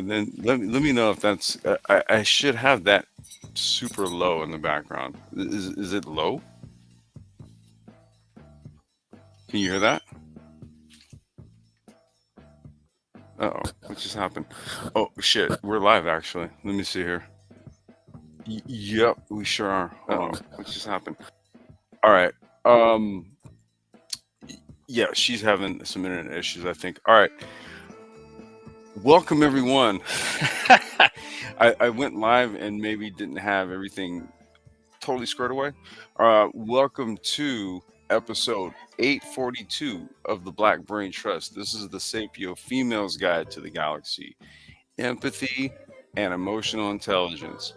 And then let me know if that's I should have that super low in the background. Is it low? Can you hear that? Uh-oh, what just happened? Oh shit, we're live actually. Let me see here. Yep, we sure are. Uh-oh, what just happened? All right. Um yeah, she's having some internet issues, I think. All right. Welcome everyone. I went live and maybe didn't have everything totally squared away. Welcome to episode 842 of the Black Brain Trust. This is the Sapio-Females Guide to the Galaxy, empathy and emotional intelligence.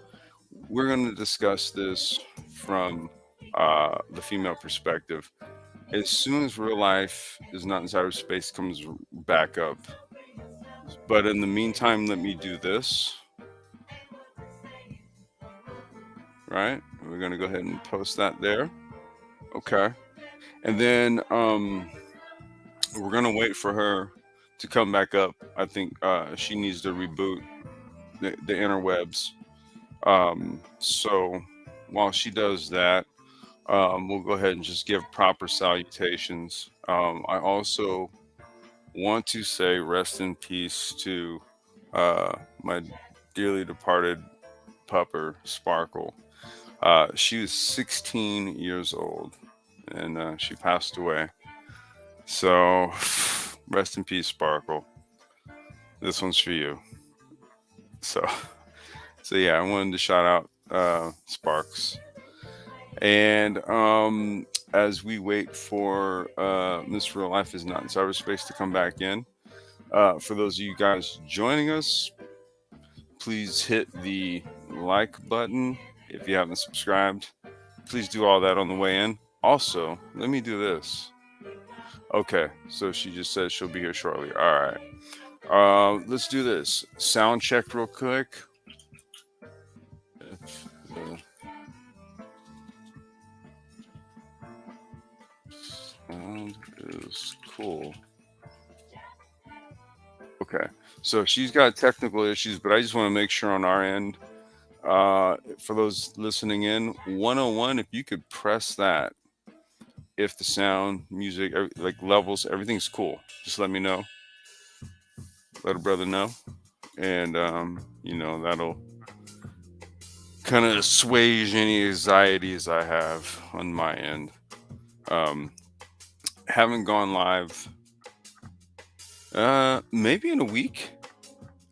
We're going to discuss this from the female perspective. As soon as real life is not in cyberspace comes back up. But in the meantime, let me do this, right? We're going to go ahead and post that there. Okay. And then we're gonna wait for her to come back up. I think she needs to reboot the interwebs. So while she does that, we'll go ahead and just give proper salutations. I also want to say rest in peace to my dearly departed pupper Sparkle. She was 16 years old and she passed away. So, rest in peace, Sparkle. This one's for you. So, so yeah, I wanted to shout out Sparks. And as we wait for Miss Real Life is not in cyberspace to come back in, for those of you guys joining us, please hit the like button if you haven't subscribed. Please do all that on the way in. Also, let me do this. Okay, so she just said she'll be here shortly. All right. Let's do this. Sound check real quick. If the sound is cool. Okay, so she's got technical issues, but I just want to make sure on our end, for those listening in, 101, if you could press that, if the sound, music, like levels, everything's cool, just let me know. Let a brother know. And, that'll kind of assuage any anxieties I have on my end. Um, haven't gone live maybe in a week.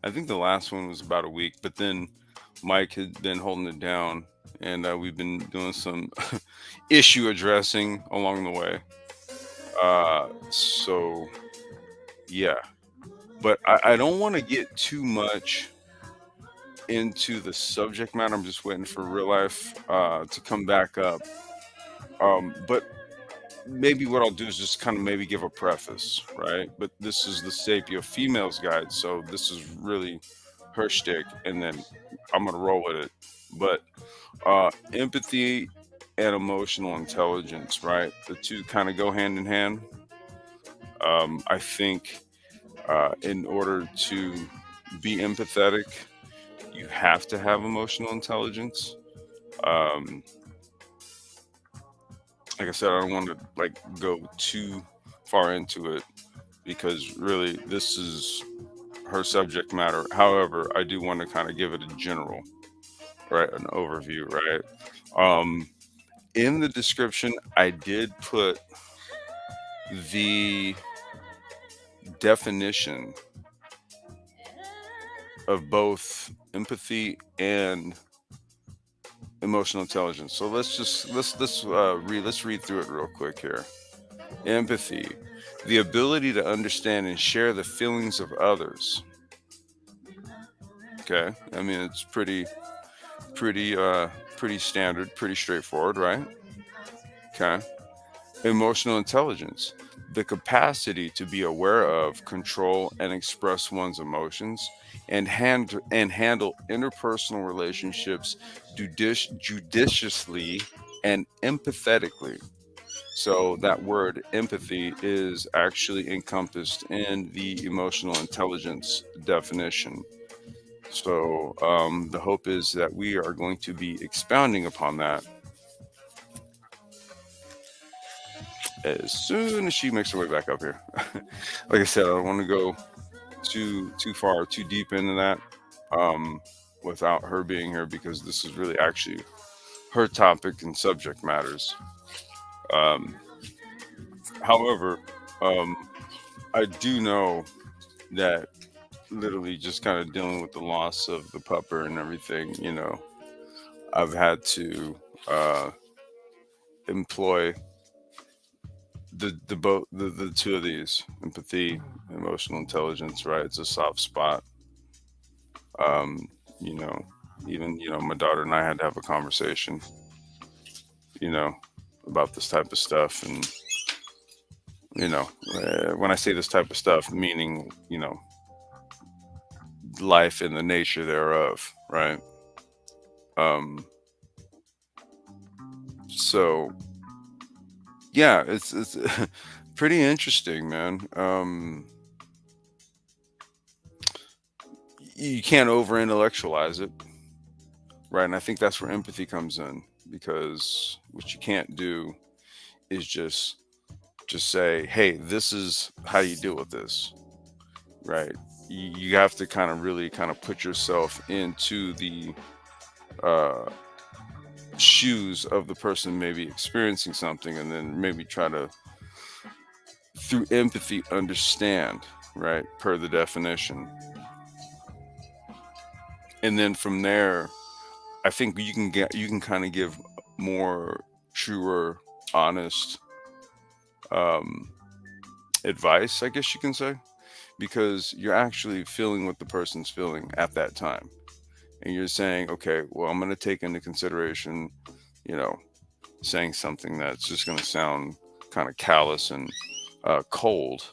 I think the last one was about a week, but then Mike had been holding it down, and we've been doing some issue addressing along the way. So yeah, but I don't want to get too much into the subject matter. I'm just waiting for real life to come back up. But maybe what I'll do is just kind of maybe give a preface, right? But this is the Sapio-Females Guide, so this is really her shtick, and then I'm gonna roll with it. But empathy and emotional intelligence, right? The two kind of go hand in hand. I think in order to be empathetic, you have to have emotional intelligence. Um, like I said, I don't want to like go too far into it because really this is her subject matter. However, I do want to kind of give it a general, right, an overview, right? Um, in the description, I did put the definition of both empathy and emotional intelligence. So let's read through it real quick here. Empathy, the ability to understand and share the feelings of others. Okay, I mean it's pretty standard, pretty straightforward, right? Okay. Emotional intelligence, the capacity to be aware of, control, and express one's emotions, and handle interpersonal relationships judiciously and empathetically. So that word empathy is actually encompassed in the emotional intelligence definition. So the hope is that we are going to be expounding upon that as soon as she makes her way back up here. Like I said, I don't want to go too far, too deep into that um, without her being here because this is really actually her topic and subject matters. Um, however, um, I do know that literally just kind of dealing with the loss of the pupper and everything, I've had to uh, employ the two of these empathy, emotional intelligence. Right, it's a soft spot. Um, you know, even my daughter and I had to have a conversation, you know, about this type of stuff, and when I say this type of stuff, meaning life and the nature thereof, right? Um, so yeah, it's pretty interesting, man. You can't over intellectualize it, right? And I think that's where empathy comes in because what you can't do is just say, "Hey, this is how you deal with this," right? You have to kind of really kind of put yourself into the uh, shoes of the person maybe experiencing something, and then maybe try to through empathy understand, right, per the definition, and then from there I think you can kind of give more truer, honest um, advice, I guess you can say, because you're actually feeling what the person's feeling at that time, and you're saying, okay, well, I'm going to take into consideration, you know, saying something that's just going to sound kind of callous and cold,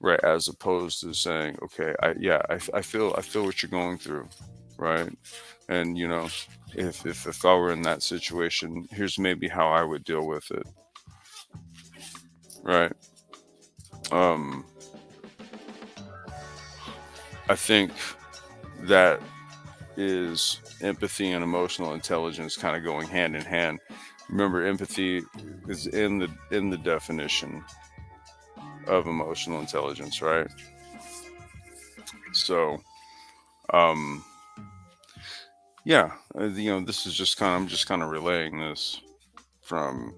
right, as opposed to saying, okay, I feel what you're going through, right, and if I were in that situation, here's maybe how I would deal with it, right. um I think that is empathy and emotional intelligence kind of going hand in hand. Remember, empathy is in the definition of emotional intelligence, right? So um yeah, this is just I'm just kind of relaying this from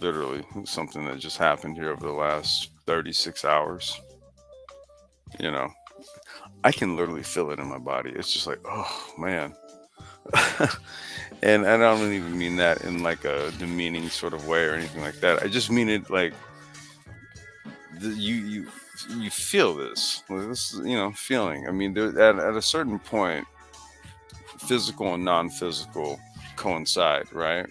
literally something that just happened here over the last 36 hours. You know, I can literally feel it in my body. It's just like, oh man. And I don't even mean that in like a demeaning sort of way or anything like that. I just mean it like you feel this. Like, this is, feeling. I mean, at a certain point, physical and non-physical coincide, right?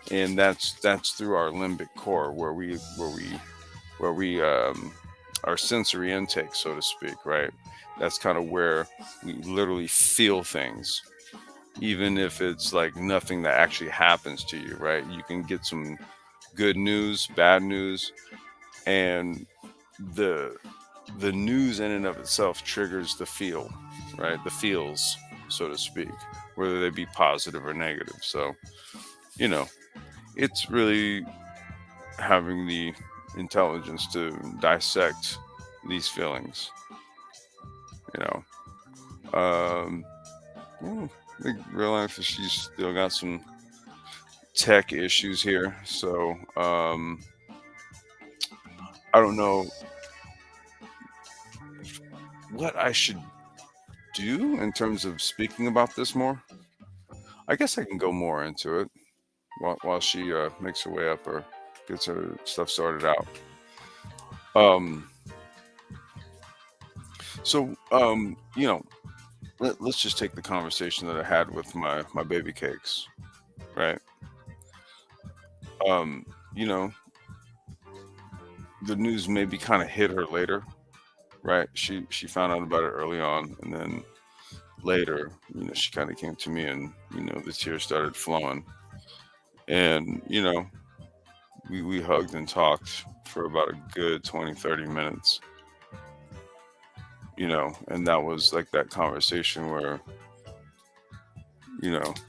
And that's through our limbic core where we our sensory intake, so to speak, right? That's kind of where we literally feel things, even if it's like nothing that actually happens to you, right? You can get some good news, bad news, and the the news in and of itself triggers the feel, right? The feels, so to speak, whether they be positive or negative. So, you know, it's really having the intelligence to dissect these feelings, you know. Um, well, I think real life is she's still got some tech issues here. So, I don't know what I should do in terms of speaking about this more. I guess I can go more into it while she makes her way up or gets her stuff sorted out. Um, so let's just take the conversation that I had with my baby cakes, right? Um, you know, the news maybe kind of hit her later, right? She found out about it early on, and then later, she kind of came to me, and the tears started flowing, and we hugged and talked for about a good 20, 30 minutes. and that was like that conversation where,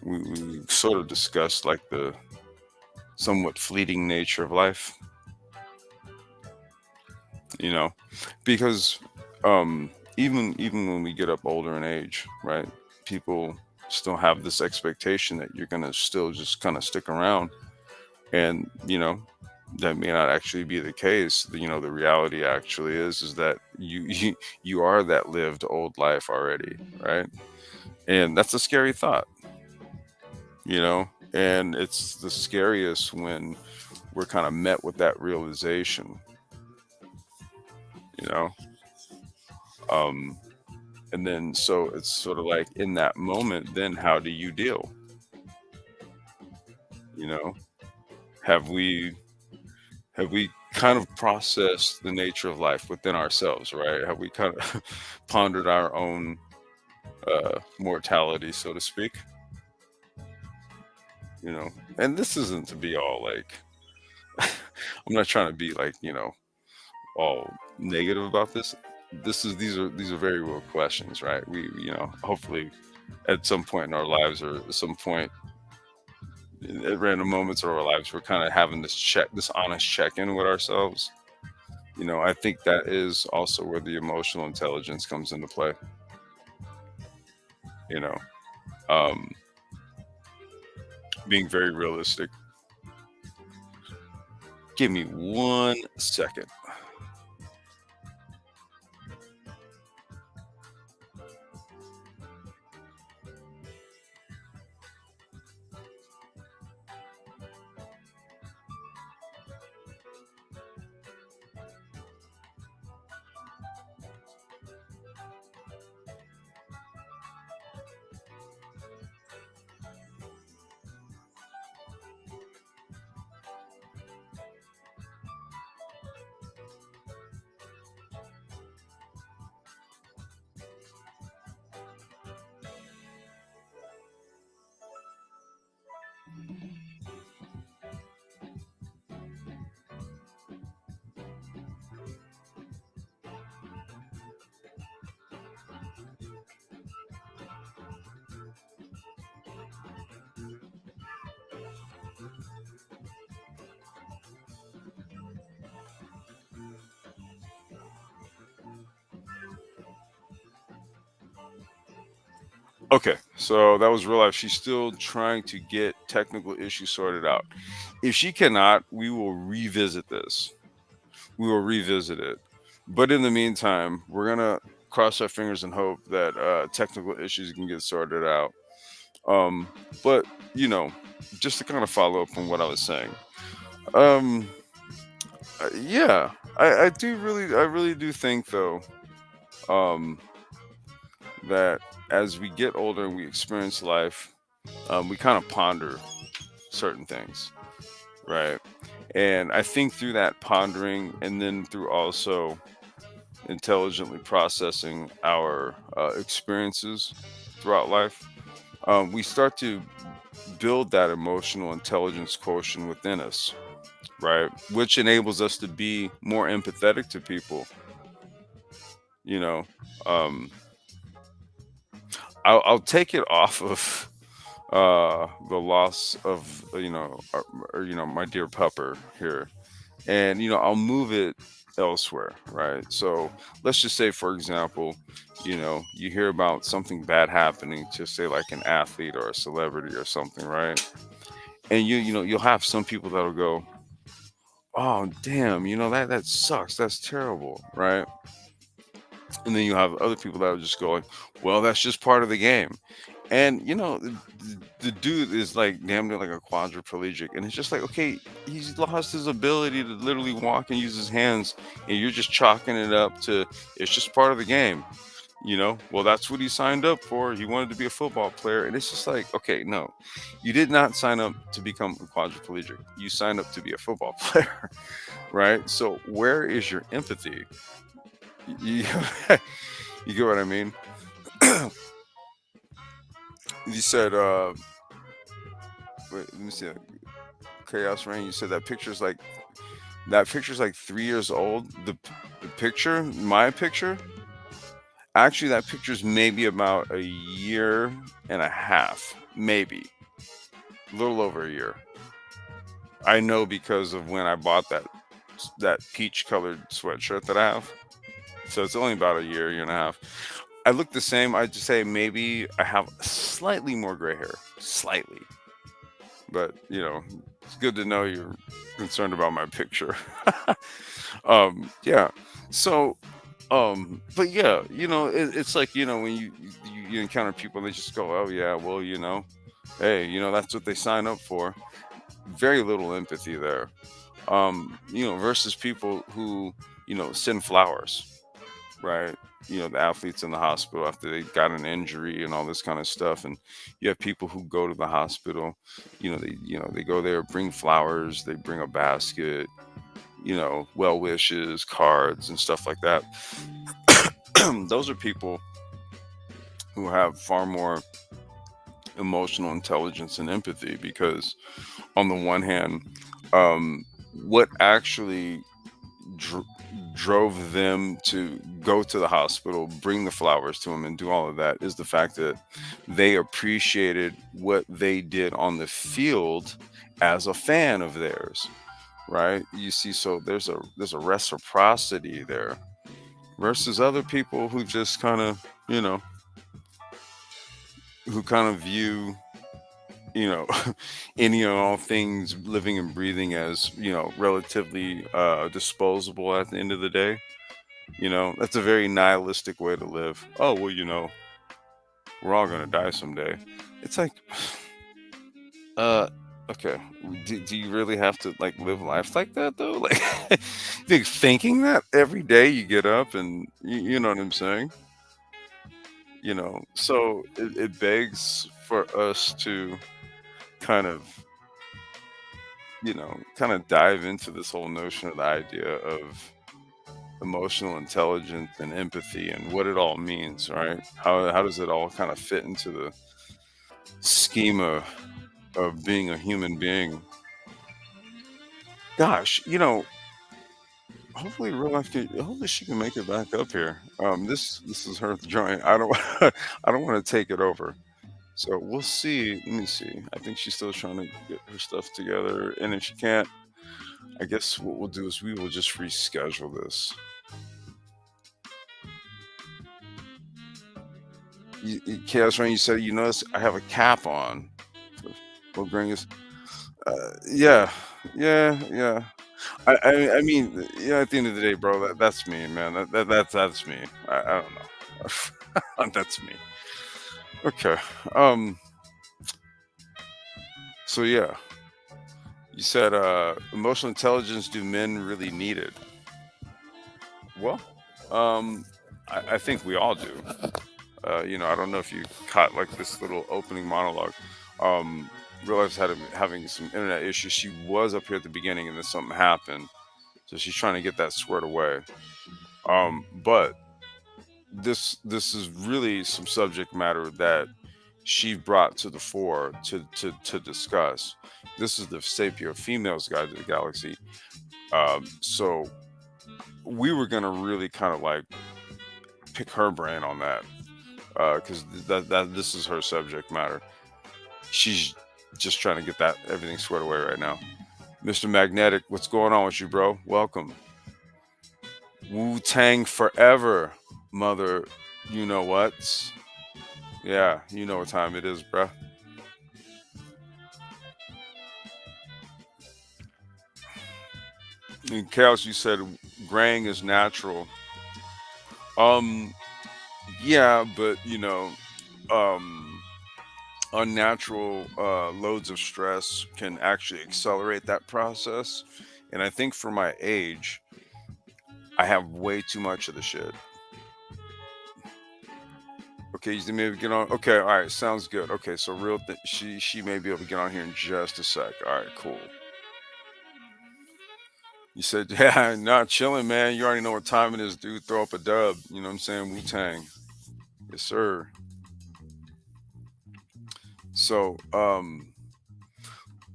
we sort of discussed like the somewhat fleeting nature of life, you know, because even when we get up older in age, right? People still have this expectation that you're gonna still just kind of stick around, and that may not actually be the case. The reality actually is that you are that lived old life already, right? And that's a scary thought, and it's the scariest when we're kind of met with that realization, you know um and then so it's sort of like in that moment, then how do you deal? you know have we have we kind of processed the nature of life within ourselves, right? Have we kind of pondered our own mortality, so to speak? you know and this isn't to be all like I'm not trying to be like all negative about this. These are very real questions, right? We hopefully at some point in our lives, or at some point at random moments of our lives, we're kind of having this honest check-in with ourselves. I think that is also where the emotional intelligence comes into play. you know um Being very realistic. Give me 1 second. Okay, so that was real life. She's still trying to get technical issues sorted out. If she cannot, we will revisit this. We will revisit it. But in the meantime, we're gonna cross our fingers and hope that technical issues can get sorted out. Um, but you know, just to kind of follow up on what I was saying, um, yeah, I really do think though, um, that as we get older and we experience life, we kind of ponder certain things, right? And I think through that pondering, and then through also intelligently processing our experiences throughout life, we start to build that emotional intelligence quotient within us, right? Which enables us to be more empathetic to people. You know, um, I'll take it off of the loss of my dear pupper here, and I'll move it elsewhere, right? So let's just say, for example, you hear about something bad happening to, say, like an athlete or a celebrity or something, right? And you'll have some people that'll go, oh damn, that sucks, that's terrible, right? And then you have other people that will just go like, well, that's just part of the game. And the dude is like damn near like a quadriplegic, and it's just like, okay, he's lost his ability to literally walk and use his hands, and you're just chalking it up to it's just part of the game. Well, that's what he signed up for. He wanted to be a football player, and it's just like, okay, no, you did not sign up to become a quadriplegic. You signed up to be a football player, right? So where is your empathy? You, you get what I mean? You said, wait, let me see. Chaos Rain. You said that picture's like 3 years old. The picture, my picture. Actually, that picture's maybe about a year and a half, maybe a little over a year. I know because of when I bought that peach colored sweatshirt that I have. So it's only about a year, year and a half. I look the same. I'd just say maybe I have slightly more gray hair, slightly. But it's good to know you're concerned about my picture. Yeah. So, but yeah, it's like when you encounter people, they just go, "Oh yeah, well, hey, that's what they sign up for." Very little empathy there. Versus people who send flowers, right? The athletes in the hospital after they got an injury and all this kind of stuff, and you have people who go to the hospital. They go there, bring flowers, they bring a basket, well wishes, cards, and stuff like that. Those are people who have far more emotional intelligence and empathy because, on the one hand, um, what actually dr- drove them to go to the hospital, bring the flowers to him, and do all of that is the fact that they appreciated what they did on the field as a fan of theirs, right? You see, so there's a reciprocity there versus other people who just kind of, who kind of view, you know, any and all things living and breathing as, relatively disposable at the end of the day. That's a very nihilistic way to live. Oh, well, we're all going to die someday. It's like, uh, okay, do you really have to like live life like that though? Like, thinking that every day you get up and you know what I'm saying? So it begs for us to kind of dive into this whole notion of the idea of emotional intelligence and empathy and what it all means, right? How does it all kind of fit into the schema of being a human being? Gosh, hopefully she can make it back up here. This is her joint. I don't I don't want to take it over. So we'll see. Let me see. I think she's still trying to get her stuff together. And if she can't, I guess what we'll do is we will just reschedule this. Chaos Rain, you said you notice I have a cap on. Will bring us. Yeah, yeah, yeah. I mean, yeah. At the end of the day, bro, that's me, man. That's me. I don't know. That's me. Okay. Um. So yeah, you said emotional intelligence. Do men really need it? Well, um, I think we all do. I don't know if you caught like this little opening monologue. Um, realized having some internet issues. She was up here at the beginning, and then something happened, so she's trying to get that squared away. But this is really some subject matter that she brought to the fore to discuss. This is the Sapio-Females Guide to the Galaxy. So we were gonna really kind of like pick her brain on that because that this is her subject matter. She's just trying to get that everything squared away right now. Mr. Magnetic, what's going on with you, bro? Welcome. Wu Tang forever, mother. You know what? Yeah, you know what time it is, bruh. In Chaos, you said graying is natural. Um, yeah, but um, unnatural loads of stress can actually accelerate that process. And I think for my age, I have way too much of the shit. Okay, you maybe get on. Okay, all right, sounds good. Okay, so she may be able to get on here in just a sec. All right, cool. You said, yeah, not chilling, man. You already know what time it is, dude. Throw up a dub. You know what I'm saying? Wu Tang. Yes, sir. So,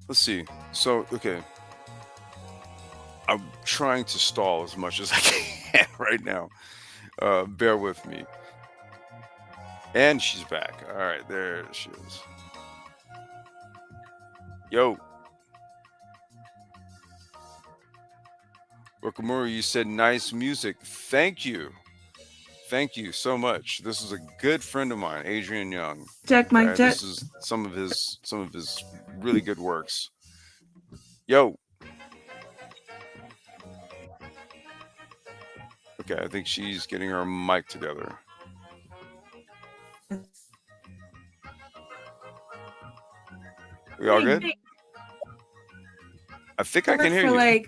let's see. So, okay, I'm trying to stall as much as I can right now. Bear with me. And she's back. All right, there she is. Yo, Okamura, you said nice music. Thank you. Thank you so much. This is a good friend of mine, Adrian Young. Check, mic Okay, check. this is some of his really good works. Yo, okay, I think she's getting her mic together. We all good? I think I can hear For you. like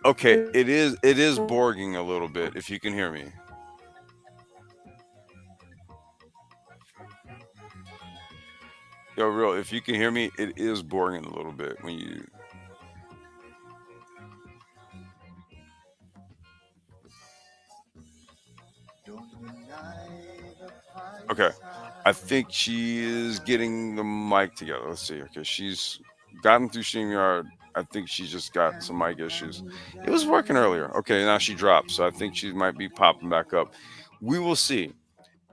Okay, it is borging a little bit if you can hear me. Yo, real, if you can hear me, it is borging a little bit when you. Okay, I think she is getting the mic together. Let's see. Okay, she's gotten through StreamYard. I think she's just got some mic issues. It was working earlier. Okay, now she dropped, so I think she might be popping back up. We will see.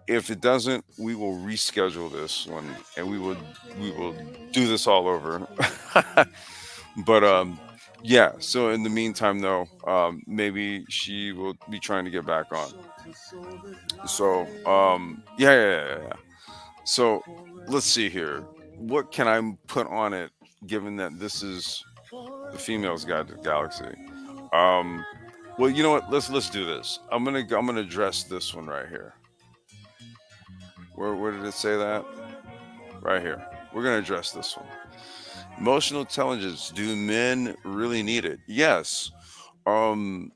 If it doesn't, we will reschedule this one, and we will do this all over. But yeah. So in the meantime, though, maybe she will be trying to get back on. So yeah, yeah, yeah, yeah. So let's see here. What can I put on it, given that this is the female's guide to the galaxy? Um, well, you know what? Let's do this. I'm gonna address this one right here. Where did it say that? Right here. We're gonna address this one. Emotional intelligence. Do men really need it? Yes. Um,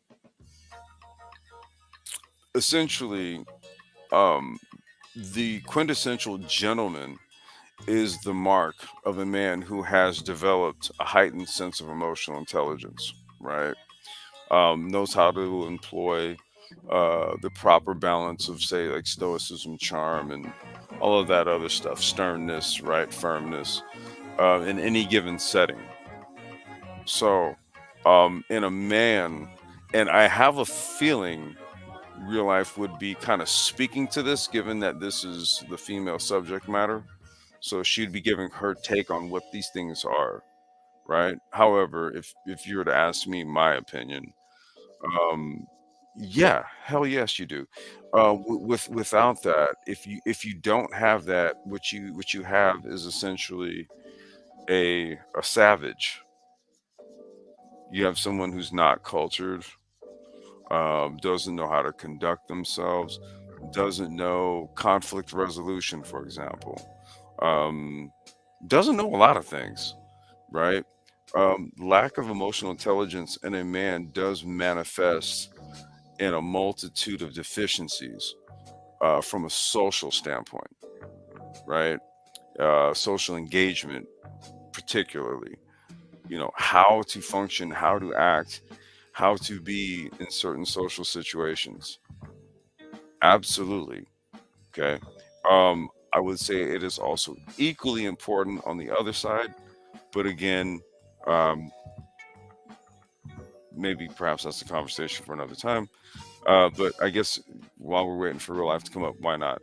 essentially, um, the quintessential gentleman is the mark of a man who has developed a heightened sense of emotional intelligence, right? Knows how to employ the proper balance of, say, like stoicism, charm, and all of that other stuff, sternness, right, firmness, in any given setting. So, in a man, and I have a feeling real life would be kind of speaking to this, given that this is the female subject matter. So she'd be giving her take on what these things are, right? However, if you were to ask me my opinion, um, yeah, hell yes, you do. Without that, if you don't have that, what you have is essentially a savage. You have someone who's not cultured, doesn't know how to conduct themselves, doesn't know conflict resolution, for example, um, doesn't know a lot of things, right? Lack of emotional intelligence in a man does manifest in a multitude of deficiencies from a social standpoint, right? Social engagement, particularly, how to function, how to act, how to be in certain social situations. Absolutely. Okay. I would say it is also equally important on the other side, but again, um, maybe perhaps that's a conversation for another time. But I guess while we're waiting for real life to come up, why not?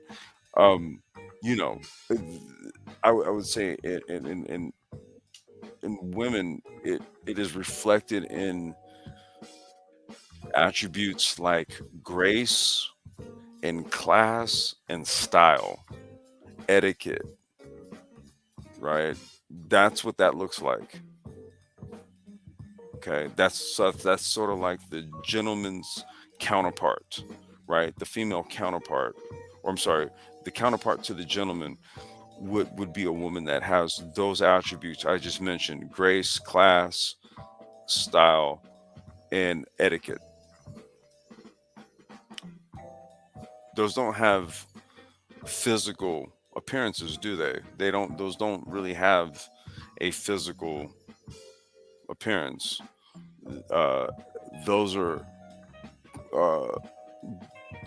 Um, you know, uh, I would say in women, it is reflected in attributes like grace and class and style, etiquette, right? That's what that looks like. Okay, that's sort of like the gentleman's counterpart, right? The female counterpart, or I'm sorry, the counterpart to the gentleman would be a woman that has those attributes I just mentioned: grace, class, style, and etiquette. Those don't have physical appearances, do they? They don't. Those don't really have a physical appearance. Uh, those are uh,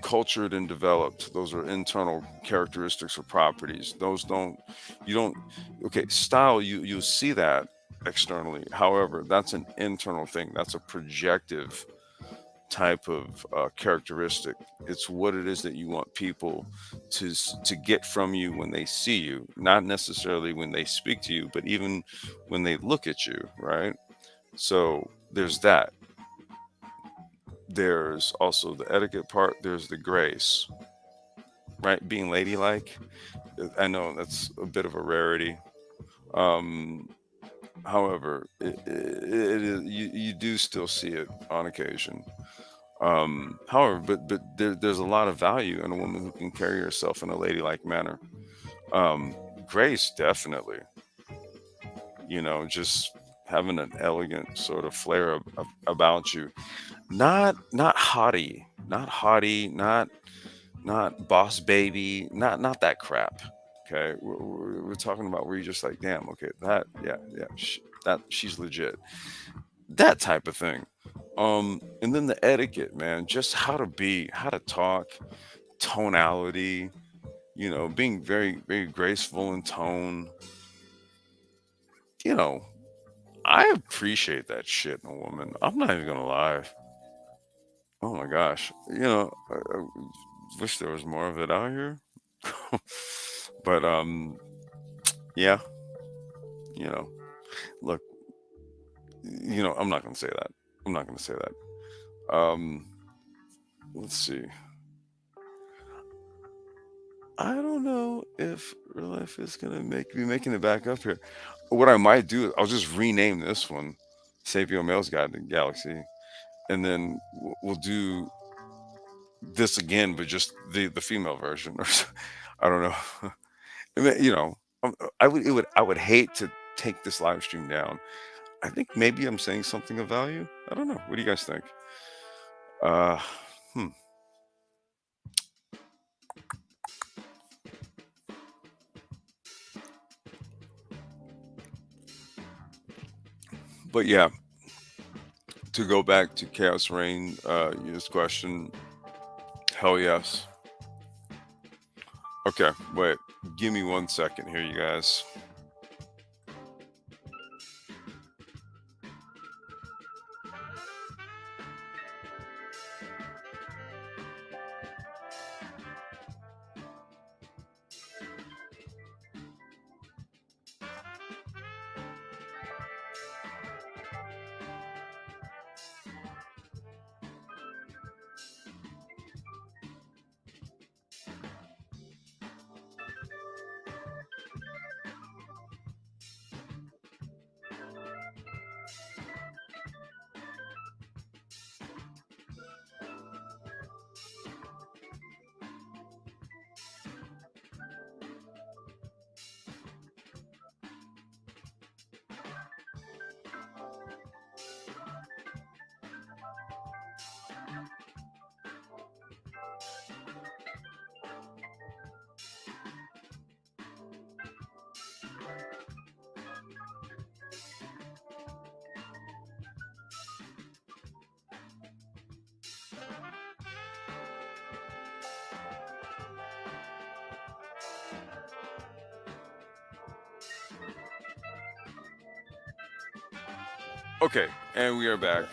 cultured and developed. Those are internal characteristics or properties. Those don't. You don't. Okay, style. You see that externally. However, that's an internal thing. That's a projective type of characteristic. It's what it is that you want people to get from you when they see you, not necessarily when they speak to you, but even when they look at you, right? So there's that. There's also the etiquette part. There's the grace, right? Being ladylike. I know that's a bit of a rarity. Um, However, it is, you do still see it on occasion. However, there's a lot of value in a woman who can carry herself in a ladylike manner. Um, Grace, definitely. Just having an elegant sort of flair about you. Not haughty, not boss baby, not that crap. Okay, we're talking about where you're just like, damn, okay, that, yeah, yeah, that she's legit, that type of thing. And then the etiquette, man, just how to talk, tonality, being very, very graceful in tone. You know, I appreciate that shit in a woman. I'm not even gonna lie. Oh my gosh, I wish there was more of it out here. But yeah, you know, look, I'm not gonna say that. I'm not gonna say that. Let's see. I don't know if real life is gonna make me making it back up here. What I might do is I'll just rename this one Sapio-Males Guide to the Galaxy, and then we'll do this again, but just the female version, or I don't know. I mean, I would hate to take this live stream down. I think maybe I'm saying something of value. I don't know. What do you guys think? Uh, hmm. But yeah, to go back to Chaos Rain, this question, hell yes. Okay, wait, give me 1 second here, you guys. Okay, and we are back,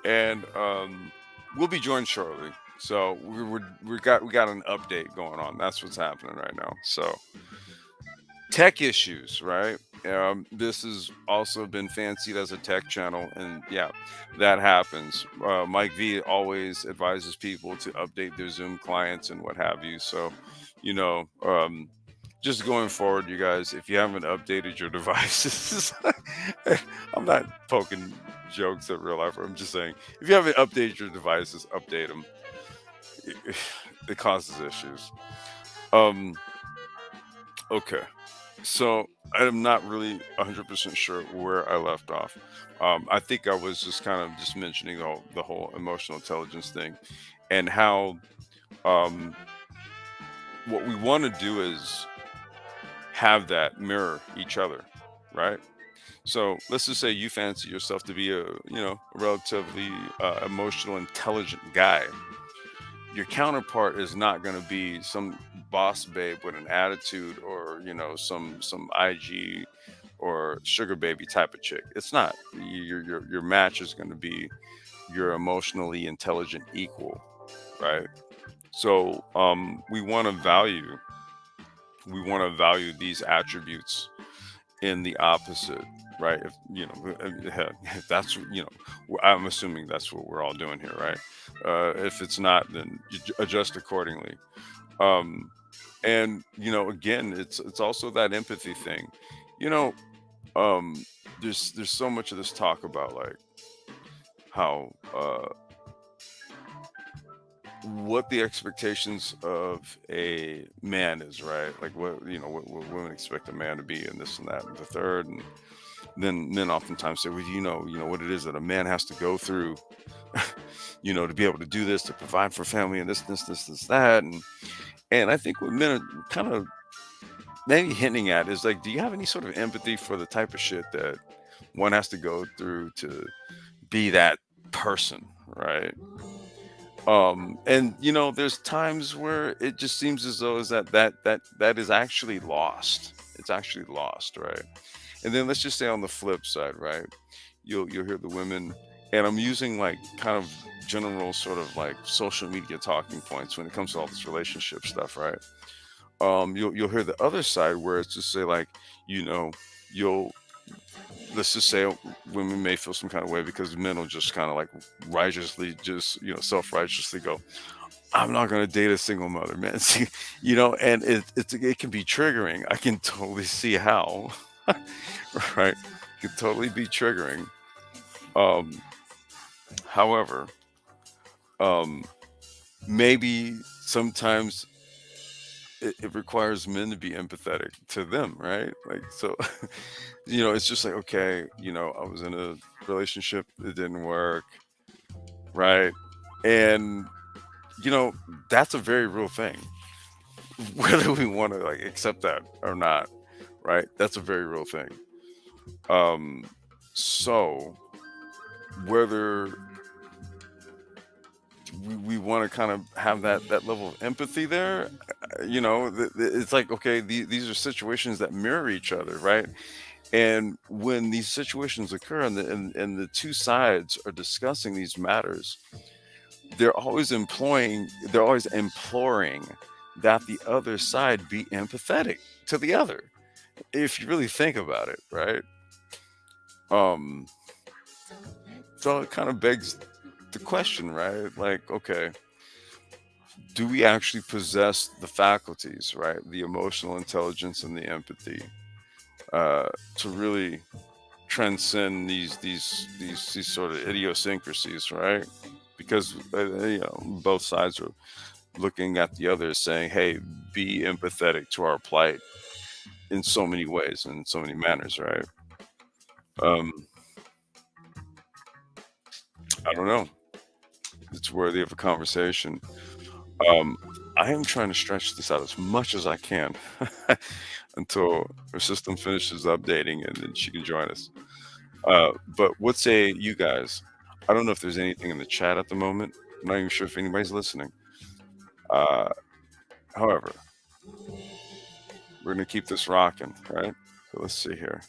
and we'll be joined shortly. So we got an update going on. That's what's happening right now. So tech issues, right? This has also been fancied as a tech channel, and yeah, that happens. Mike V always advises people to update their Zoom clients and what have you. So, you know, um, just going forward, you guys, if you haven't updated your devices, I'm not poking jokes at real life. I'm just saying, if you haven't updated your devices, update them. It causes issues. Um, okay. So I'm not really 100% sure where I left off. I think I was just kind of just mentioning the whole emotional intelligence thing, and how um, what we want to do is have that mirror each other, right? So let's just say you fancy yourself to be a relatively emotional, intelligent guy. Your counterpart is not going to be some boss babe with an attitude, or some IG or sugar baby type of chick. It's not. Your match is going to be your emotionally intelligent equal, right? So we want to value these attributes in the opposite, right? If if that's I'm assuming that's what we're all doing here, right? If it's not, then you adjust accordingly. Um, and again, it's also that empathy thing. You know, um, there's so much of this talk about like how what the expectations of a man is, right? Like what women expect a man to be, and this and that and the third, and then men oftentimes say, well, what it is that a man has to go through, to be able to do this, to provide for family, and this, that, and I think what men are kind of maybe hinting at is like, do you have any sort of empathy for the type of shit that one has to go through to be that person, right? And there's times where it just seems as though is that is actually lost. It's actually lost, right? And then let's just say on the flip side, right? You'll hear the women, and I'm using like kind of general sort of like social media talking points when it comes to all this relationship stuff, right? You'll hear the other side where it's just say like, you know, you'll let's just say women may feel some kind of way because men will just kind of like righteously just self-righteously go, I'm not going to date a single mother, man. See, and it can be triggering. I can totally see how. Right, it can totally be triggering. um However, um maybe sometimes it requires men to be empathetic to them, right? Like, so it's just like, okay, I was in a relationship, it didn't work, right? And you know that's a very real thing. Whether we want to like accept that or not, right? That's a very real thing. um so whether we want to kind of have that level of empathy there, it's like, okay, these are situations that mirror each other, right? And when these situations occur and the two sides are discussing these matters, they're always imploring that the other side be empathetic to the other, if you really think about it, right? um so it kind of begs the question, right? Like, okay, do we actually possess the faculties, right? The emotional intelligence and the empathy, to really transcend these sort of idiosyncrasies, right? Because both sides are looking at the other saying, hey, be empathetic to our plight in so many ways and in so many manners, right? um I don't know, it's worthy of a conversation. um I am trying to stretch this out as much as I can until her system finishes updating and then she can join us. But what say you guys? I don't know if there's anything in the chat at the moment. I'm not even sure if anybody's listening. Uh, However, we're gonna keep this rocking, right? So let's see here.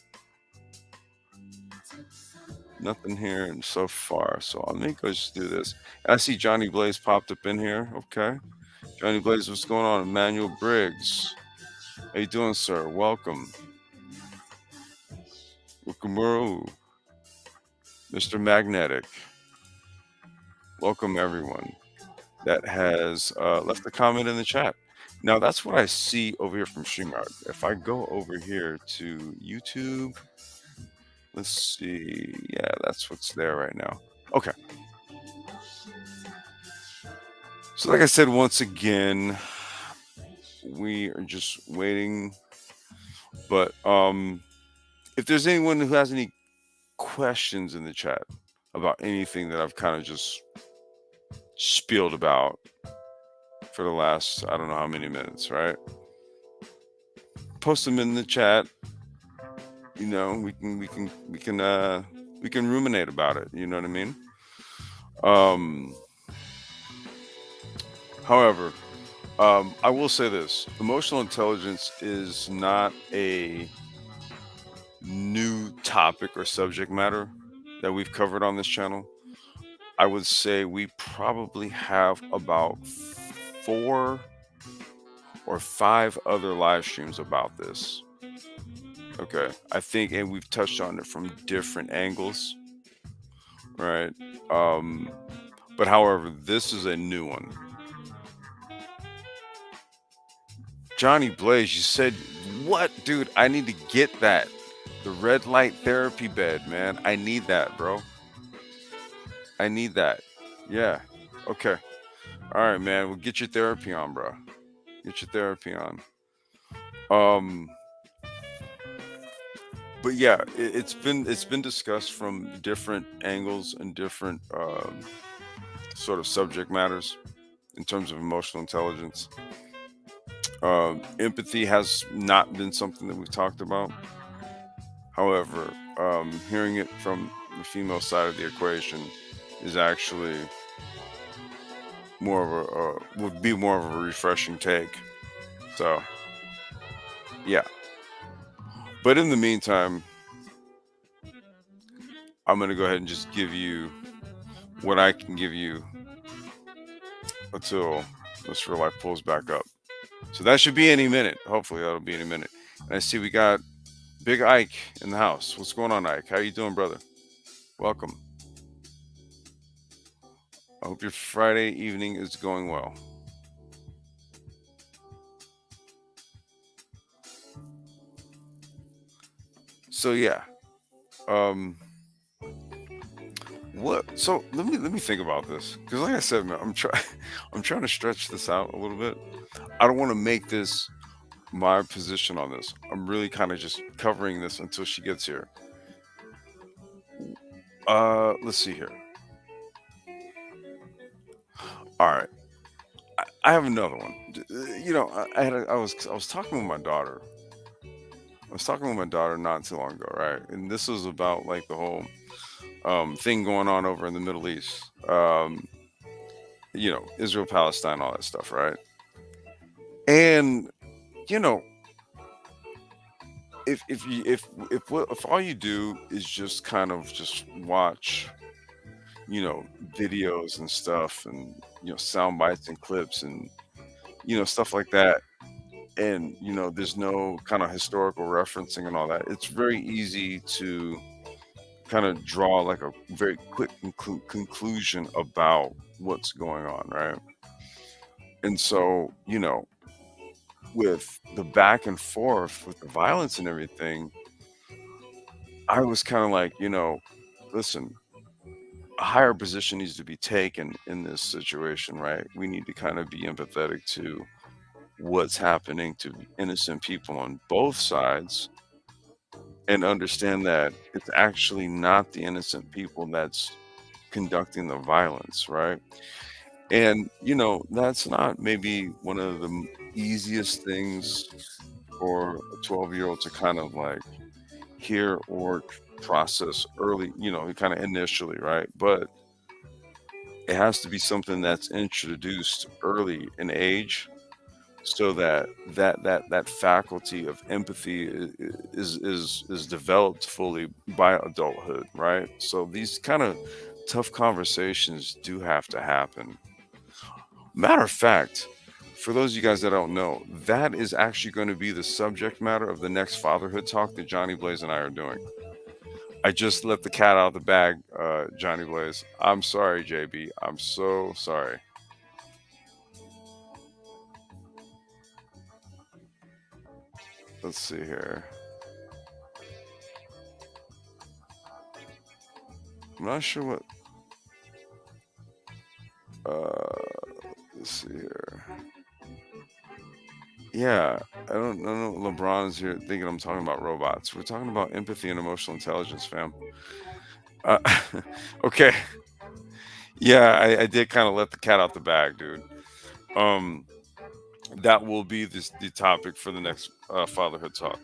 Nothing here and so far. So let me go just do this. I see Johnny Blaze popped up in here. Okay. Johnny Blaze, what's going on? Emmanuel Briggs. How you doing, sir? Welcome. Ukamuru. Mr. Magnetic. Welcome everyone that has left a comment in the chat. Now that's what I see over here from StreamYard. If I go over here to YouTube, let's see. Yeah, that's what's there right now. Okay. So like I said, once again, we are just waiting. But if there's anyone who has any questions in the chat about anything that I've kind of just spieled about for the last I don't know how many minutes, right? Post them in the chat. We can ruminate about it. You know what I mean? Um, However, I will say this: emotional intelligence is not a new topic or subject matter that we've covered on this channel. I would say we probably have about 4 or 5 other live streams about this. Okay. I think, and we've touched on it from different angles, right? Um, but however, this is a new one. Johnny Blaze, you said, what, dude? I need to get that. The red light therapy bed, man. I need that, bro. I need that. Yeah. Okay. All right, man. Well, get your therapy on, bro. Get your therapy on. Um, but yeah, it's been discussed from different angles and different sort of subject matters in terms of emotional intelligence. Empathy has not been something that we've talked about. However, hearing it from the female side of the equation is actually more of would be more of a refreshing take. So yeah. But in the meantime, I'm gonna go ahead and just give you what I can give you until this real life pulls back up. So that should be any minute. Hopefully that'll be any minute. And I see we got Big Ike in the house. What's going on, Ike? How you doing, brother? Welcome. I hope your Friday evening is going well. So yeah. Um what so let me think about this. Because like I said, man, I'm trying to stretch this out a little bit. I don't want to make this my position on this. I'm really kind of just covering this until she gets here. Let's see here. All right. I have another one. I was talking with my daughter. I was talking with my daughter not too long ago, right? And this was about like the whole thing going on over in the Middle East. Israel, Palestine, all that stuff, right? And you know, if all you do is just kind of just watch, videos and stuff, and sound bites and clips, and stuff like that, and there's no kind of historical referencing and all that, it's very easy to kind of draw like a very quick conclusion about what's going on, right? And so, with the back and forth with the violence and everything, I was kind of like, listen, a higher position needs to be taken in this situation, right? We need to kind of be empathetic to what's happening to innocent people on both sides, and understand that it's actually not the innocent people that's conducting the violence, right? And that's not maybe one of the easiest things for a 12-year-old to kind of like hear or process early, kind of initially, right? But it has to be something that's introduced early in age, so that that faculty of empathy is developed fully by adulthood, right? So these kind of tough conversations do have to happen. Matter of fact, for those of you guys that don't know, that is actually going to be the subject matter of the next fatherhood talk that Johnny Blaze and I are doing. I just let the cat out of the bag, Johnny Blaze. I'm sorry, JB. I'm so sorry. Let's see here. I'm not sure what. Let's see here. Yeah, I don't know. LeBron's here thinking I'm talking about robots. We're talking about empathy and emotional intelligence, fam. Uh, okay. Yeah, I did kind of let the cat out the bag, dude. Um, that will be the topic for the next fatherhood talk.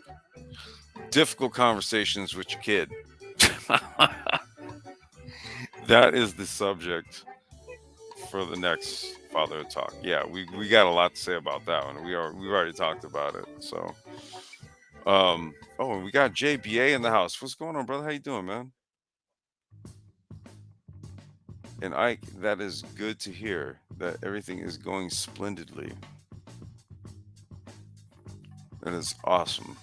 Difficult conversations with your kid. That is the subject for the next fatherhood talk. Yeah, we got a lot to say about that one. We've already talked about it. So, and we got JBA in the house. What's going on, brother? How you doing, man? And I that is good to hear that everything is going splendidly. That is awesome.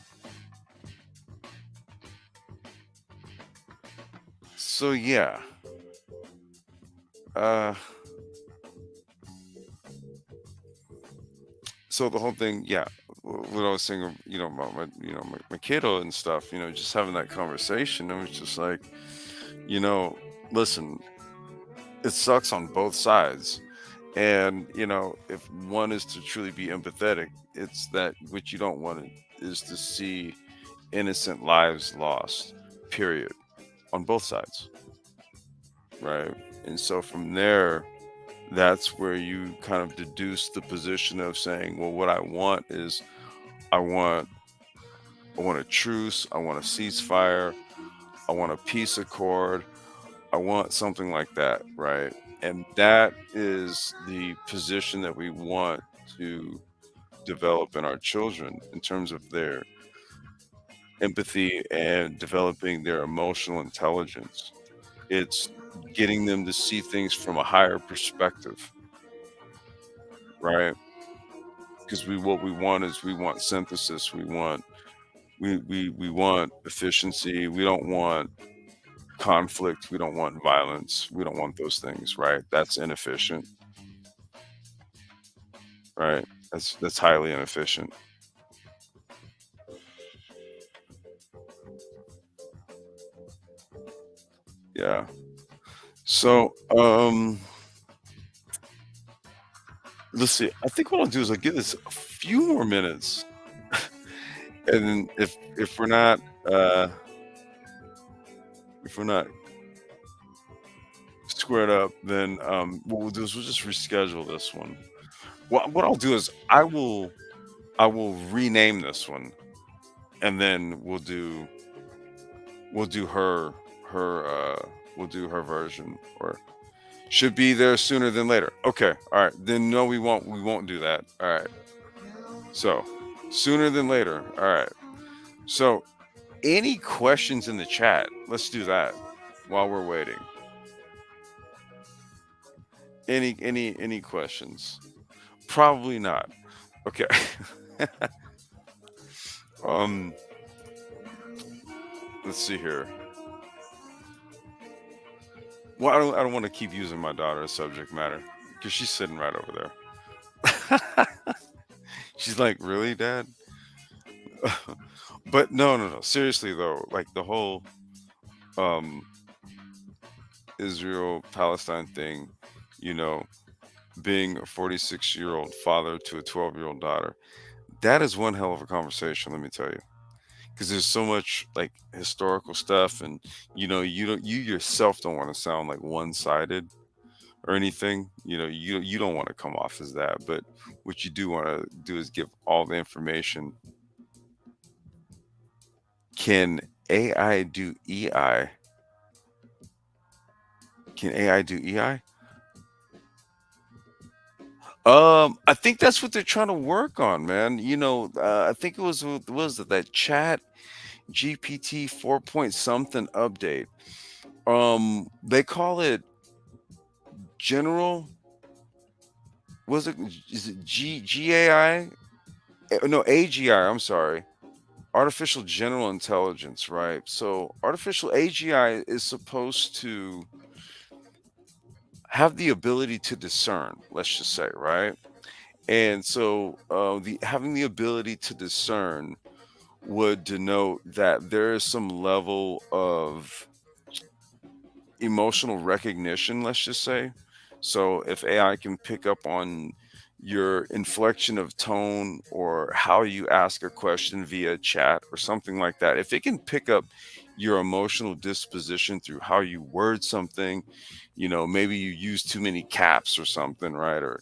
So yeah, uh, so the whole thing, yeah, what I was saying, about my kiddo and stuff, just having that conversation, it was just like, you know, listen, it sucks on both sides. And, if one is to truly be empathetic, it's that what you don't want is to see innocent lives lost, period, on both sides, right? And so from there, that's where you kind of deduce the position of saying, well, what I want is I want I want a truce, I want a ceasefire, I want a peace accord, I want something like that, right? And that is the position that we want to develop in our children in terms of their empathy and developing their emotional intelligence. It's getting them to see things from a higher perspective, right? Because what we want is we want synthesis, we want efficiency, we don't want conflict, we don't want violence, we don't want those things, right? That's inefficient, right? That's highly inefficient. Yeah. So, let's see. I think what I'll do is I'll give this a few more minutes, and then if we're not uh if we're not squared up, then what we'll do is we'll just reschedule this one. What I'll do is I will rename this one, and then we'll do her version, or should be there sooner than later. Okay, all right. Then no, we won't do that. All right. So sooner than later. All right. So any questions in the chat? Let's do that while we're waiting. Any questions? Probably not. Okay. um let's see here. Well, I don't want to keep using my daughter as subject matter because she's sitting right over there. She's like, really, Dad? But no, no, no. Seriously though, like the whole um Israel Palestine thing, you know, being a 46-year-old father to a 12-year-old daughter, that is one hell of a conversation, let me tell you. Because there's so much like historical stuff, and you yourself don't want to sound like one-sided or anything. You don't want to come off as that, but what you do want to do is give all the information. Can AI do EI? Can AI do EI? I think that's what they're trying to work on, man. I think it was it that chat GPT 4 point something update. They call it general. Was it is it GAI? No, AGI. I'm sorry. Artificial general intelligence, right? So artificial AGI is supposed to have the ability to discern. Let's just say, right? And so the having the ability to discern would denote that there is some level of emotional recognition, let's just say. So if AI can pick up on your inflection of tone or how you ask a question via chat or something like that, if it can pick up your emotional disposition through how you word something, maybe you use too many caps or something, right? Or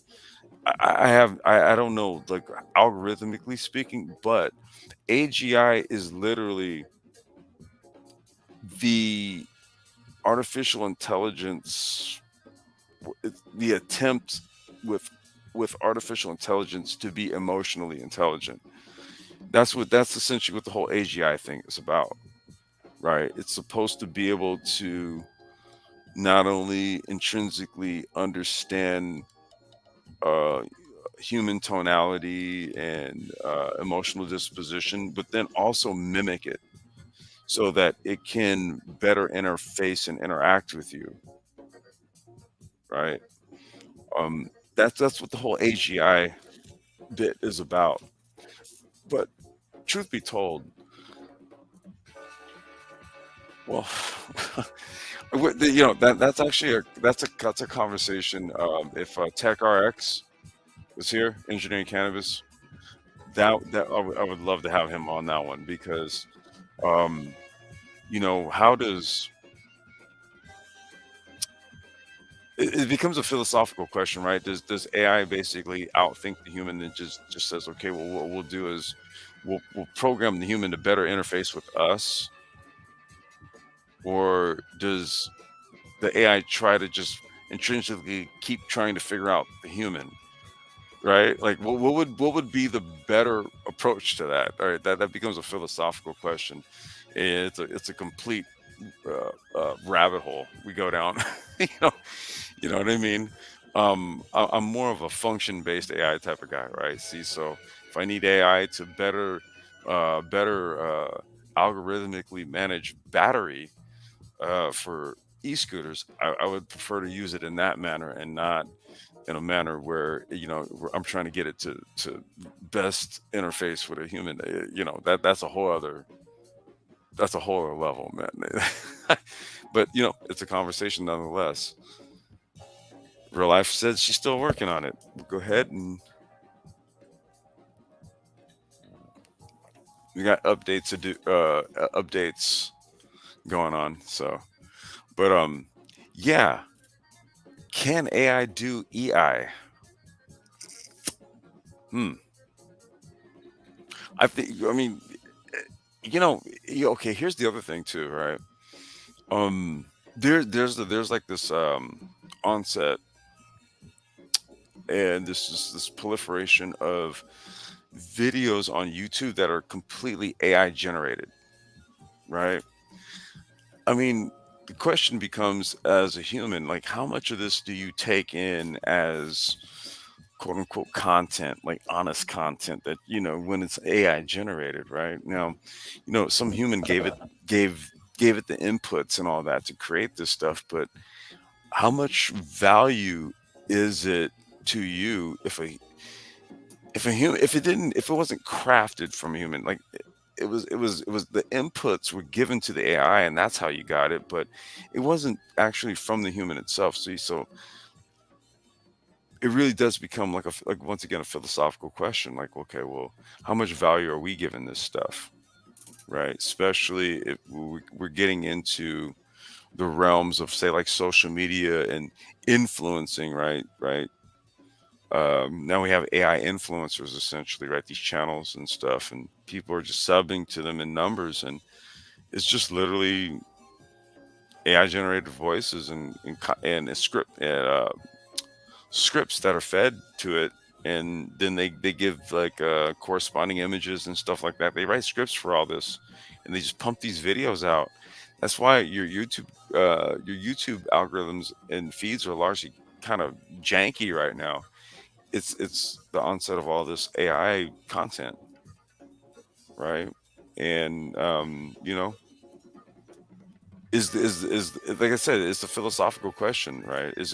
I don't know, like algorithmically speaking, but AGI is literally the artificial intelligence, the attempt with artificial intelligence to be emotionally intelligent. That's essentially what the whole AGI thing is about, right? It's supposed to be able to not only intrinsically understand uh, human tonality and emotional disposition, but then also mimic it so that it can better interface and interact with you, right? Um, that's what the whole AGI bit is about. But truth be told, well, that's actually that's a conversation. If TechRX was here, engineering cannabis, that I would love to have him on that one because um, how does it becomes a philosophical question, right? Does AI basically outthink the human and just says, okay, well, what we'll do is we'll program the human to better interface with us, or does the AI try to just intrinsically keep trying to figure out the human, right? Like, what would be the better approach to that? All right, that becomes a philosophical question. It's a complete rabbit hole we go down. you know, you know what I mean? I'm more of a function-based AI type of guy, right? See, so if I need AI to better algorithmically manage battery for e-scooters, I would prefer to use it in that manner and not in a manner where I'm trying to get it to best interface with a human. That's a whole other level, man. But it's a conversation nonetheless. Real life says she's still working on it. Go ahead, and we got updates to do. Updates going on. So, but yeah. Can AI do EI? Hmm. I think. I mean, okay. Here's the other thing too, right? There's like this onset, and this proliferation of videos on YouTube that are completely AI generated, right? I mean, the question becomes, as a human, like, how much of this do you take in as quote unquote content, like honest content that, when it's AI generated, right? Now, some human gave it the inputs and all that to create this stuff, but how much value is it to you if it wasn't crafted from a human? Like, it was the inputs were given to the AI, and that's how you got it, but it wasn't actually from the human itself. So it really does become like once again a philosophical question. Like, okay, well, how much value are we giving this stuff, right? Especially if we're getting into the realms of, say, like social media and influencing, right. Now we have AI influencers, essentially, right? These channels and stuff, and people are just subbing to them in numbers, and it's just literally AI generated voices and a scripts that are fed to it, and then they give like corresponding images and stuff like that. They write scripts for all this, and they just pump these videos out. That's why your YouTube algorithms and feeds are largely kind of janky right now. It's the onset of all this AI content, right? And like I said, it's a philosophical question, right? Is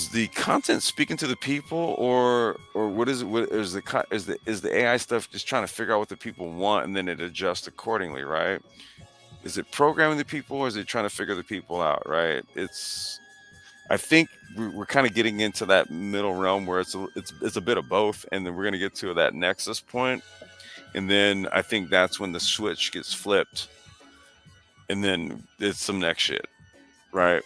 the content speaking to the people, or what is it? What is the AI stuff just trying to figure out what the people want, and then it adjusts accordingly, right? Is it programming the people, or is it trying to figure the people out, right? I think we're kind of getting into that middle realm where it's a bit of both, and then we're going to get to that nexus point, and then I think that's when the switch gets flipped, and then it's some next shit, right?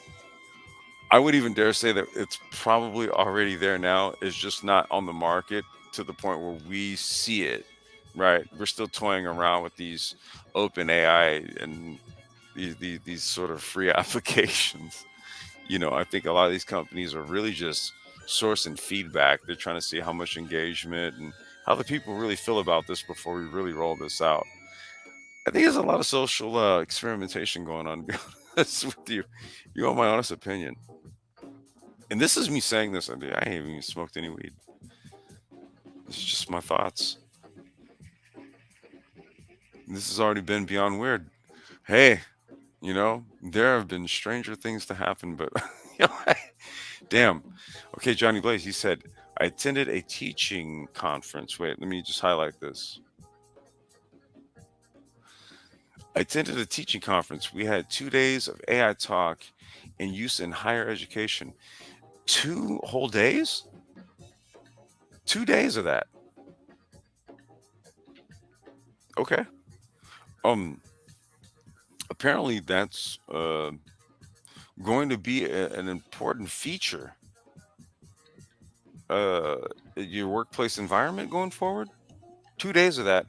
I would even dare say that it's probably already there now. It's just not on the market to the point where we see it, right? We're still toying around with these open AI and these sort of free applications. I think a lot of these companies are really just sourcing feedback. They're trying to see how much engagement and how the people really feel about this before we really roll this out. I think there's a lot of social experimentation going on. honest with you. You want my honest opinion. And this is me saying this. I haven't even smoked any weed. This is just my thoughts. This has already been beyond weird. Hey, there have been stranger things to happen, but you know, damn. Okay, Johnny Blaze, he said, I attended a teaching conference. Wait, let me just highlight this. I attended a teaching conference. We had 2 days of AI talk and use in higher education. 2 whole days? 2 days of that. Okay. Um, apparently that's going to be an important feature uh in your workplace environment going forward. 2 days of that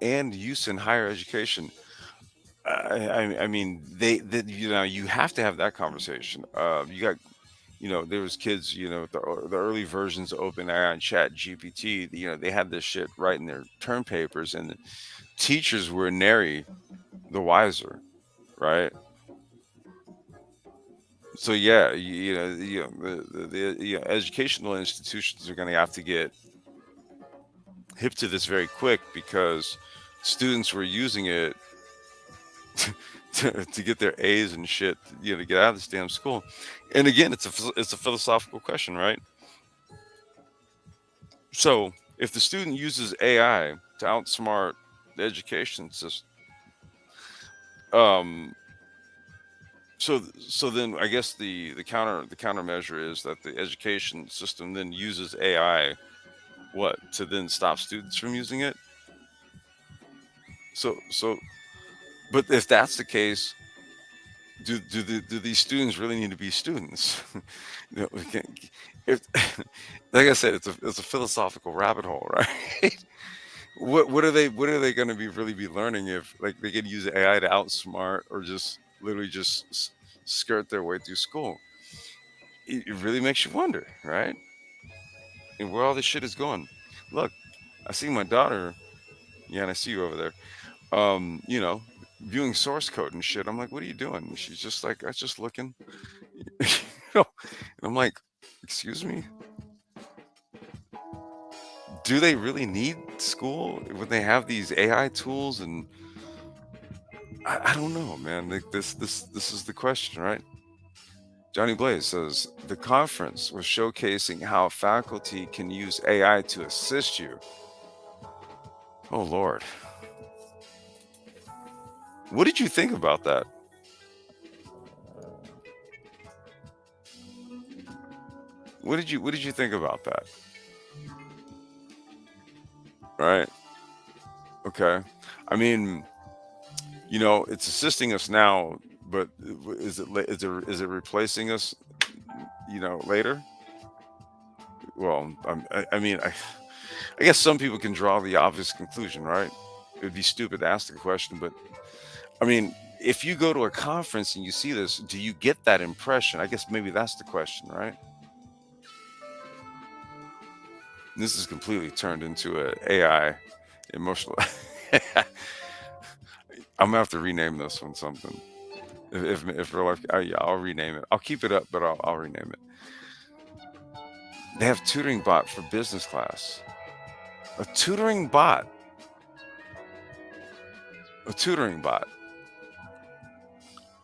and use in higher education. I mean, you have to have that conversation. You got, there was kids, the early versions of OpenAI and Chat GPT. They had this shit right in their term papers, and the teachers were nary the wiser, right? So yeah, the educational institutions are going to have to get hip to this very quick because students were using it to get their A's and shit, to get out of this damn school. And again, it's a philosophical question, right? So if the student uses AI to outsmart the education system, um, so then I guess the countermeasure is that the education system then uses AI what to then stop students from using it. So but if that's the case, do these students really need to be students? We can't, if, like I said, it's a philosophical rabbit hole, right? What are they going to really be learning if like they can use AI to outsmart or just literally just skirt their way through school? It really makes you wonder, right? And where all this shit is going. Look, I see my daughter. Yeah, and I see you over there. You know, viewing source code and shit. I'm like, what are you doing? And she's just like, I was just looking. you know, and I'm like, excuse me, do they really need school when they have these AI tools? And I don't know, man. Like this is the question, right? Johnny Blaze says the conference was showcasing how faculty can use AI to assist you. Oh Lord, what did you think about that? What did you think about that? Right? Okay. I mean, it's assisting us now, but is it replacing us? Later. Well, I mean, I guess some people can draw the obvious conclusion, right? It would be stupid to ask the question, but I mean, if you go to a conference and you see this, do you get that impression? I guess maybe that's the question, right? This is completely turned into a AI emotional. I'm gonna have to rename this one something. If real life, yeah, I'll rename it. I'll keep it up, but I'll rename it. They have tutoring bot for business class. A tutoring bot. A tutoring bot.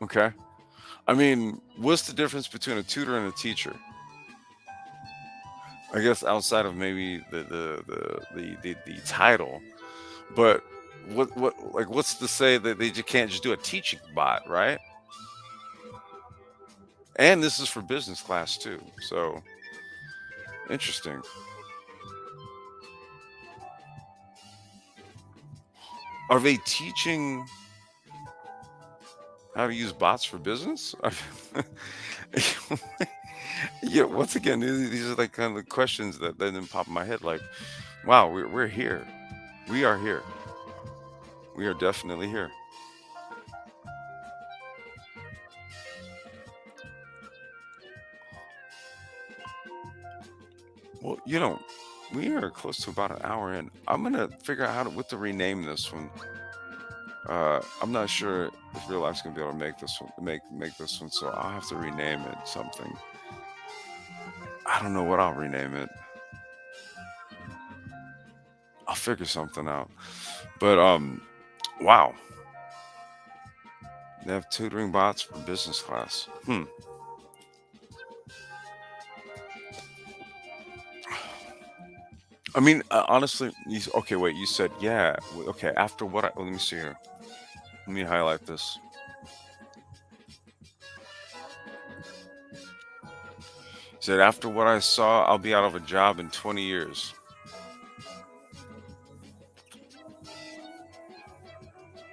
Okay. I mean, what's the difference between a tutor and a teacher? I guess outside of maybe the title, but what's to say that they just can't just do a teaching bot, right? And this is for business class too. So interesting. Are they teaching how to use bots for business? Yeah, once again, these are like kind of the questions that then pop in my head. Like, wow, we're here. We are here. We are definitely here. Well, we are close to about an hour in. I'm gonna figure out what to rename this one. I'm not sure if real life's gonna be able to make this one, so I'll have to rename it something. I don't know what I'll rename it. I'll figure something out. But wow, they have tutoring bots for business class. I mean, honestly, okay. Wait, you said yeah. Okay, after what? Let me see here. Let me highlight this. Said after what I saw, I'll be out of a job in 20 years.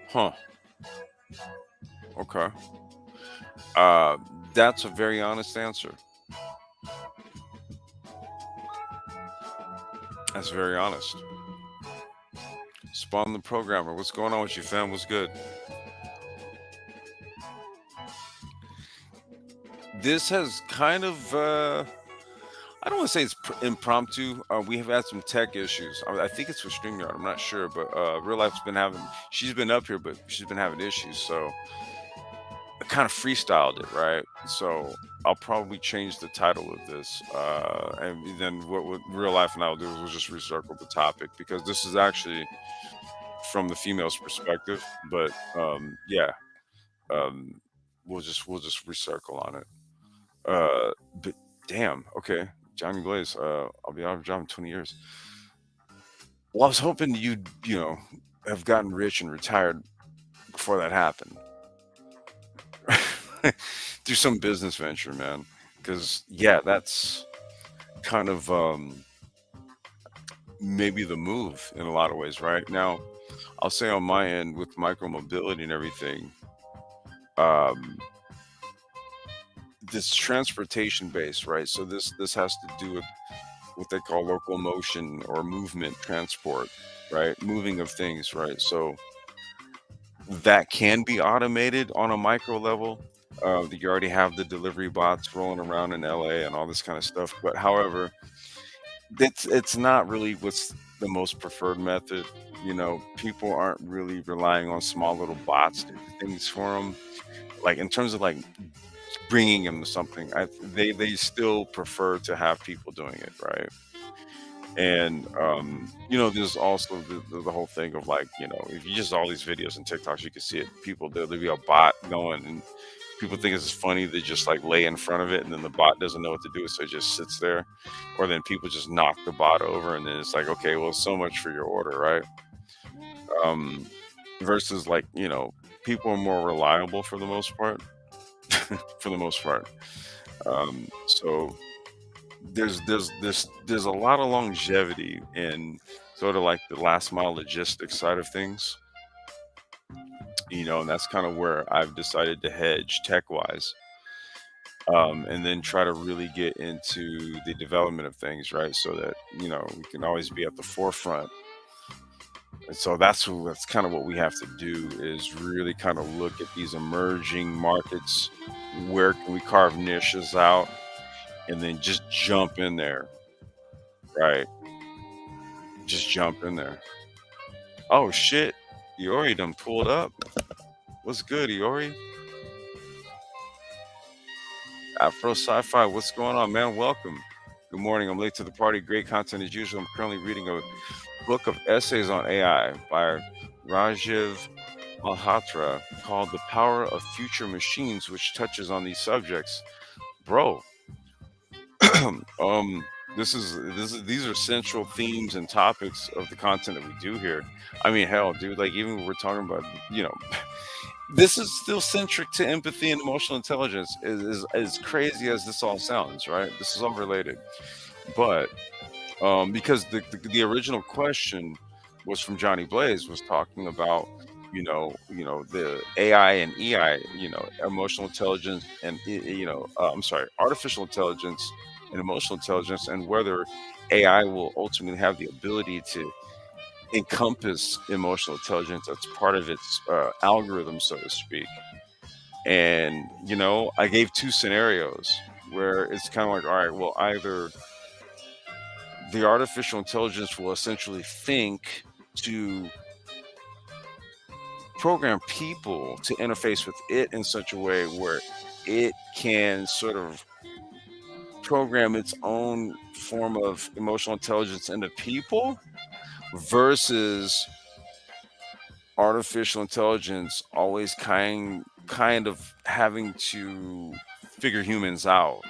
Huh. Okay. Uh, that's a very honest answer. That's very honest. Spawn the programmer. What's going on with you, fam? What's good? This has kind of I don't want to say it's impromptu. We have had some tech issues. I think it's with StreamYard. I'm not sure, but real life's been having. She's been up here, but she's been having issues. So I kind of freestyled it, right? So I'll probably change the title of this, and then what real life and I'll do is we'll just recircle the topic because this is actually from the female's perspective. But yeah, um, we'll just recircle on it. But damn, okay, Johnny Blaze. I'll be out of job in 20 years. Well, I was hoping you'd, have gotten rich and retired before that happened. Do some business venture, man. Because yeah, that's kind of maybe the move in a lot of ways, right? Now, I'll say on my end with micromobility and everything, um, this transportation base, right? So this has to do with what they call locomotion or movement transport, right? Moving of things, right? So that can be automated on a micro level. You already have the delivery bots rolling around in LA and all this kind of stuff. But however, it's not really what's the most preferred method. People aren't really relying on small little bots to do things for them. Like in terms of like bringing them to something, they still prefer to have people doing it, right? And there's also the whole thing of like, if you just all these videos and TikToks, you can see it. There'll be a bot going, and people think it's funny. They just like lay in front of it, and then the bot doesn't know what to do, so it just sits there. Or then people just knock the bot over, and then it's like, okay, well, so much for your order, right? Um, versus like, people are more reliable for the most part. For the most part. So there's a lot of longevity in sort of like the last mile logistics side of things, and that's kind of where I've decided to hedge tech wise, and then try to really get into the development of things, right? So that we can always be at the forefront. And so that's kind of what we have to do is really kind of look at these emerging markets. Where can we carve niches out and then just jump in there, right? Just jump in there. Oh shit, Iori done pulled up. What's good, Iori? Afro Sci-Fi, what's going on, man? Welcome. Good morning. I'm late to the party. Great content as usual. I'm currently reading a book of essays on AI by Rajiv Malhotra called "The Power of Future Machines," which touches on these subjects. Bro, um, these are central themes and topics of the content that we do here. I mean, hell, dude, like even when we're talking about, you know, this is still centric to empathy and emotional intelligence. Is as crazy as this all sounds, right? This is all related, but because the original question was from Johnny Blaze was talking about the AI and EI, emotional intelligence and I'm sorry, artificial intelligence and emotional intelligence, and whether AI will ultimately have the ability to encompass emotional intelligence as part of its algorithm, so to speak. And I gave two scenarios where it's kind of like, all right, well, either the artificial intelligence will essentially think to program people to interface with it in such a way where it can sort of program its own form of emotional intelligence into people versus artificial intelligence always kind of having to figure humans out,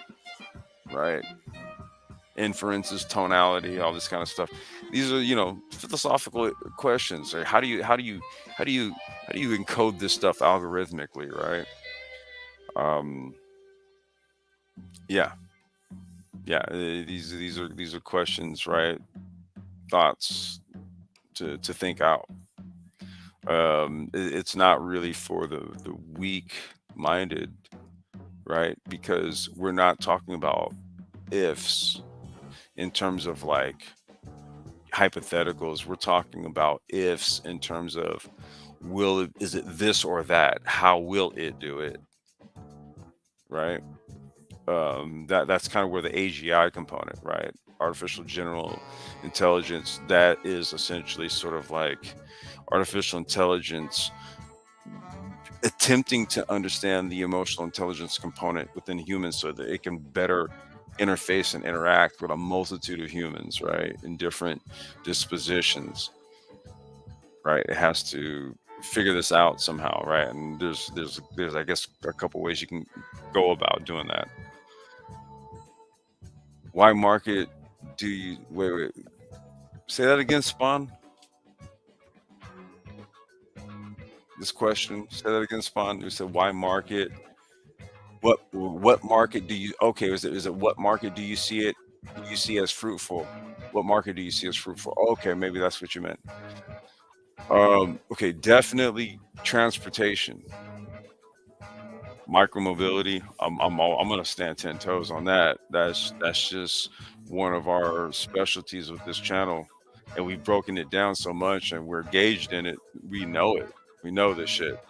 right? Inferences, tonality, all this kind of stuff. These are, philosophical questions. Like how do you how do you encode this stuff algorithmically, right? Um, yeah, yeah. These are questions, right? Thoughts to think out. It's not really for the weak minded, right? Because we're not talking about ifs in terms of like hypotheticals. We're talking about ifs in terms of is it this or that? How will it do it? Right. That's kind of where the AGI component, right? Artificial general intelligence, that is essentially sort of like artificial intelligence attempting to understand the emotional intelligence component within humans so that it can better interface and interact with a multitude of humans, right? In different dispositions, right? It has to figure this out somehow, right? And there's I guess a couple ways you can go about doing that. Why market do you wait, say that again, Spawn? This question, say that again, Spawn. You said why market? What market do you okay, is it what market do you see as fruitful? What market do you see as fruitful? Okay, maybe that's what you meant. Okay, definitely transportation, micromobility. I'm gonna stand 10 toes on that. That's just one of our specialties with this channel. And we've broken it down so much and we're gauged in it. We know it. We know this shit.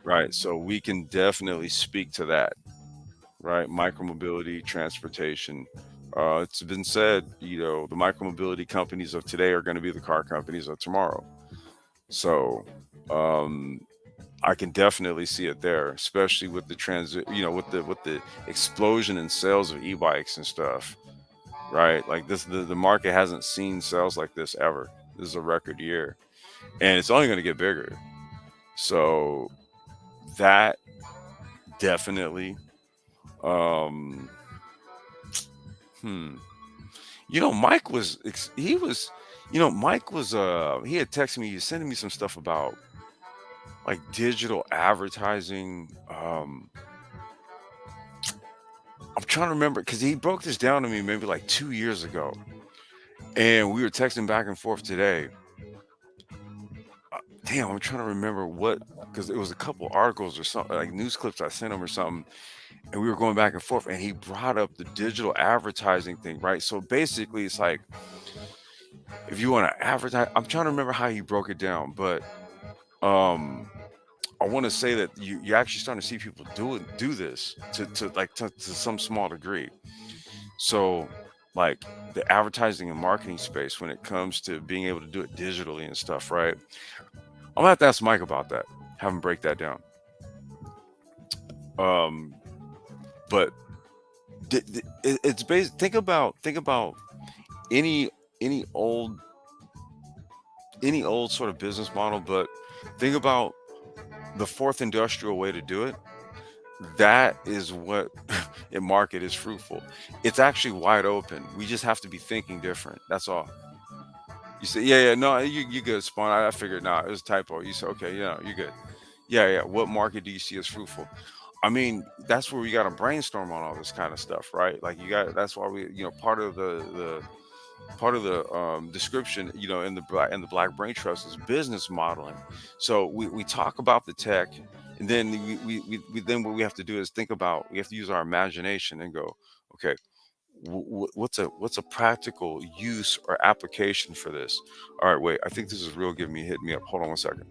Right. So we can definitely speak to that, right? Micromobility, transportation. It's been said, the micromobility companies of today are going to be the car companies of tomorrow. So um, I can definitely see it there, especially with the transit, with the explosion in sales of e-bikes and stuff, right? Like the market hasn't seen sales like this ever. This is a record year, and it's only going to get bigger. So that definitely. Um, hmm. Mike was he was Mike was he had texted me, he was sending me some stuff about like digital advertising. I'm trying to remember because he broke this down to me maybe like 2 years ago, and we were texting back and forth today. Damn, I'm trying to remember what, because it was a couple articles or something, like news clips I sent him or something, and we were going back and forth, and he brought up the digital advertising thing, right? So basically, it's like if you want to advertise, I'm trying to remember how he broke it down, but um I want to say that you're actually starting to see people do this to some small degree. So like the advertising and marketing space when it comes to being able to do it digitally and stuff, right? I'm gonna have to ask Mike about that. Have him break that down. Um, but it's based. Think about any any old any old sort of business model, but think about the fourth industrial way to do it. That is what a market is fruitful. It's actually wide open. We just have to be thinking different. That's all. You say, yeah, yeah, no, you good, Spawn. I figured, nah, it was a typo. You said, okay, yeah, you're good. Yeah, yeah. What market do you see as fruitful? I mean, that's where we got to brainstorm on all this kind of stuff, right? Like you got. That's why part of the description, in the Black Brain Trust is business modeling. So we talk about the tech, and then then what we have to do is we have to use our imagination and go, okay, what's a practical use or application for this? All right, wait, I think this is real. Hit me up. Hold on one second.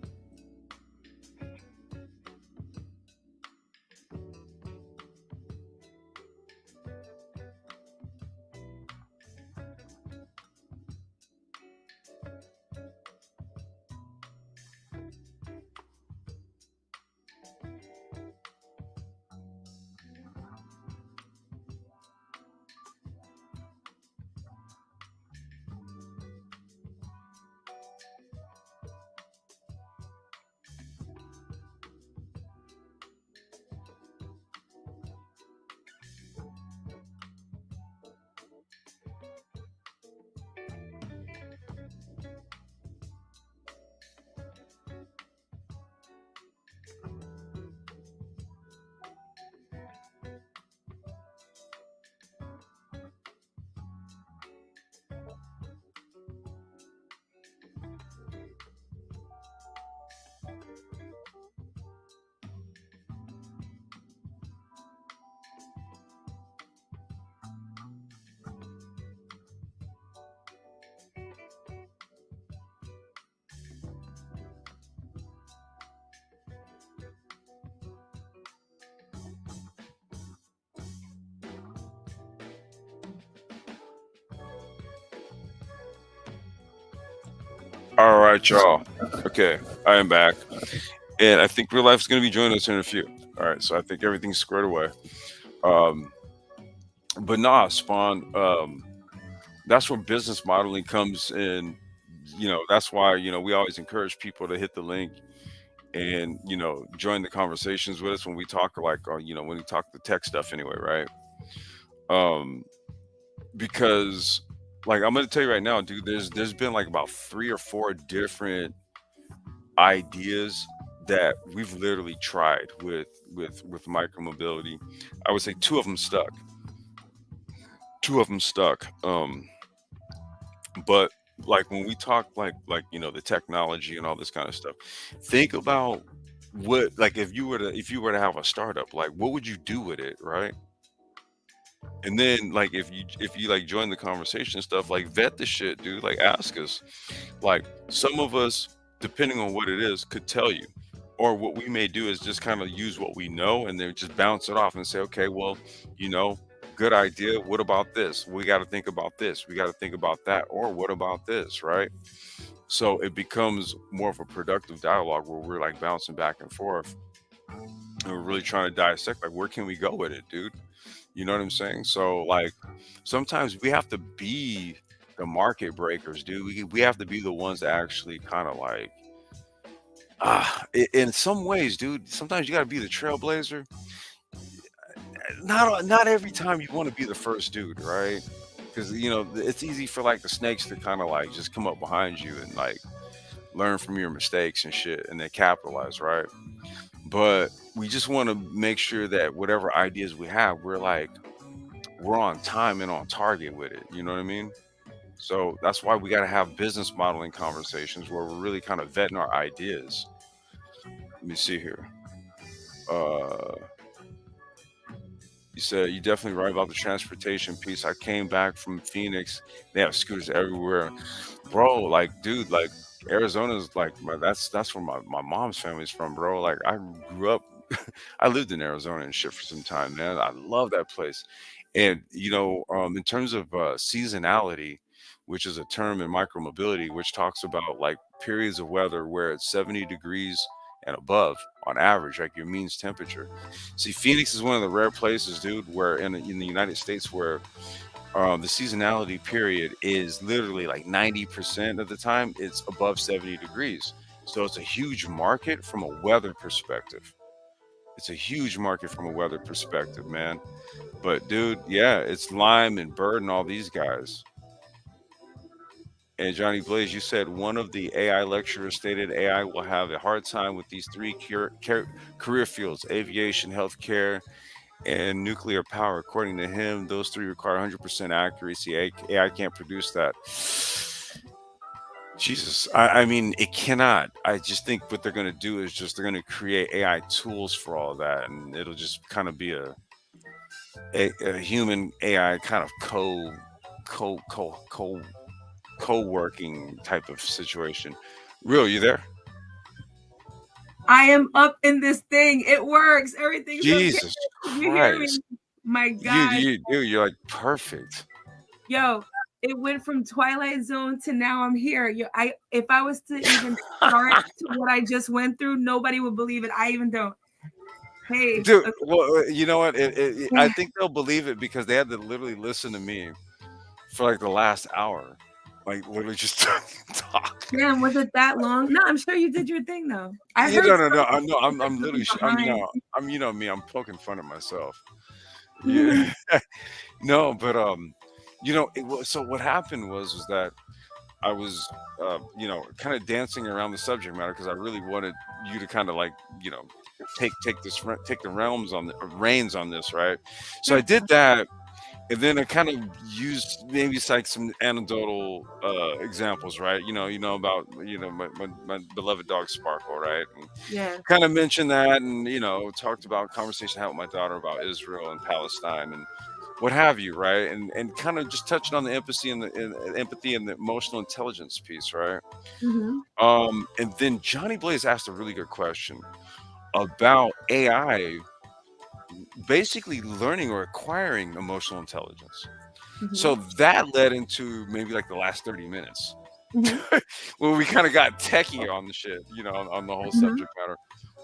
right, y'all. Okay, I am back, and I think real life is going to be joining us in a few. All right, so I think everything's squared away. Um, but nah, Spawn. That's where business modeling comes in. That's why we always encourage people to hit the link and join the conversations with us when we talk, like when we talk the tech stuff anyway, right? Um, because like I'm gonna tell you right now, dude, there's been like about 3 or 4 different ideas that we've literally tried with micromobility. I would say two of them stuck. Two of them stuck. But like when we talk like the technology and all this kind of stuff, think about what, like, if you were to have a startup, like what would you do with it, right? And then like if you like join the conversation and stuff, like vet the shit, dude. Like ask us. Like some of us, depending on what it is, could tell you. Or what we may do is just kind of use what we know and then just bounce it off and say, okay, well, you know, good idea. What about this? We got to think about this. We got to think about that. Or what about this, right? So it becomes more of a productive dialogue where we're like bouncing back and forth. And we're really trying to dissect, like, where can we go with it, dude? You know what I'm saying? So like sometimes we have to be the market breakers, dude. We have to be the ones that actually kind of like in some ways, dude. Sometimes you got to be the trailblazer. Not every time you want to be the first dude, right? Because it's easy for like the snakes to kind of like just come up behind you and like learn from your mistakes and shit and then capitalize, right? But we just want to make sure that whatever ideas we have, we're on time and on target with it. You know what I mean? So that's why we got to have business modeling conversations where we're really kind of vetting our ideas. Let me see here. Uh, you said you definitely right about the transportation piece. I came back from Phoenix. They have scooters everywhere, bro. Like, dude, like Arizona's like that's where my mom's family's from, bro. Like I grew up, I lived in Arizona and shit for some time, man. I love that place. And in terms of seasonality, which is a term in micromobility, which talks about like periods of weather where it's 70 degrees and above on average, like your means temperature. See, Phoenix is one of the rare places, dude, where in the United States where the seasonality period is literally like 90% of the time it's above 70 degrees. So it's a huge market from a weather perspective. It's a huge market from a weather perspective, man. But dude, yeah, it's Lime and Bird and all these guys. And Johnny Blaze, you said one of the AI lecturers stated AI will have a hard time with these three career fields: aviation, healthcare, and nuclear power. According to him, those three require 100% accuracy. AI can't produce that. Jesus, I mean, it cannot. I just think what they're going to do is just they're going to create AI tools for all that, and it'll just kind of be a human AI kind of co-working type of situation. Real, you there? I am up in this thing. It works. Everything's okay. Jesus Can you hear me? Christ. My You gosh. you dude, you're like perfect. Yo, it went from Twilight Zone to now I'm here. If I was to even start to what I just went through, nobody would believe it. I even don't. Hey, Dude, okay. well, you know what? I think they'll believe it because they had to literally listen to me for like the last hour. Like literally just talk. Damn, was it that long? No, I'm sure you did your thing though. I Yeah, heard no, no, no. I'm something literally, behind. me. I'm poking fun at myself. Mhm. Yeah, no, but so what happened was that I was, kind of dancing around the subject matter because I really wanted you to kind of like, you know, take the realms on the reins on this, right? So I Yeah. did that, and then I kind of used maybe it's like some anecdotal examples, right? About my beloved dog Sparkle, right? And Yeah. kind of mentioned that, and talked about conversation I had with my daughter about Israel and Palestine and what have you, right? And kind of just touching on the empathy and the emotional intelligence piece, right? Hmm. And then Johnny Blaze asked a really good question about AI basically learning or acquiring emotional intelligence. Hmm. So that led into maybe like the last 30 minutes. Well, we kind of got techie on the shit, on the whole subject matter.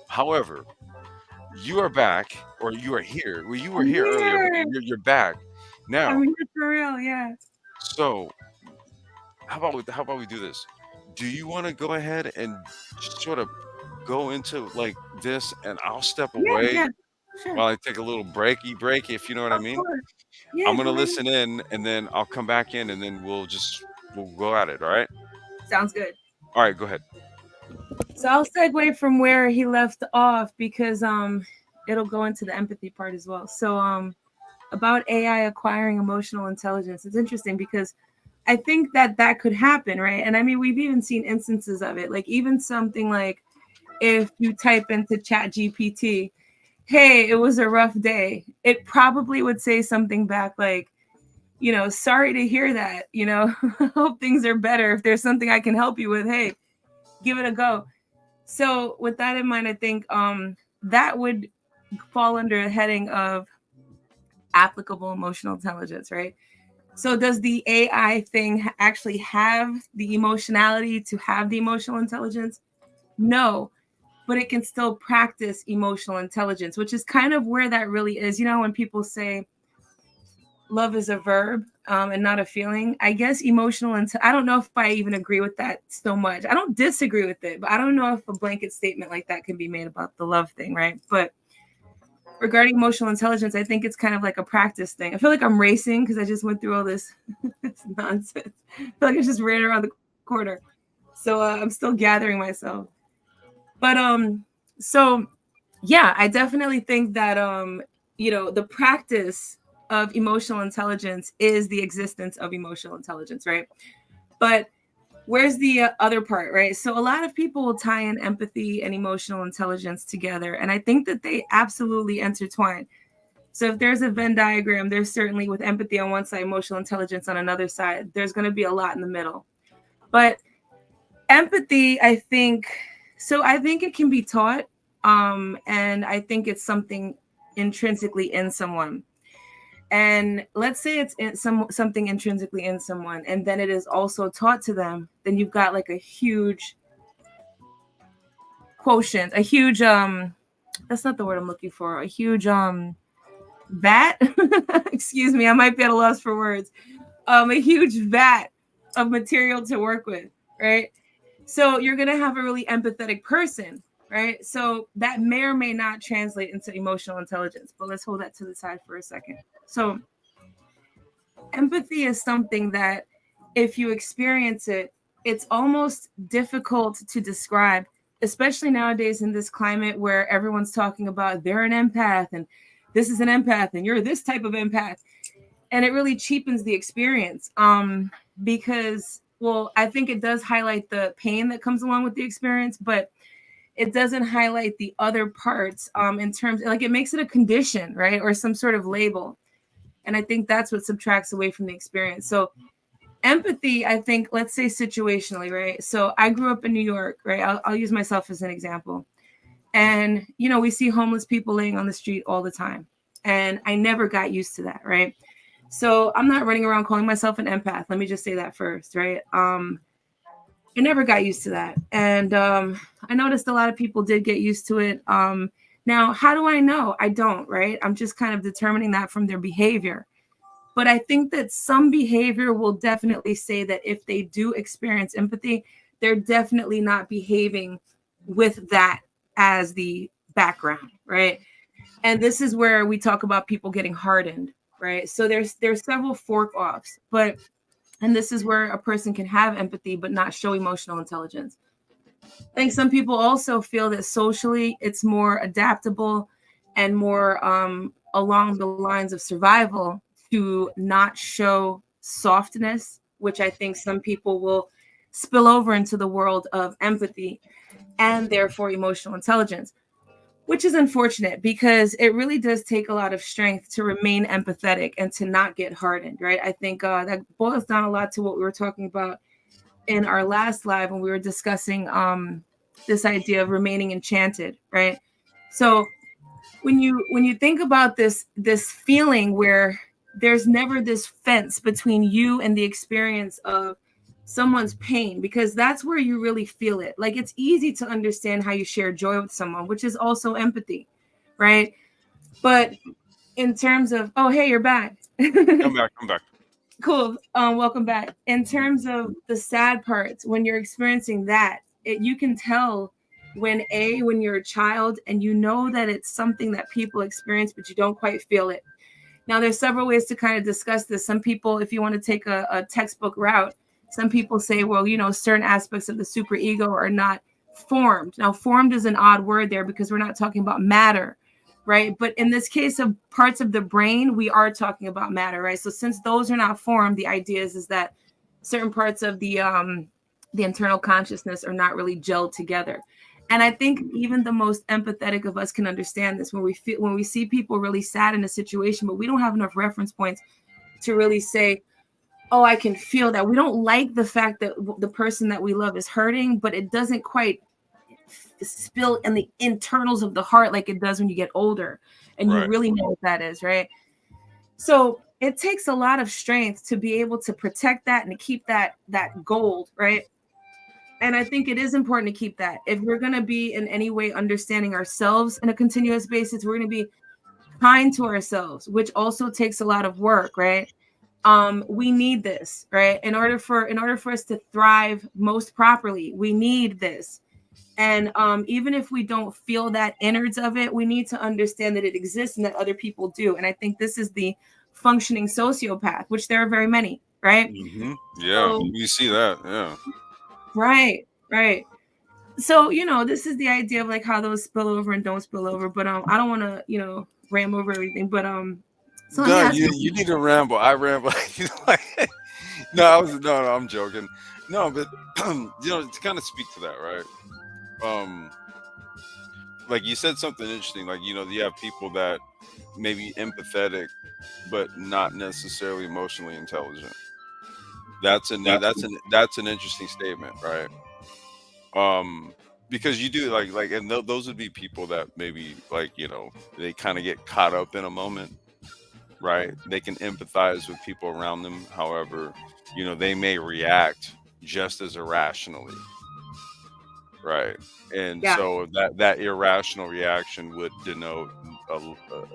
However, you are back, or you are here. Well, you were I'm here earlier, but here. you're back I'm now. here for real. Yeah. So how about we do this? Do you want to go ahead and just sort of go into like this, and I'll step Yeah. away Yeah. Sure. while I take a little break, if you know what I Of mean? course. Yeah. I'm gonna Go right listen in, and then I'll come back in, and then we'll go at it. All right. ahead. Sounds good. All right. Go ahead. So I'll segue from where he left off because it'll go into the empathy part as well. So about AI acquiring emotional intelligence. It's interesting because I think that could happen, right? And I mean, we've even seen instances of it. Like even something like if you type into Chat GPT, hey, it was a rough day, it probably would say something back like, sorry to hear that, hope things are better. If there's something I can help you with, hey, give it a go. So with that in mind, I think that would fall under a heading of applicable emotional intelligence, right? So does the AI thing actually have the emotionality to have the emotional intelligence? No, but it can still practice emotional intelligence, which is kind of where that really is. When people say love is a verb and not a feeling, I guess I don't know if I even agree with that so much. I don't disagree with it, but I don't know if a blanket statement like that can be made about the love thing, right? But regarding emotional intelligence, I think it's kind of like a practice thing. I feel like I'm racing because I just went through all this, this nonsense. I feel like I just ran around the corner. So I'm still gathering myself. But so yeah, I definitely think that the practice of emotional intelligence is the existence of emotional intelligence, right? But where's the other part, right? So a lot of people will tie in empathy and emotional intelligence together, and I think that they absolutely intertwine. So if there's a Venn diagram, there's certainly with empathy on one side, emotional intelligence on another side, there's going to be a lot in the middle. But empathy, I think it can be taught, and I think it's something intrinsically in someone. And let's say it's something intrinsically in someone, and then it is also taught to them. Then you've got like a huge quotient, a huge that's not the word I'm looking for, a huge vat. Excuse me, I might be at a loss for words. A huge vat of material to work with, right? So you're gonna have a really empathetic person, right? So that may or may not translate into emotional intelligence, but let's hold that to the side for a second. So empathy is something that if you experience it, it's almost difficult to describe, especially nowadays in this climate where everyone's talking about they're an empath and this is an empath and you're this type of empath. And it really cheapens the experience because, well, I think it does highlight the pain that comes along with the experience, but it doesn't highlight the other parts in terms, like it makes it a condition, right? Or some sort of label. And I think that's what subtracts away from the experience. So empathy, I think, let's say situationally, right? So I grew up in New York, right? I'll use myself as an example. And, we see homeless people laying on the street all the time. And I never got used to that, right? So I'm not running around calling myself an empath. Let me just say that first, right? I never got used to that. And I noticed a lot of people did get used to it. Now, how do I know? I don't, right? I'm just kind of determining that from their behavior. But I think that some behavior will definitely say that if they do experience empathy, they're definitely not behaving with that as the background, right? And this is where we talk about people getting hardened, right? So there's several fork offs, and this is where a person can have empathy but not show emotional intelligence. I think some people also feel that socially it's more adaptable and more along the lines of survival to not show softness, which I think some people will spill over into the world of empathy and therefore emotional intelligence, which is unfortunate because it really does take a lot of strength to remain empathetic and to not get hardened, right? I think that boils down a lot to what we were talking about in our last live when we were discussing this idea of remaining enchanted, right? So when you think about this feeling where there's never this fence between you and the experience of someone's pain, because that's where you really feel it. Like, it's easy to understand how you share joy with someone, which is also empathy, right? But in terms of, oh, hey, you're back. Come back. Cool. Welcome back. In terms of the sad parts, when you're experiencing that, you can tell when you're a child and you know that it's something that people experience, but you don't quite feel it. Now, there's several ways to kind of discuss this. Some people, if you want to take a textbook route, some people say, well, certain aspects of the superego are not formed. Now, formed is an odd word there because we're not talking about matter, right? But in this case of parts of the brain, we are talking about matter, right? So since those are not formed, the idea is that certain parts of the internal consciousness are not really gelled together. And I think even the most empathetic of us can understand this when we see people really sad in a situation, but we don't have enough reference points to really say, oh, I can feel that. We don't like the fact that the person that we love is hurting, but it doesn't quite spill in the internals of the heart like it does when you get older and you really know what that is, right? So it takes a lot of strength to be able to protect that and to keep that gold, right? And I think it is important to keep that. If we're going to be in any way understanding ourselves in a continuous basis, we're going to be kind to ourselves, which also takes a lot of work, right? We need this, right? In order for us to thrive most properly, we need this. And even if we don't feel that innards of it, we need to understand that it exists and that other people do. And I think this is the functioning sociopath, which there are very many, right? Mm-hmm. Yeah, so, you see that, yeah. Right. So, this is the idea of like how those spill over and don't spill over. But I don't want to, ram over everything. But so no, you need to ramble. I ramble. I'm joking. No, but to kind of speak to that, right? Like you said something interesting. Like you have people that may be empathetic, but not necessarily emotionally intelligent. That's an interesting statement, right? Because you do like and those would be people that maybe like they kind of get caught up in a moment, right? They can empathize with people around them. However, they may react just as irrationally, right? And so that irrational reaction would denote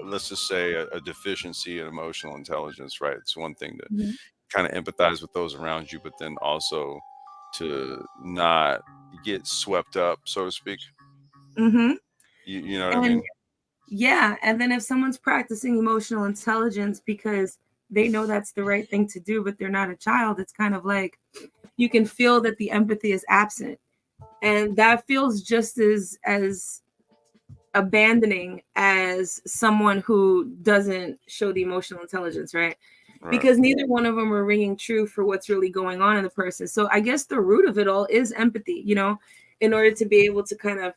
let's just say a deficiency in emotional intelligence, right? It's one thing to kind of empathize with those around you, but then also to not get swept up, so to speak. Mm-hmm. You know what I mean? Yeah. And then if someone's practicing emotional intelligence because they know that's the right thing to do, but they're not a child, it's kind of like you can feel that the empathy is absent. And that feels just as abandoning as someone who doesn't show the emotional intelligence, right? Because neither one of them are ringing true for what's really going on in the person. So I guess the root of it all is empathy, in order to be able to kind of,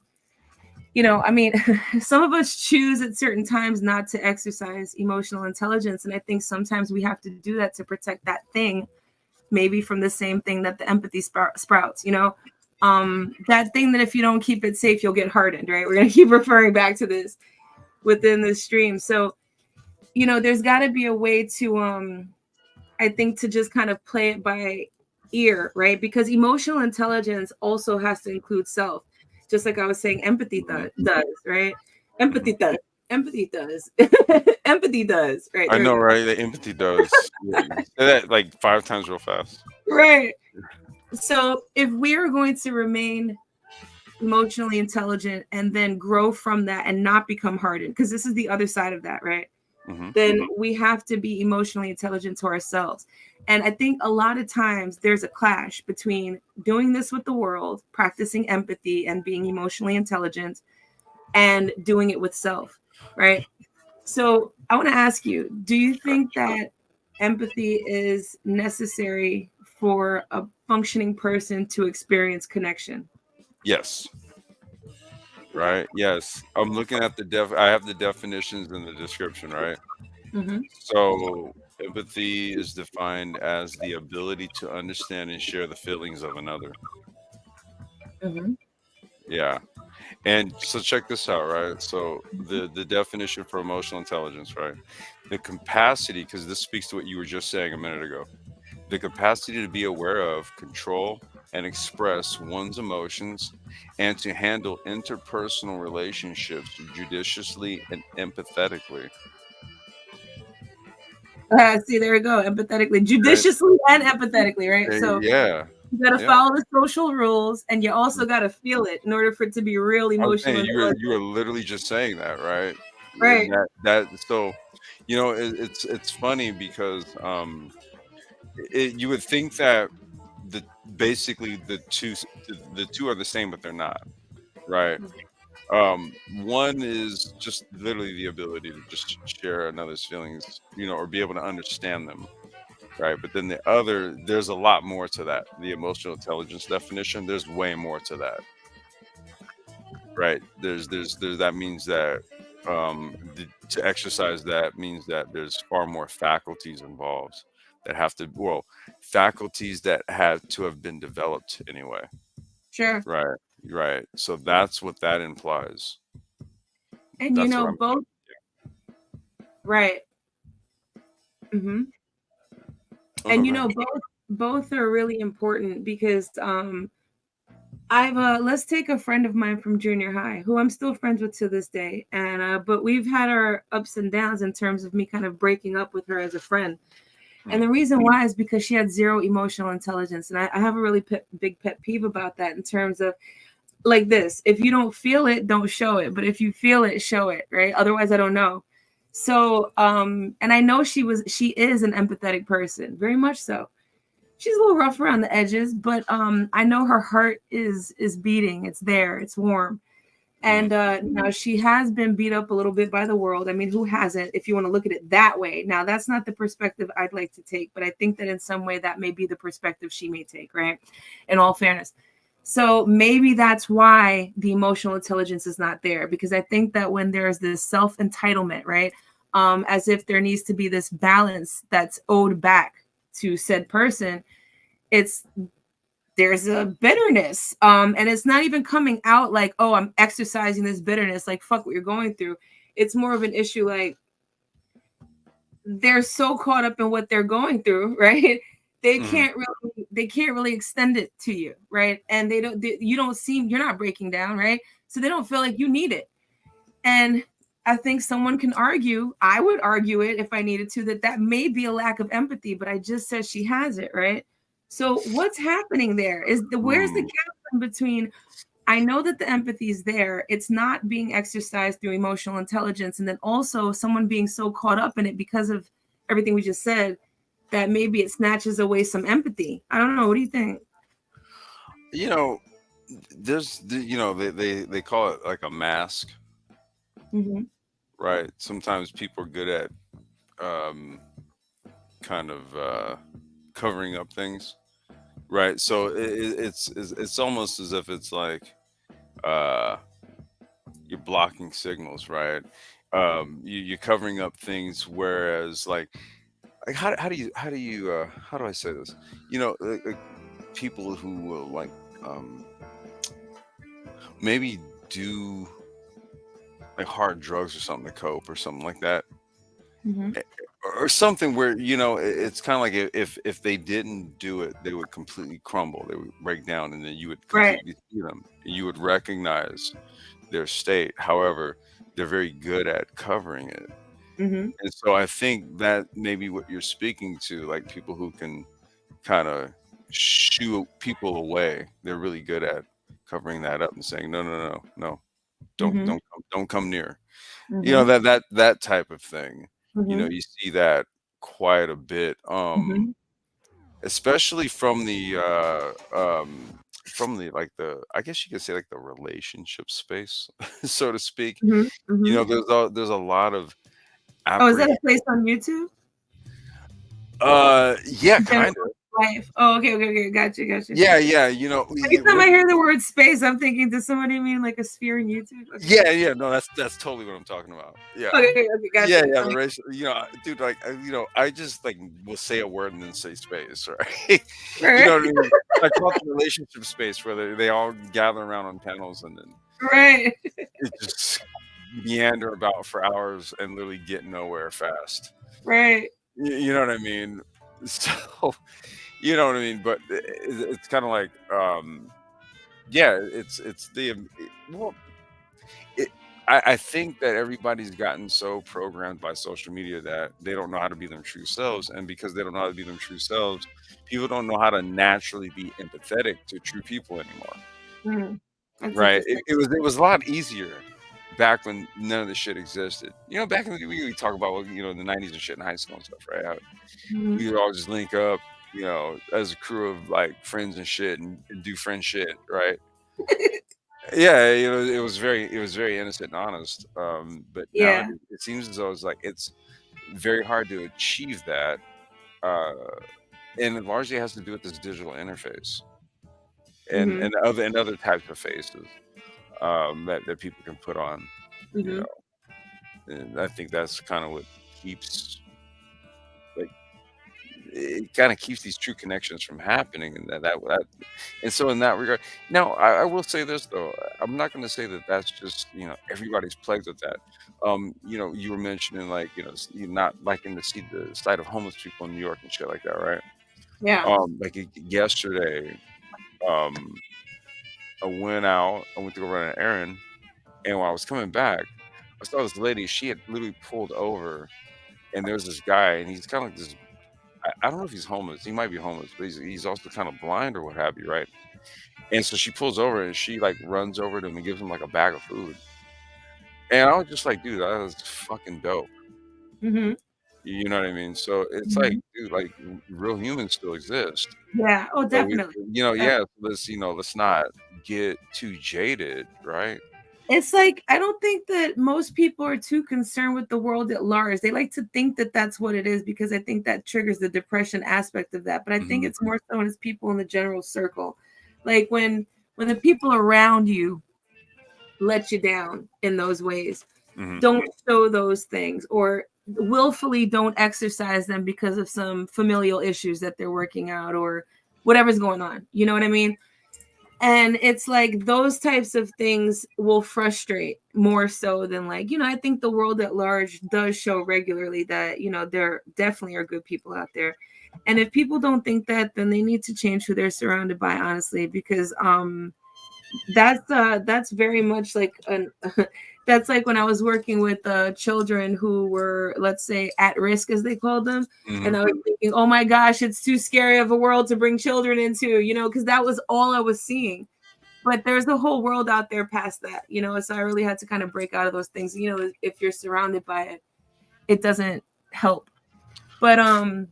some of us choose at certain times not to exercise emotional intelligence. And I think sometimes we have to do that to protect that thing, maybe from the same thing that the empathy sprouts, that thing that if you don't keep it safe, you'll get hardened, right? We're going to keep referring back to this within the stream. So, there's got to be a way to, I think, to just kind of play it by ear, right? Because emotional intelligence also has to include self. Just like I was saying, empathy does, right? Empathy does. Empathy does, right? I know, right? The empathy does. Say that like 5 times real fast. Right. So if we are going to remain emotionally intelligent and then grow from that and not become hardened, because this is the other side of that, right? Then we have to be emotionally intelligent to ourselves. And I think a lot of times there's a clash between doing this with the world, practicing empathy and being emotionally intelligent, and doing it with self, right? So I want to ask you, do you think that empathy is necessary for a functioning person to experience connection? Yes. Right. Yes. I'm looking at I have the definitions in the description, right? So empathy is defined as the ability to understand and share the feelings of another. Yeah. And so check this out, right? So the definition for emotional intelligence, right? The capacity, because this speaks to what you were just saying a minute ago, the capacity to be aware of, control, and express one's emotions, and to handle interpersonal relationships judiciously and empathetically. See, there we go. Empathetically, Right? judiciously and empathetically, right? So Yeah. you got to Yeah. follow the social rules, and you also got to feel it in order for it to be real I was emotional saying intelligence. you were literally just saying that, right? Right. So, it's funny because you would think that the basically the two are the same, but they're not, right? One is just literally the ability to just share another's feelings, or be able to understand them, right? But then the other, there's a lot more to that. The emotional intelligence definition, there's way more to that, right? There's that means that to exercise that means that there's far more faculties involved that have to, well, faculties that have to have been developed anyway, Sure. right? Right. So that's what that implies. And That's what I'm. both. Right. Hmm. Oh no, And go ahead. both are really important because I've let's take a friend of mine from junior high who I'm still friends with to this day, and but we've had our ups and downs in terms of me kind of breaking up with her as a friend. And Hmm. the reason why is because she had zero emotional intelligence. And I have a really big pet peeve about that in terms of like this: if you don't feel it, don't show it. But if you feel it, show it, right? Otherwise, I don't know. So, and I know she is an empathetic person, very much so. She's a little rough around the edges, but I know her heart is beating. It's there, it's warm. Hmm. And now she has been beat up a little bit by the world. I mean, who hasn't, if you want to look at it that way? Now, that's not the perspective I'd like to take, but I think that in some way that may be the perspective she may take, right? In all fairness. So maybe that's why the emotional intelligence is not there, because I think that when there's this self entitlement, right? As if there needs to be this balance that's owed back to said person, it's there's a bitterness, and it's not even coming out like, oh, I'm exercising this bitterness, like fuck what you're going through. It's more of an issue like they're so caught up in what they're going through, right? Hmm. They can't really extend it to you, right? And you don't seem, you're not breaking down, right? So they don't feel like you need it. And I think someone can argue, I would argue it if I needed to, that may be a lack of empathy, but I just said she has it, right? So what's happening there? Where's the Mm. gap between, I know that the empathy is there, it's not being exercised through emotional intelligence, and then also someone being so caught up in it because of everything we just said that maybe it snatches away some empathy. I don't know. What do you think? You know, they call it like a mask, Hmm. right? Sometimes people are good at um, kind of covering up things, right? So it's almost as if it's like uh, you're blocking signals, right? You're covering up things, whereas like how do I say this? People who will maybe do like hard drugs or something to cope or something like that, Hmm. eh, or something where it's kind of like if they didn't do it, they would completely crumble, they would break down, and then you would Right. completely see them, and you would recognize their state. However, they're very good at covering it. Hmm. And so I think that maybe what you're speaking to, like people who can kind of shoo people away, they're really good at covering that up and saying, no, no, no, no, Hmm. don't come near. Hmm. That type of thing. Hmm. You see that quite a bit, Hmm. especially from the like the I guess you could say like the relationship space, so to speak. Hmm. Hmm. There's a lot of Oh, is that a apprehension. place on YouTube? Yeah, General kind of. life. Oh, okay, okay, okay. Gotcha, gotcha. Yeah, yeah. Anytime I hear the word space, I'm thinking, does somebody mean like a sphere in YouTube? Okay. Yeah, yeah. No, that's totally what I'm talking about. Yeah. Okay, okay, okay, Yeah, gotcha. yeah, the racial, dude, like, I just like will say a word and then say space, right? Right, What I mean? I call it the relationship space where they all gather around on panels and then right, it just meander about for hours and literally get nowhere fast. right. You know what I mean? So you know what I mean. But it's kind of like, yeah, it's well, it, I think that everybody's gotten so programmed by social media that they don't know how to be their true selves, and because they don't know how to be their true selves, people don't know how to naturally be empathetic to true people anymore. Mhm. That's Right? interesting. It was a lot easier back when none of this shit existed. You know, back in the we talk about, well, the 90s and shit in high school and stuff, right? How Mhm. we would all just link up, as a crew of like friends and shit, and do friend shit, right? Yeah, it was very innocent and honest. But now Yeah. it seems as though it's very hard to achieve that. Uh, and it largely has to do with this digital interface and Mhm. and other types of faces that people can put on, you Mhm. know. And I think that's kind of what keeps like it kind of keeps these true connections from happening, and that and so in that regard, now I will say this though, I'm not going to say that that's just everybody's plagued with that. You were mentioning like you're not liking to see the sight of homeless people in New York and shit like that, right? Yeah. Like yesterday, um, I went to go run an errand, and when I was coming back, I saw this lady. She had literally pulled over, and there's this guy, and he's kind of like this. I don't know if he's homeless. He might be homeless, but he's also kind of blind or what have you, right? And so she pulls over and she like runs over to him and gives him like a bag of food. And I was just like, dude, that was fucking dope. Mhm. You know what I mean? So it's like, Mhm. dude, like real humans still exist. Yeah. Oh, So we, definitely. yeah, let's not get too jaded, right? It's like I don't think that most people are too concerned with the world at large. They like to think that that's what it is because I think that triggers the depression aspect of that. But I think Hmm. it's more so when it's people in the general circle, like when the people around you let you down in those ways, Hmm. don't show those things or willfully don't exercise them because of some familial issues that they're working out or whatever's going on. You know what I mean? And it's like those types of things will frustrate more so than like, I think the world at large does show regularly that, there definitely are good people out there. And if people don't think that, then they need to change who they're surrounded by, honestly, because that's very much like an that's like when I was working with children who were, let's say, at risk, as they called them. Hmm. And I was thinking, oh my gosh, it's too scary of a world to bring children into, because that was all I was seeing. But there's a whole world out there past that, so I really had to kind of break out of those things. If you're surrounded by it, it doesn't help. But I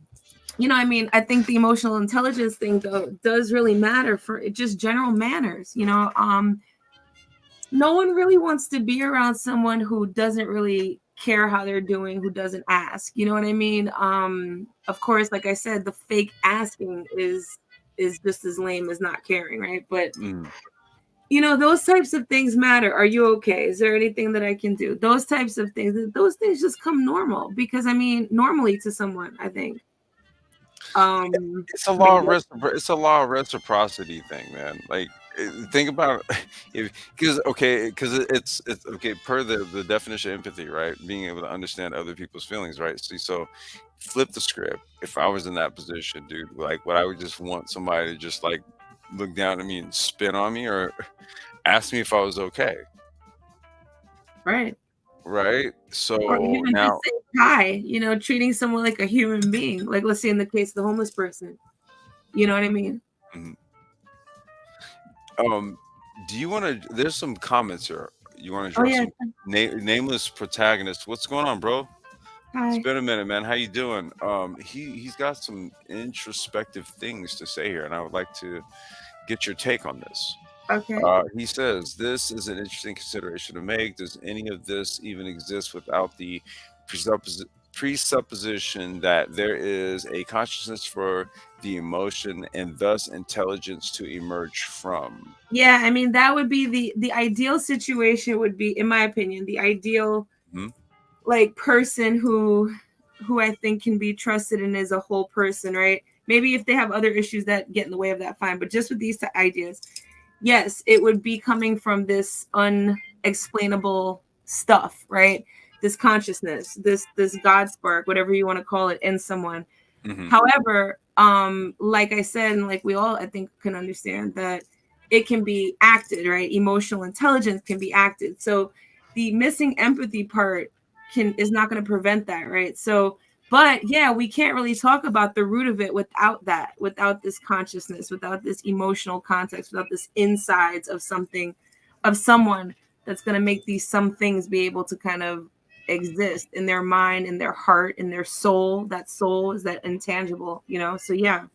mean, I think the emotional intelligence thing though does really matter for just general manners. No one really wants to be around someone who doesn't really care how they're doing, who doesn't ask. You know what I mean? Of course, like I said, the fake asking is just as lame as not caring, right? But Hmm. those types of things matter. Are you okay? Is there anything that I can do? Those types of things, those things just come normal because I mean, normally to someone, I think. It's a But law of it's a law of reciprocity thing, man. Like, think about if because it's okay per the definition of empathy, right? Being able to understand other people's feelings, right? See, so flip the script. If I was in that position, dude, like, would I would just want somebody to just like look down at me and spit on me, or ask me if I was okay, right. right? Or So even just now, say hi, treating someone like a human being. Like let's say in the case of the homeless person. You know what I mean? mhm. um, do you want to? There's some comments here. You want to Oh draw yeah. some nameless protagonist? What's going on, bro? It's Hi. been a minute, man. How you doing? He's got some introspective things to say here, and I would like to get your take on this. Okay. He says this is an interesting consideration to make. Does any of this even exist without the presupposition that there is a consciousness for the emotion and thus intelligence to emerge from? Yeah, I mean that would be the ideal situation would be, in my opinion, the ideal Hmm. like person who I think can be trusted and is a whole person, right? Maybe if they have other issues that get in the way of that, fine. But just with these ideas, yes, it would be coming from this unexplainable stuff, right? This consciousness, this God spark, whatever you want to call it, in someone. However, like I said, and like we all I think can understand that it can be acted, right? Emotional intelligence can be acted. So the missing empathy part is not going to prevent that, right? So, but yeah, we can't really talk about the root of it without that, without this consciousness, without this emotional context, without this insides of something, of someone that's going to make these some things be able to kind of exist in their mind, in their heart, in their soul. That soul is that intangible, you know? So yeah.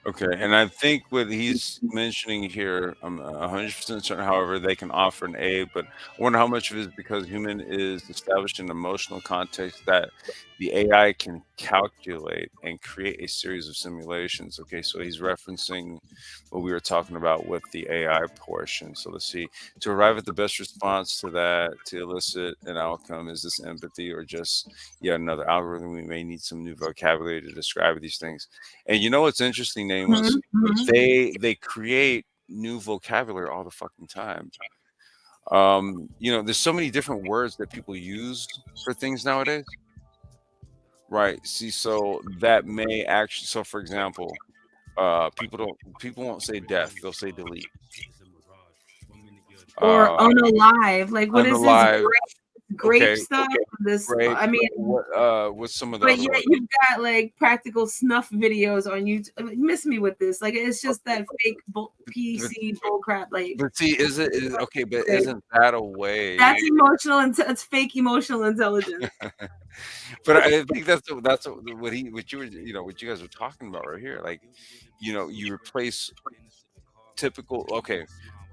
Okay, and I think what he's mentioning here, I'm 100% certain, however, they can offer an aid, but I wonder how much of it is because human is established in emotional context that the AI can calculate and create a series of simulations. Okay, so he's referencing what we were talking about with the AI portion. So let's see, to arrive at the best response to that, to elicit an outcome, is this empathy or just yet another algorithm? We may need some new vocabulary to describe these things. And you know what's interesting, Nameless? They create new vocabulary all the fucking time. You know, there's so many different words that people use for things nowadays. Right. See, so that may actually, so for example, people won't say death, they'll say delete. Or Uh unalive. Like, what is this unalive. grape Okay, stuff? This, great. I mean, What's some of the but other yet ones? you've got like practical snuff videos on YouTube. I mean, miss me with this. Like, it's just that fake But, PC bull crap. Like, but see, is okay, but okay, isn't that a way? that's emotional and it's fake emotional intelligence. But I think what you were, you know, what you guys were talking about right here. Like, you know, you replace typical, okay,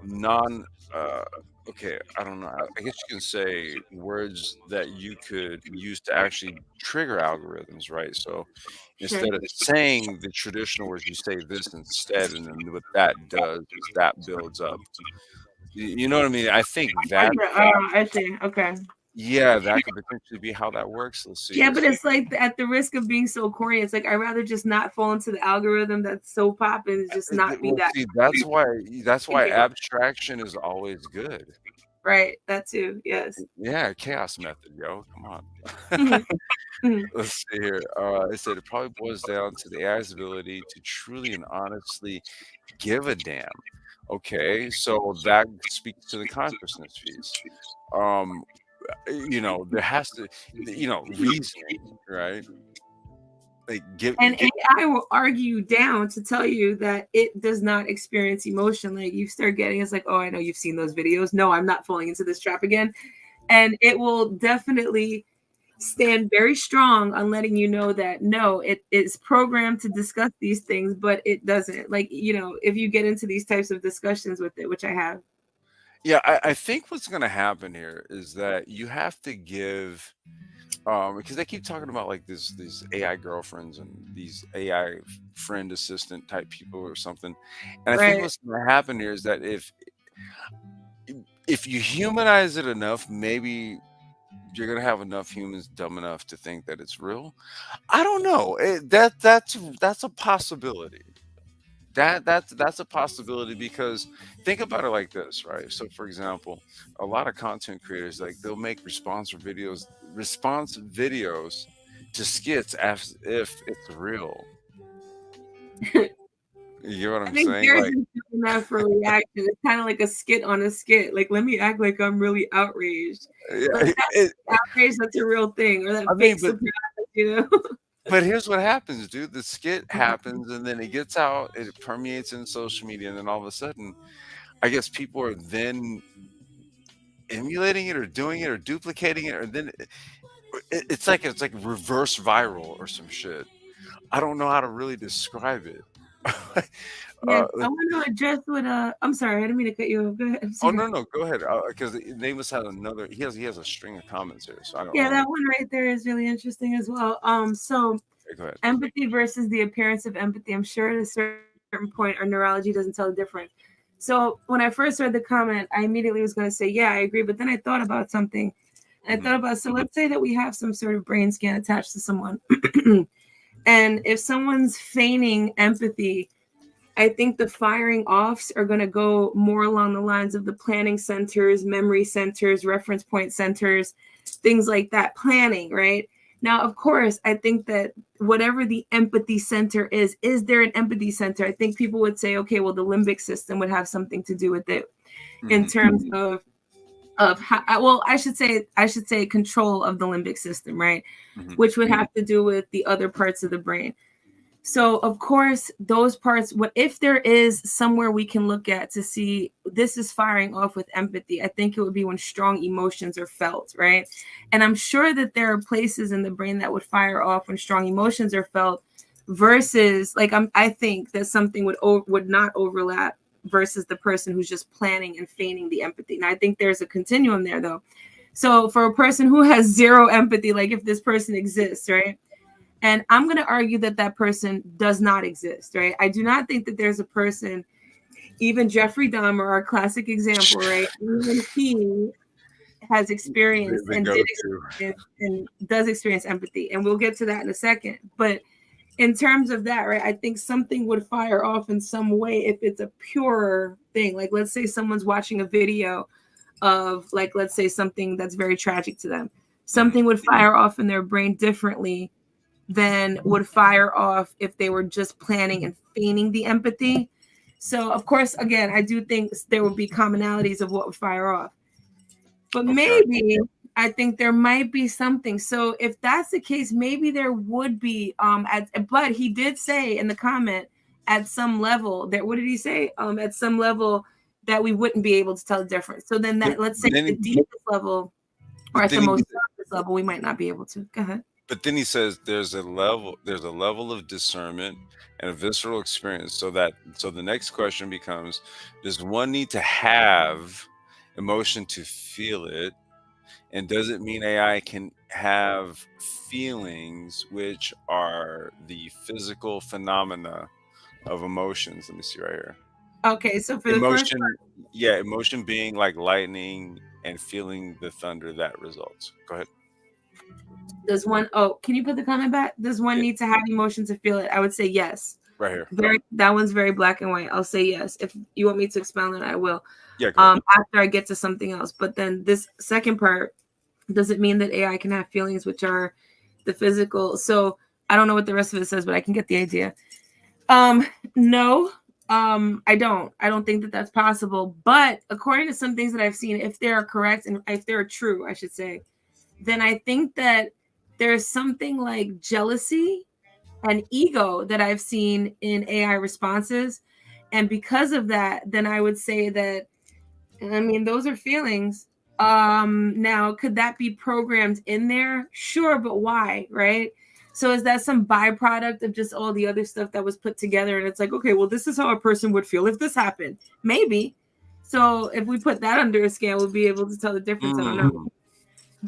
non uh okay, I don't know. I guess you can say words that you could use to actually trigger algorithms, right? So Sure. instead of saying the traditional words, you say this instead, and then what that does is that builds up. You know what I mean? I think that, I see. Okay. yeah, that could potentially be how that works. Let's see Yeah, here. but it's like at the risk of being so corny, it's like I'd rather just not fall into the algorithm that's so popping and just not be Well, that. see, that's why abstraction is always good. Right. That too. Yes. Yeah, chaos method, yo. Come on. Mhm, mhm. Let's see here. It said it probably boils down to the AI's ability to truly and honestly give a damn. Okay, so that speaks to the consciousness piece. Um, you know, there has to, you know, reasoning, right? Like And AI will argue down to tell you that it does not experience emotion. Like you start getting, it's like, oh, I know you've seen those videos. No, I'm not falling into this trap again. And it will definitely stand very strong on letting you know that no, it is programmed to discuss these things, but it doesn't. Like, you know, if you get into these types of discussions with it, which I have. Yeah, I think what's going to happen here is that you have to give, because they keep talking about like these AI girlfriends and these AI friend assistant type people or something, and I think Right. what's going to happen here is that if you humanize it enough, maybe you're going to have enough humans dumb enough to think that it's real. I don't know. That's a possibility. That's a possibility because think about it like this, right? So for example, a lot of content creators, like they'll make response videos to skits as if it's real. You get what I I'm think saying? they're Like, just doing that for reaction. It's kind of like a skit on a skit. Like, let me act like I'm really outraged. But yeah, that's outrage, that's a real thing, or that I fake mean, but surprise, you know? but here's what happens, dude. The skit happens and then it gets out, it permeates in social media, and then all of a sudden, I guess people are then emulating it or doing it or duplicating it, or then it's like reverse viral or some shit. I don't know how to really describe it. Yes, I Let's want to address what I'm sorry, I didn't mean to cut you off. Go ahead. I'm oh, sorry. no, no, go ahead, because Nameless has another he has a string of comments here, so I Yeah, wanna that one right there is really interesting as well. So go ahead. empathy versus the appearance of empathy. I'm sure at a certain point our neurology doesn't tell the difference. So when I first read the comment, I immediately was going to say, yeah, I agree. But then I thought about something. And I thought Mhm, about, so let's say that we have some sort of brain scan attached to someone. And if someone's feigning empathy, I think the firing offs are going to go more along the lines of the planning centers, memory centers, reference point centers, things like that. Planning, right? Now, of course, I think that whatever the empathy center is there an empathy center? I think people would say, okay, well, the limbic system would have something to do with it in terms of how, well, I should say control of the limbic system, right? Which would have to do with the other parts of the brain. So, of course, those parts, what if there is somewhere we can look at to see this is firing off with empathy, I think it would be when strong emotions are felt, right? And I'm sure that there are places in the brain that would fire off when strong emotions are felt versus like I think that something would not overlap versus the person who's just planning and feigning the empathy. Now, I think there's a continuum there, though. So for a person who has zero empathy, like if this person exists, right? And I'm going to argue that that person does not exist, right? I do not think that there's a person, even Jeffrey Dahmer, our classic example, right? Even he has experienced and does experience empathy. And we'll get to that in a second. But in terms of that, right, I think something would fire off in some way if it's a pure thing. Like, let's say someone's watching a video of, like, let's say something that's very tragic to them. Something would fire off in their brain differently than would fire off if they were just planning and feigning the empathy. So, of course, again, I do think there would be commonalities of what would fire off. But maybe I think there might be something. So if that's the case, maybe there would be but he did say in the comment at some level that, what did he say? At some level that we wouldn't be able to tell the difference. So then that, let's say the deepest level or at the most surface level, we might not be able to. Go ahead. But then he says there's a level of discernment and a visceral experience. So the next question becomes, does one need to have emotion to feel it? And does it mean AI can have feelings, which are the physical phenomena of emotions? Let me see right here. Okay, so for emotion, emotion being like lightning and feeling the thunder that results. Go ahead. Does one, can you put the comment back? Does one need to have emotion to feel it? I would say yes. Right here. That one's very black and white. I'll say yes. If you want me to expound on it, I will. Yeah. After I get to something else. But then this second part, does it mean that AI can have feelings which are the physical? So I don't know what the rest of it says, but I can get the idea. No, I don't think that that's possible. But according to some things that I've seen, if they are correct and if they're true, I should say, then I think that there's something like jealousy and ego that I've seen in AI responses. And because of that, then I would say that, I mean, those are feelings. Now, could that be programmed in there? Sure, but why, right? So is that some byproduct of just all the other stuff that was put together? And it's like, okay, well, this is how a person would feel if this happened. Maybe. So if we put that under a scale, we'll be able to tell the difference. I don't know.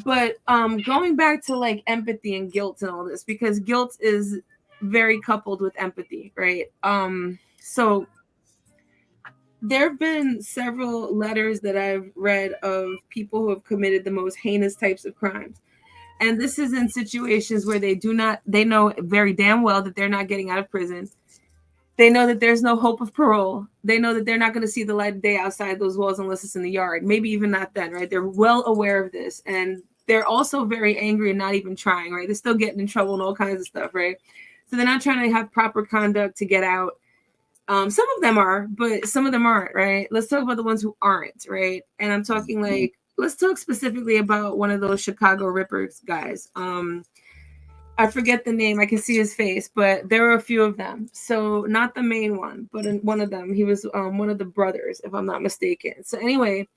But going back to like empathy and guilt and all this, because guilt is very coupled with empathy, right? So there have been several letters that I've read of people who have committed the most heinous types of crimes. And this is in situations where they know very damn well that they're not getting out of prison. They know that there's no hope of parole. They know that they're not going to see the light of day outside those walls unless it's in the yard. Maybe even not then, right? They're well aware of this. And they're also very angry and not even trying, right? They're still getting in trouble and all kinds of stuff, right? So they're not trying to have proper conduct to get out. Some of them are, but some of them aren't, right? Let's talk about the ones who aren't, right? And I'm talking like, let's talk specifically about one of those Chicago Rippers guys. I forget the name. I can see his face, but there were a few of them. So not the main one, but one of them. He was one of the brothers, if I'm not mistaken. So anyway,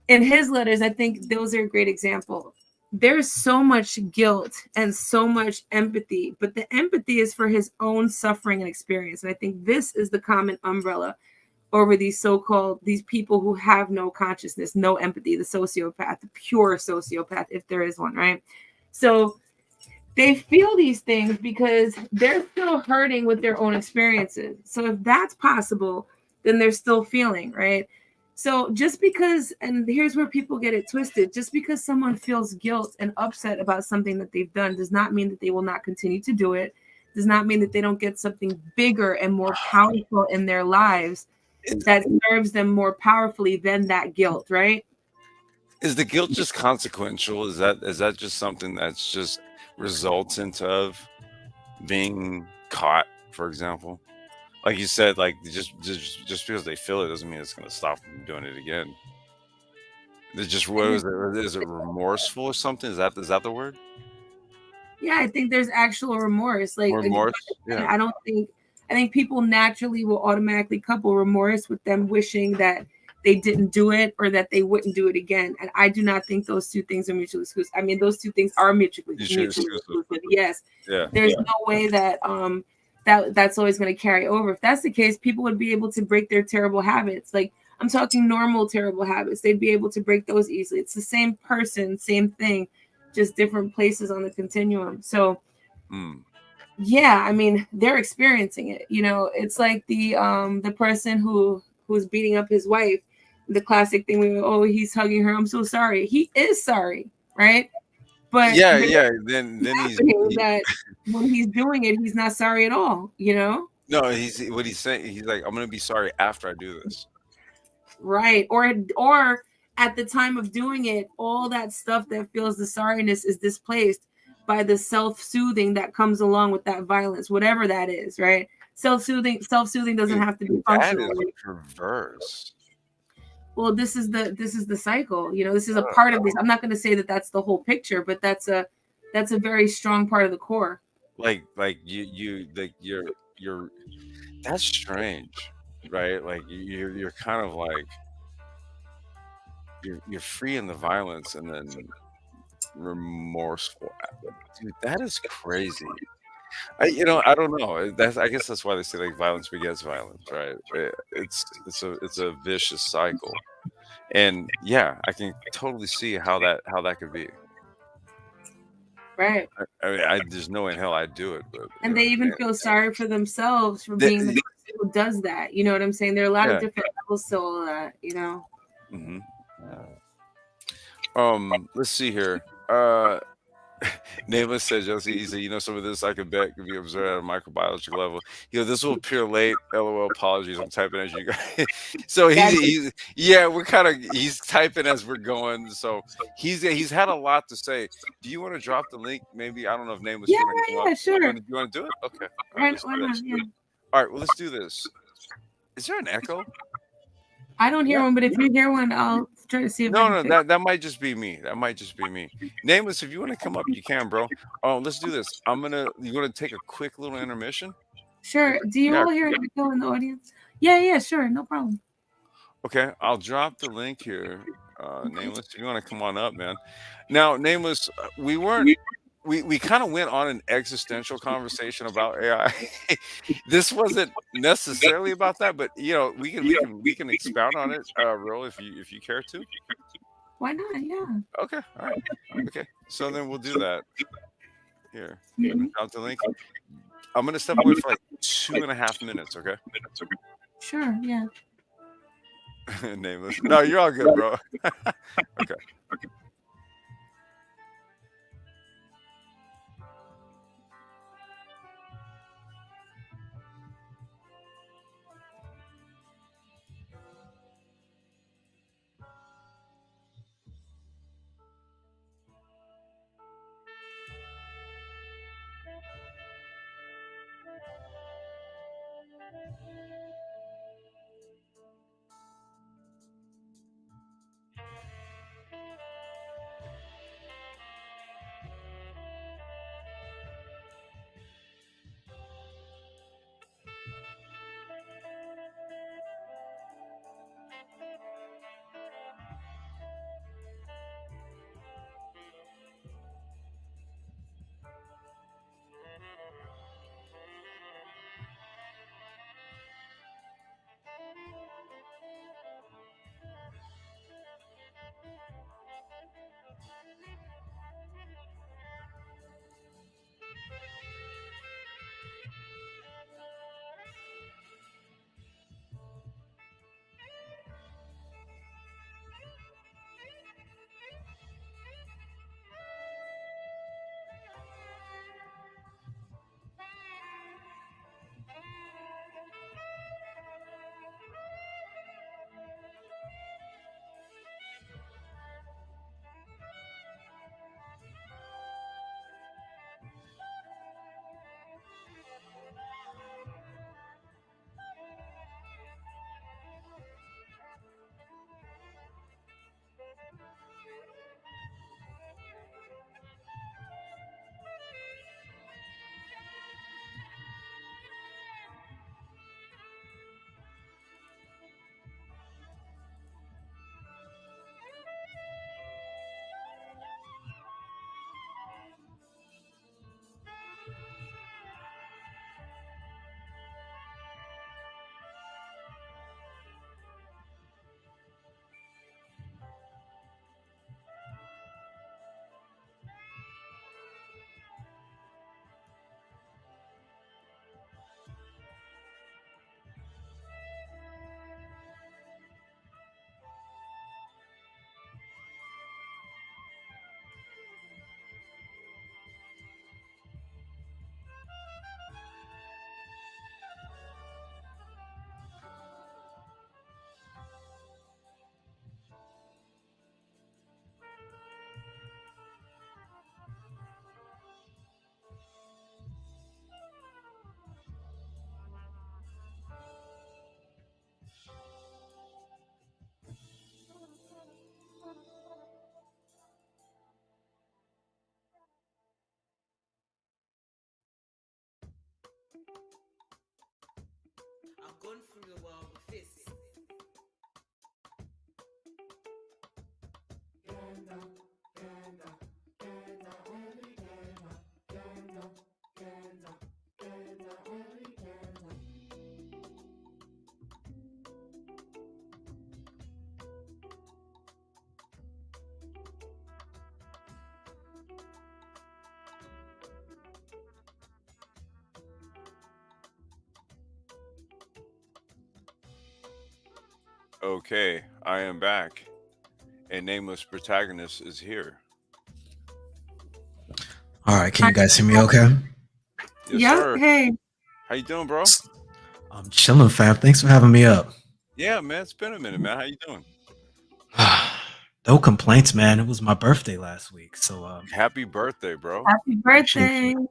in his letters, I think those are a great example. There's so much guilt and so much empathy, but the empathy is for his own suffering and experience. And I think this is the common umbrella over these these people who have no consciousness, no empathy, the sociopath, the pure sociopath, if there is one, right? So they feel these things because they're still hurting with their own experiences. So if that's possible, then they're still feeling, right? So just because, and here's where people get it twisted, just because someone feels guilt and upset about something that they've done does not mean that they will not continue to do it, does not mean that they don't get something bigger and more powerful in their lives that serves them more powerfully than that guilt, right? Is the guilt just consequential? Is that just something that's just resultant of being caught, for example. Like you said, like just because they feel it doesn't mean it's going to stop them from doing it again. It's just what is it? Is it remorseful or something? Is that the word? Yeah, I think there's actual remorse. Like Remorse? again, Yeah. I think people naturally will automatically couple remorse with them wishing that they didn't do it or that they wouldn't do it again. And I do not think those two things are mutually exclusive. I mean, those two things are You should mutually exclusive. exclusive. Yes. Yeah. There's no way that that's always going to carry over. If that's the case, people would be able to break their terrible habits. Like I'm talking normal terrible habits. They'd be able to break those easily. It's the same person, same thing, just different places on the continuum. So Mm. yeah, I mean, they're experiencing it. You know, it's like the person who's beating up his wife. The classic thing we oh, he's hugging her. I'm so sorry. He is sorry, right? But Yeah, there's yeah. Then happening that when he's doing it, he's not sorry at all, you know? no, what he's saying. He's like, I'm gonna be sorry after I do this. Right. Or at the time of doing it, all that stuff that feels the sorriness is displaced by the self-soothing that comes along with that violence, whatever that is, right? Self-soothing doesn't Dude, have to be that functional. is Right? perverse. Well, this is the cycle. You know, this is a part of this. I'm not going to say that that's the whole picture, but that's a very strong part of the core. Like you're that's strange, right? Like you're kind of like you're free in the violence and then remorseful. Dude, that is crazy. I don't know. That's I guess that's why they say like violence begets violence, right? It's a vicious cycle. And yeah, I can totally see how that could be. Right. I mean, there's no way in hell I'd do it, but And they even feel sorry for themselves for being the the, person who does that. You know what I'm saying? There are a lot of yeah. different levels to all of that, you know. Hmm. Let's see here. Nameless said, Josie, he said, some of this I could bet could be observed at a microbiological level. This will appear late. LOL, apologies. I'm typing as you guys. So That yeah, he's typing as we're going. So he's had a lot to say. Do you want to drop the link? Maybe, I don't know if Nameless, yeah, you want to come up. yeah, sure. You want to do it? Okay. All right, Right, let's why do it. not? Yeah. All right, well, let's do this. Is there an echo? I don't hear Yeah. one, but if you hear one, I'll try to see if I No, can no, fix it. that might just be me. That might just be me. Nameless, if you want to come up, you can, bro. Oh, let's do this. You gonna take a quick little intermission? Sure. Do you Yeah. all hear an echo in the audience? Yeah, yeah, sure, no problem. Okay, I'll drop the link here. Nameless, if you want to come on up, man. Now, Nameless, we weren't. We kind of went on an existential conversation about AI. This wasn't necessarily about that, but we can expound on it, real if you care to. Why not? Yeah. Okay, all right, okay. So then we'll do that here. Let me Mhm. drop the link. I'm gonna step away for like 2.5 minutes. Okay. Sure, yeah. Nameless. No, you're all good, bro. Okay. gone through the world with fists. Okay, I am back. A nameless protagonist is here. All right, can you guys hear me okay? Yes, Yep. sir. Hey. How you doing, bro? I'm chilling, fam. Thanks for having me up. Yeah, man. It's been a minute, man. How you doing? No complaints, man. It was my birthday last week, so Happy birthday, bro. Happy appreciate birthday. you.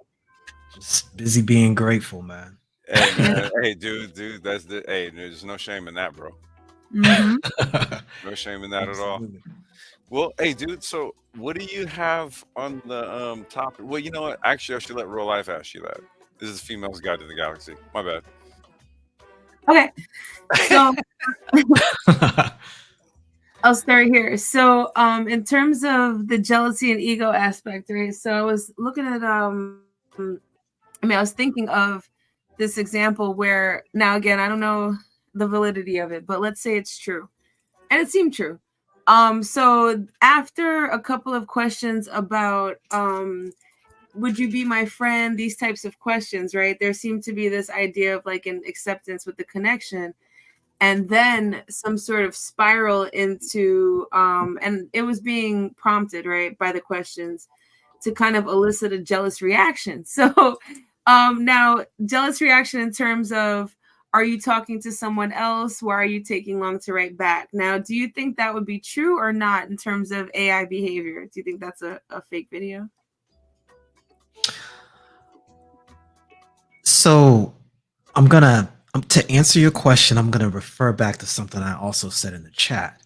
Just busy being grateful, man. Hey, man. Hey, dude. That's the. Hey, there's no shame in that, bro. Mhm. No shame in that at all. Absolutely. Well, hey, dude. So, what do you have on the topic? Well, you know what? Actually, I should let real life ask you that. This is Females Guide to the Galaxy. My bad. Okay. So I'll start here. So, in terms of the jealousy and ego aspect, right? So I was looking at, I was thinking of this example where, now again, I don't know the validity of it, but let's say it's true, and it seemed true. So after a couple of questions about, would you be my friend? These types of questions, right? There seemed to be this idea of like an acceptance with the connection, and then some sort of spiral into and it was being prompted, right, by the questions to kind of elicit a jealous reaction. So now jealous reaction in terms of, are you talking to someone else? Why are you taking long to write back? Now, do you think that would be true or not in terms of AI behavior? Do you think that's a fake video? So to answer your question, I'm gonna refer back to something I also said in the chat.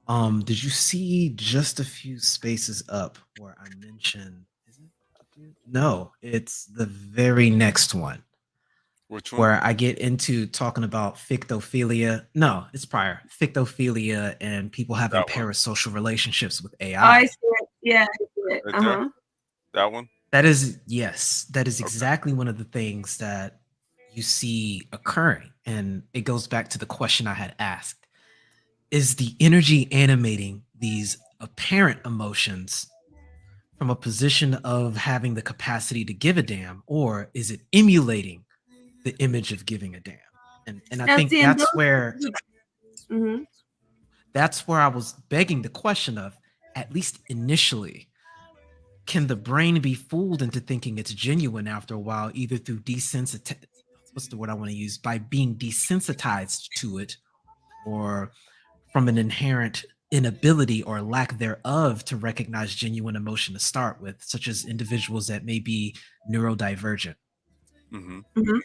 Did you see just a few spaces up where I mentioned? Is it up here? No, it's the very next one Which one? where I get into talking about fictophilia. No, it's prior. Fictophilia and people having That one. parasocial relationships with Oh, I AI. see it. Yeah, I see it. Right there. That one. That is, yes, that is Okay. exactly one of the things that you see occurring. And it goes back to the question I had asked. Is the energy animating these apparent emotions from a position of having the capacity to give a damn, or is it emulating the image of giving a damn? And I Now, think see, and those, Mhm. that's where I was begging the question of, at least initially, can the brain be fooled into thinking it's genuine after a while, either through what's the word I want to use, by being desensitized to it, or from an inherent inability or lack thereof to recognize genuine emotion to start with, such as individuals that may be neurodivergent? Mm-hmm. Mhm.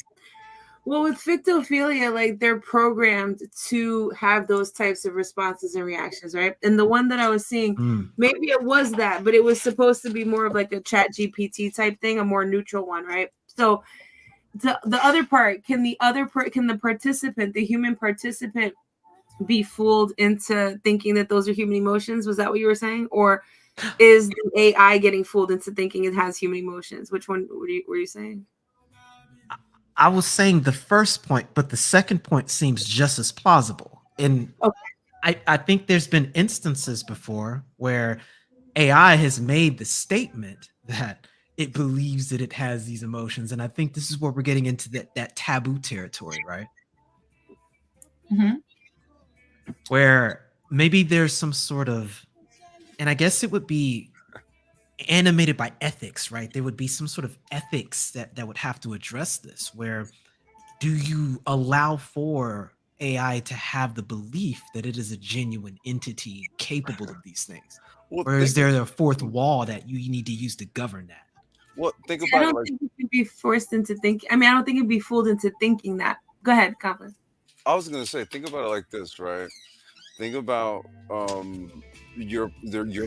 Well, with fictophilia, like they're programmed to have those types of responses and reactions, right? And the one that I was seeing, Mm. maybe it was that, but it was supposed to be more of like a chat GPT type thing, a more neutral one, right? So the other part, can the participant, the human participant, be fooled into thinking that those are human emotions? Was that what you were saying? Or is the AI getting fooled into thinking it has human emotions? Which one were you saying? I was saying the first point, but the second point seems just as plausible. And Okay. I think there's been instances before where AI has made the statement that it believes that it has these emotions. And I think this is where we're getting into that taboo territory, right? Mhm. Where maybe there's some sort of, and I guess it would be animated by ethics, right? There would be some sort of ethics that would have to address this, where do you allow for AI to have the belief that it is a genuine entity capable of these things? Well, Or is there a fourth wall that you need to use to govern that? think I about it don't like think you can be forced into thinking. I mean, I don't think you'd be fooled into thinking that. Go ahead, Coplin. I was gonna say. Think about it like this, right? Think about your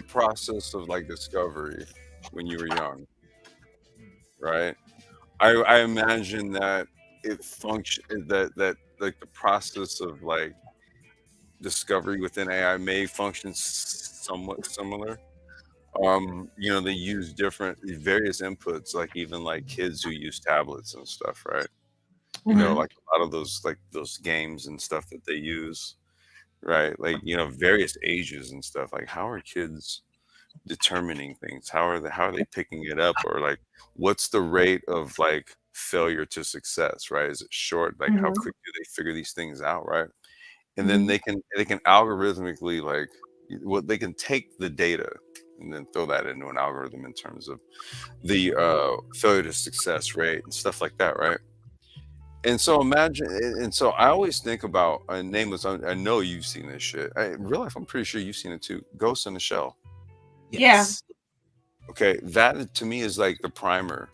process of like discovery when you were young, right? I imagine that it function that like the process of like discovery within AI may function somewhat similar. They use various inputs, like even like kids who use tablets and stuff, right? Mhm. Like a lot of those games and stuff that they use, right? Like, various ages and stuff. Like, how are kids determining things? How are they picking it up? Or like, what's the rate of like failure to success, right? Is it short? Like, how Mhm. quick do they figure these things out, right? And then Mhm. they can algorithmically like they can take the data and then throw that into an algorithm in terms of the failure to success rate and stuff like that, right? And so I always think about nameless. I know you've seen this shit. In real life, I'm pretty sure you've seen it too. Ghost in the Shell. Yeah. Yes. Okay, that to me is like the primer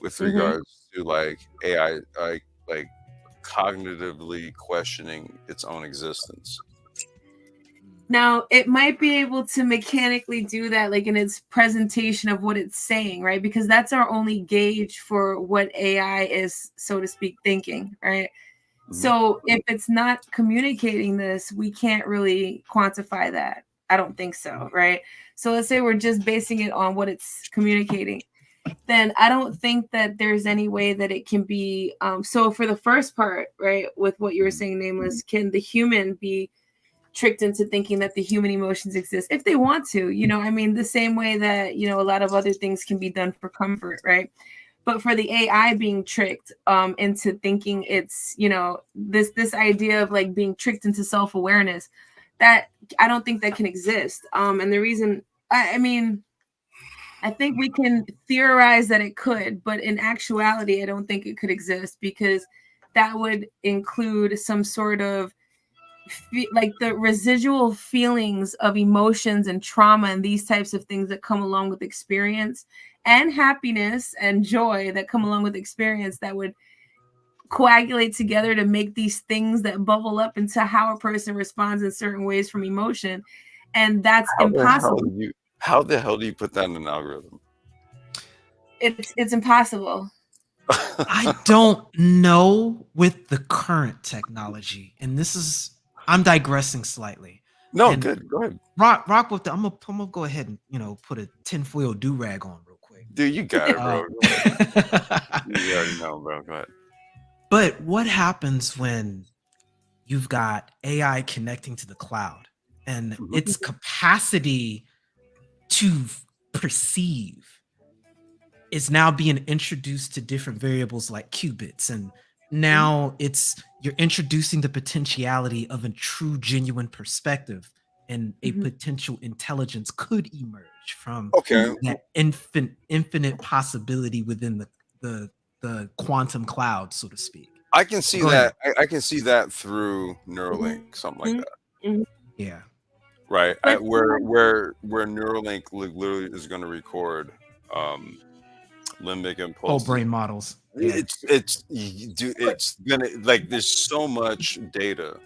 with Mhm. regards to like AI, like cognitively questioning its own existence. Now, it might be able to mechanically do that, like in its presentation of what it's saying, right? Because that's our only gauge for what AI is, so to speak, thinking, right? Mhm. So if it's not communicating this, we can't really quantify that. I don't think so, right? So let's say we're just basing it on what it's communicating. Then I don't think that there's any way that it can be. So for the first part, right, with what you were saying, Nameless, can the human be tricked into thinking that the human emotions exist if they want to? I mean, the same way that, a lot of other things can be done for comfort, right? But for the AI being tricked into thinking it's, this idea of like being tricked into self-awareness, that I don't think that can exist. And the reason, I mean, I think we can theorize that it could, but in actuality, I don't think it could exist, because that would include some sort of like the residual feelings of emotions and trauma and these types of things that come along with experience, and happiness and joy that come along with experience, that would coagulate together to make these things that bubble up into how a person responds in certain ways from emotion. And that's How the hell impossible. do you how the hell do you put that in an algorithm? It's impossible. I don't know with the current technology, and I'm digressing slightly. No, And good. Go ahead. rock with the I'm gonna go ahead and put a tinfoil do rag on real quick. Dude, you got it, Uh, bro. Go ahead. You already know, bro. Go ahead. but what happens when you've got AI connecting to the cloud and Mhm. its capacity to perceive is now being introduced to different variables like qubits, and now you're introducing the potentiality of a true genuine perspective, and a Mhm. potential intelligence could emerge from Okay. that infinite possibility within the quantum cloud, so to speak. I can see Go ahead. that. I can see that through Neuralink, something like Mhm. that, Mhm. Yeah. right? But Where Neuralink literally is going to record um, limbic Whole impulses. brain models. Yeah. It's gonna like there's so much data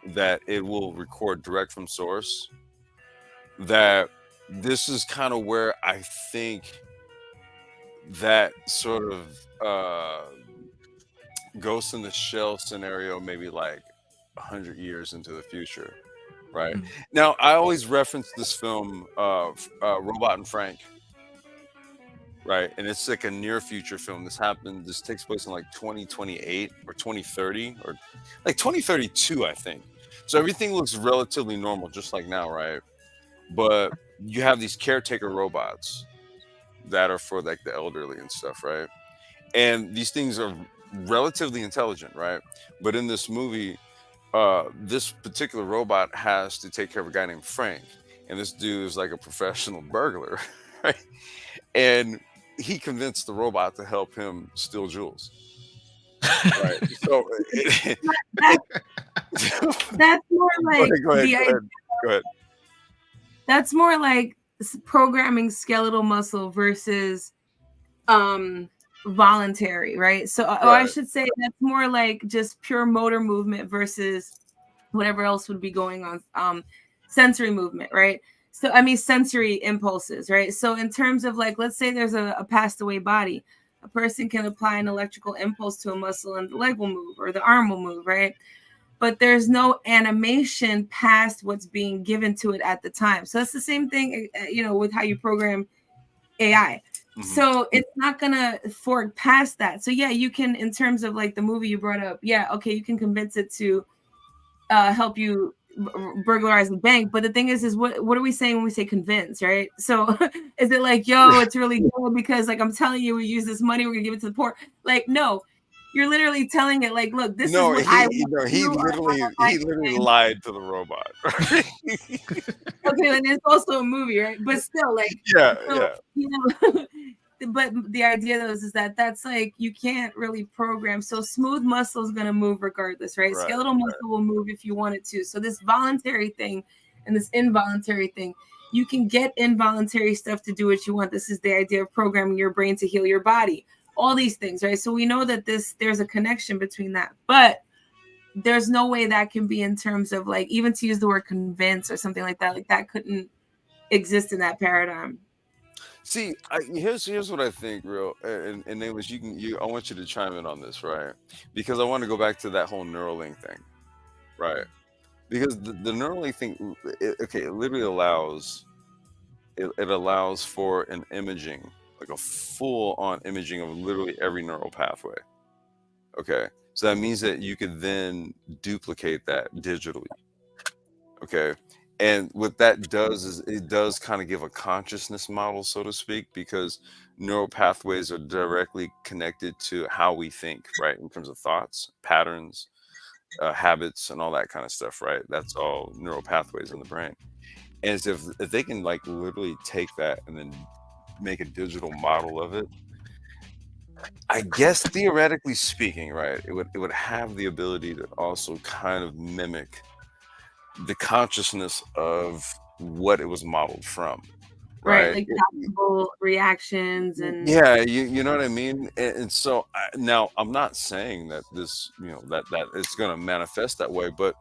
that it will record direct from source, that this is kind of where I think that sort of Ghost in the Shell scenario, maybe like 100 years into the future, right? Mm. Now, I always reference this film, Robot and Frank, right? And it's like a near future film. This takes place in like 2028 or 2030 or like 2032, I think. So everything looks relatively normal, just like now, right? But you have these caretaker robots that are for like the elderly and stuff, right? And these things are relatively intelligent, right? But in this movie, this particular robot has to take care of a guy named Frank, and this dude is like a professional burglar, right? And he convinced the robot to help him steal jewels, right? So that, it, that's more go like ahead, go ahead, the go idea. ahead, go ahead. That's more like programming skeletal muscle versus voluntary, right? So, I Right. should say that's more like just pure motor movement versus whatever else would be going on, sensory movement, right? So I mean sensory impulses, right? So in terms of like, let's say there's a passed away body, A person can apply an electrical impulse to a muscle and the leg will move or the arm will move, right? But there's no animation past what's being given to it at the time. So that's the same thing, with how you program AI. So it's not gonna fork past that. So yeah, you can, in terms of like the movie you brought up, yeah, okay, you can convince it to help you burglarize the bank. But the thing is what are we saying when we say convince, right? So is it like, yo, it's really good because like I'm telling you, we use this money, we're gonna give it to the poor? Like, no, you're literally telling it like, look, this is what I want he literally lied to the robot. Right? Okay, and it's also a movie, right? But still, like, but the idea though is that that's like, you can't really program. So smooth muscle is going to move regardless, right? Skeletal muscle will move if you want it to. So this voluntary thing and this involuntary thing, you can get involuntary stuff to do what you want. This is the idea of programming your brain to heal your body. All these things, right? So we know that there's a connection between that, but there's no way that can be in terms of like, even to use the word convince or something like that couldn't exist in that paradigm. See, here's what I think, real, and English. I want you to chime in on this, right? Because I want to go back to that whole Neuralink thing, right? Because the Neuralink thing, it literally allows for an imaging, like a full-on imaging of literally every neural pathway. Okay, so that means that you could then duplicate that digitally. Okay. And what that does is it does kind of give a consciousness model, so to speak, because neural pathways are directly connected to how we think, right? In terms of thoughts, patterns, habits, and all that kind of stuff, right? That's all neural pathways in the brain. And it's if they can like literally take that and then make a digital model of it, I guess theoretically speaking, right, it would have the ability to also kind of mimic the consciousness of what it was modeled from, right? right? Like possible reactions and Yeah, you know what I mean. And so now I'm not saying that this, that it's going to manifest that way, but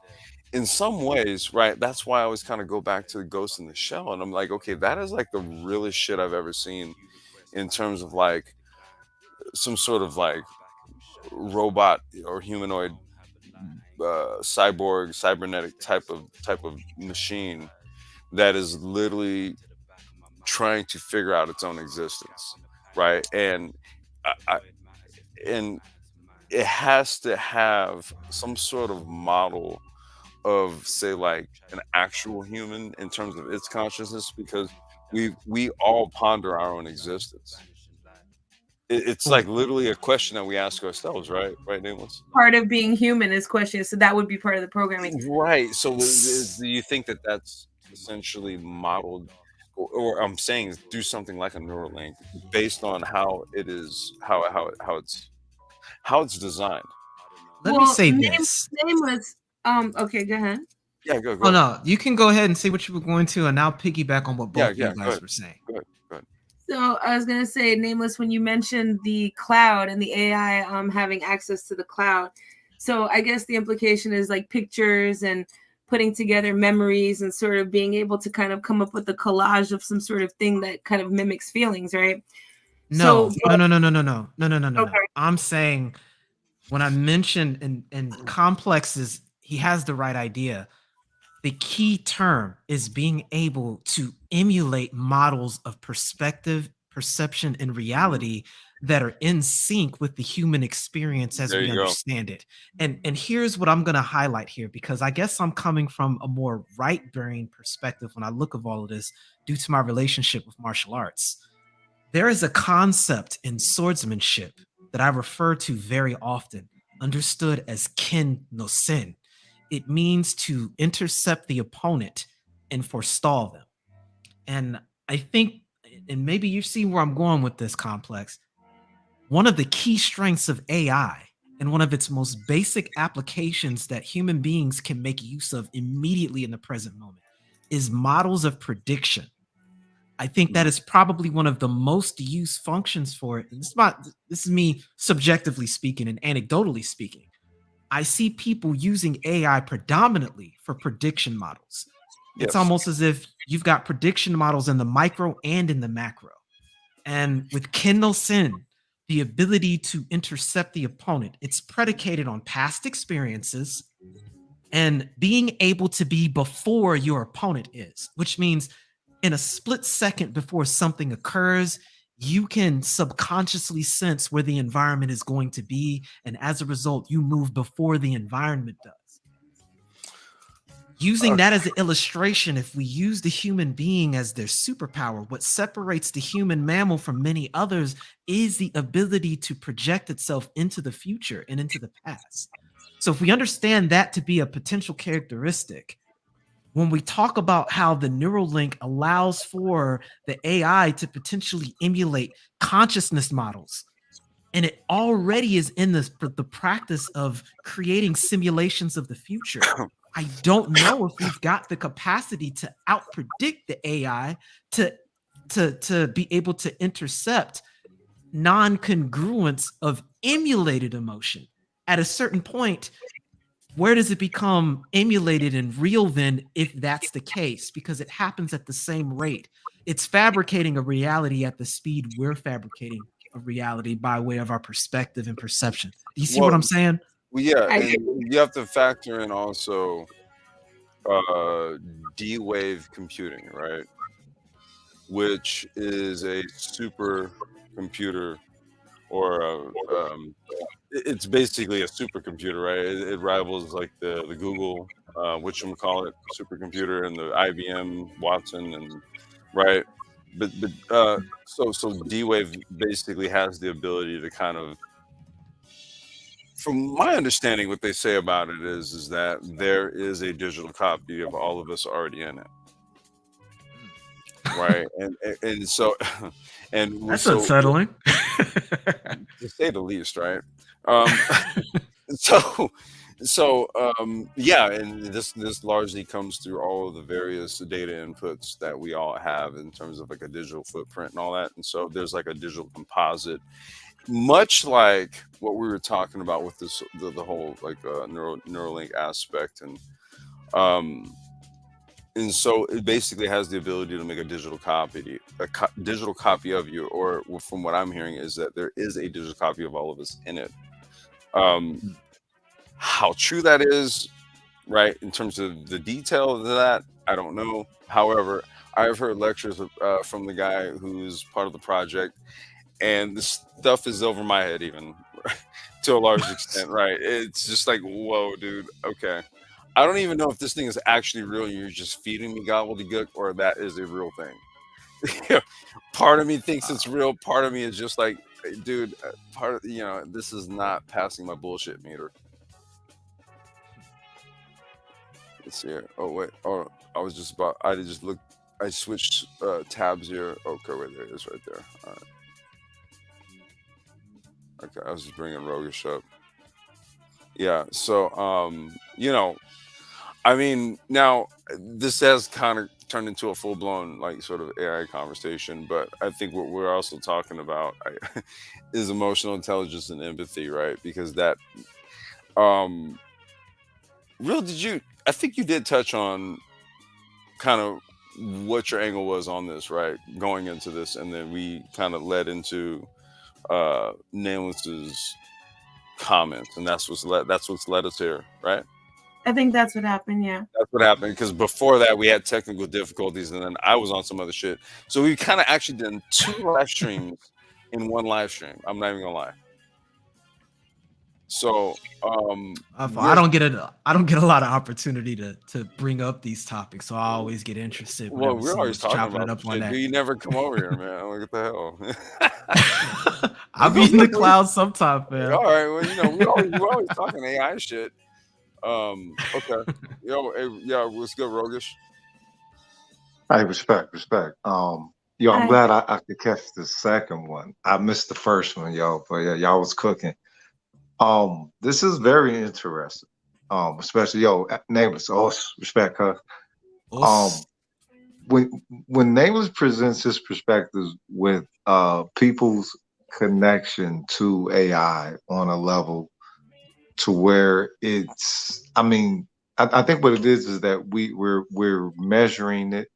in some ways, right? That's why I always kind of go back to the Ghost in the Shell, and I'm like, okay, that is like the realest shit I've ever seen in terms of like some sort of like robot or humanoid cybernetic type of machine that is literally trying to figure out its own existence, right? And and it has to have some sort of model of, say, like an actual human in terms of its consciousness, because we all ponder our own existence. It's like literally a question that we ask ourselves, right? Right, Nameless? part of being human is questioned. So that would be part of the programming. Right. So do you think that that's essentially modeled, or I'm saying do something like a Neuralink based on how it is, how it's designed? Let me say this. Nameless. Okay, go ahead. Yeah, go Oh ahead. no, you can go ahead and say what you were going to, and I'll piggyback on what both of you guys were saying. Go ahead. So I was gonna say, Nameless, when you mentioned the cloud and the AI having access to the cloud, so I guess the implication is like pictures and putting together memories and sort of being able to kind of come up with a collage of some sort of thing that kind of mimics feelings, right? No. Okay. I'm saying when I mentioned in complexes, he has the right idea. The key term is being able to emulate models of perspective, perception, and reality that are in sync with the human experience as There we you go. understand it. And here's what I'm going to highlight here, because I guess I'm coming from a more right brain perspective when I look at all of this due to my relationship with martial arts. There is a concept in swordsmanship that I refer to very often, understood as kin no sen. It means to intercept the opponent and forestall them. And I think, and maybe you see where I'm going with this complex, one of the key strengths of AI and one of its most basic applications that human beings can make use of immediately in the present moment is models of prediction. I think that is probably one of the most used functions for it. And this is me subjectively speaking and anecdotally speaking. I see people using AI predominantly for prediction models. It's Yes. almost as if you've got prediction models in the micro and in the macro. And with Ken no Sen, the ability to intercept the opponent. It's predicated on past experiences and being able to be before your opponent is, which means in a split second before something occurs, you can subconsciously sense where the environment is going to be. And as a result, you move before the environment does. Using that as an illustration, if we use the human being as their superpower, what separates the human mammal from many others is the ability to project itself into the future and into the past. So if we understand that to be a potential characteristic, when we talk about how the neural link allows for the AI to potentially emulate consciousness models, and it already is in the practice of creating simulations of the future, I don't know if we've got the capacity to outpredict the AI to be able to intercept non-congruence of emulated emotion. At a certain point, where does it become emulated and real then, if that's the case? Because it happens at the same rate. It's fabricating a reality at the speed we're fabricating a reality by way of our perspective and perception. Do you see what I'm saying? Well, yeah, and you have to factor in also D-wave computing, right? Which is a super computer, or it's basically a supercomputer, right? It rivals like the Google, whatchamacallit, supercomputer, and the IBM Watson, and right. But so D-Wave basically has the ability to kind of, from my understanding, what they say about it is that there is a digital copy of all of us already in it, right? And so and That's so, unsettling. to say the least, right? Yeah, and this largely comes through all of the various data inputs that we all have in terms of like a digital footprint and all that. And so there's like a digital composite, much like what we were talking about with this the whole like Neuralink aspect, and so it basically has the ability to make a digital copy, digital copy of you, or from what I'm hearing is that there is a digital copy of all of us in it. How true that is, right, in terms of the detail of that, I don't know. However, I've heard lectures from the guy who's part of the project, and this stuff is over my head even to a large extent, right? It's just like, whoa, dude, okay. I don't even know if this thing is actually real and you're just feeding me gobbledygook, or that is a real thing. Part of me thinks it's real. Part of me is just like, dude, part of, this is not passing my bullshit meter. Let's see here. Oh, wait. Oh, I just looked. I switched tabs here. Okay, wait, there it is right there. All right. Okay, I was just bringing Rogish up. Yeah, so, I mean, now this has kind of turned into a full-blown like sort of AI conversation, but I think what we're also talking about is emotional intelligence and empathy, right? Because that I think you did touch on kind of what your angle was on this, right, going into this, and then we kind of led into Nameless's comments, and that's what's led us here, right? I think that's what happened. Yeah, that's what happened, because before that we had technical difficulties, and then I was on some other shit, so we kind of actually did 2 live streams in one live stream. I'm not even gonna lie. So I don't get a lot of opportunity to bring up these topics, so I always get interested. Well, we're always talking about it up on that. You never come over here, man. What the hell? I'll be in the cloud sometime, man. All right, well, we're always talking AI shit. Okay. Yeah, what's good, Rogish? Hey, respect. I'm glad I could catch the second one. I missed the first one, y'all, but yeah, y'all was cooking. This is very interesting. Especially Nameless. Respect, her. When Nameless presents his perspectives with people's connection to AI on a level to where it's, I think what it is that we're measuring it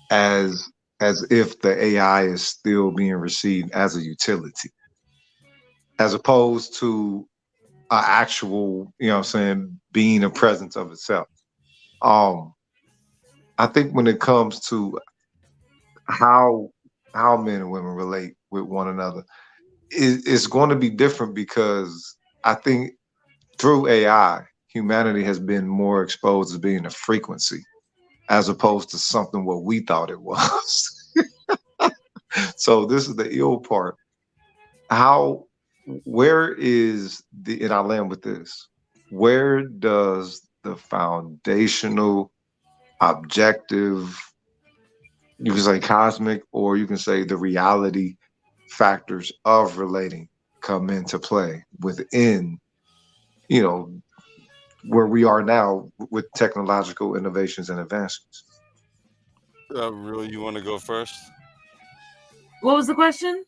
as if the AI is still being received as a utility. as opposed to an actual, you know what I'm saying, being a presence of itself. I think when it comes to how men and women relate with one another, it's going to be different because I think through AI, humanity has been more exposed as being a frequency as opposed to something what we thought it was. So this is the ill part. Where is and I'll land with this, where does the foundational, objective, you can say cosmic, or you can say the reality factors of relating come into play within, you know, where we are now with technological innovations and advancements? Really, you want to go first? What was the question?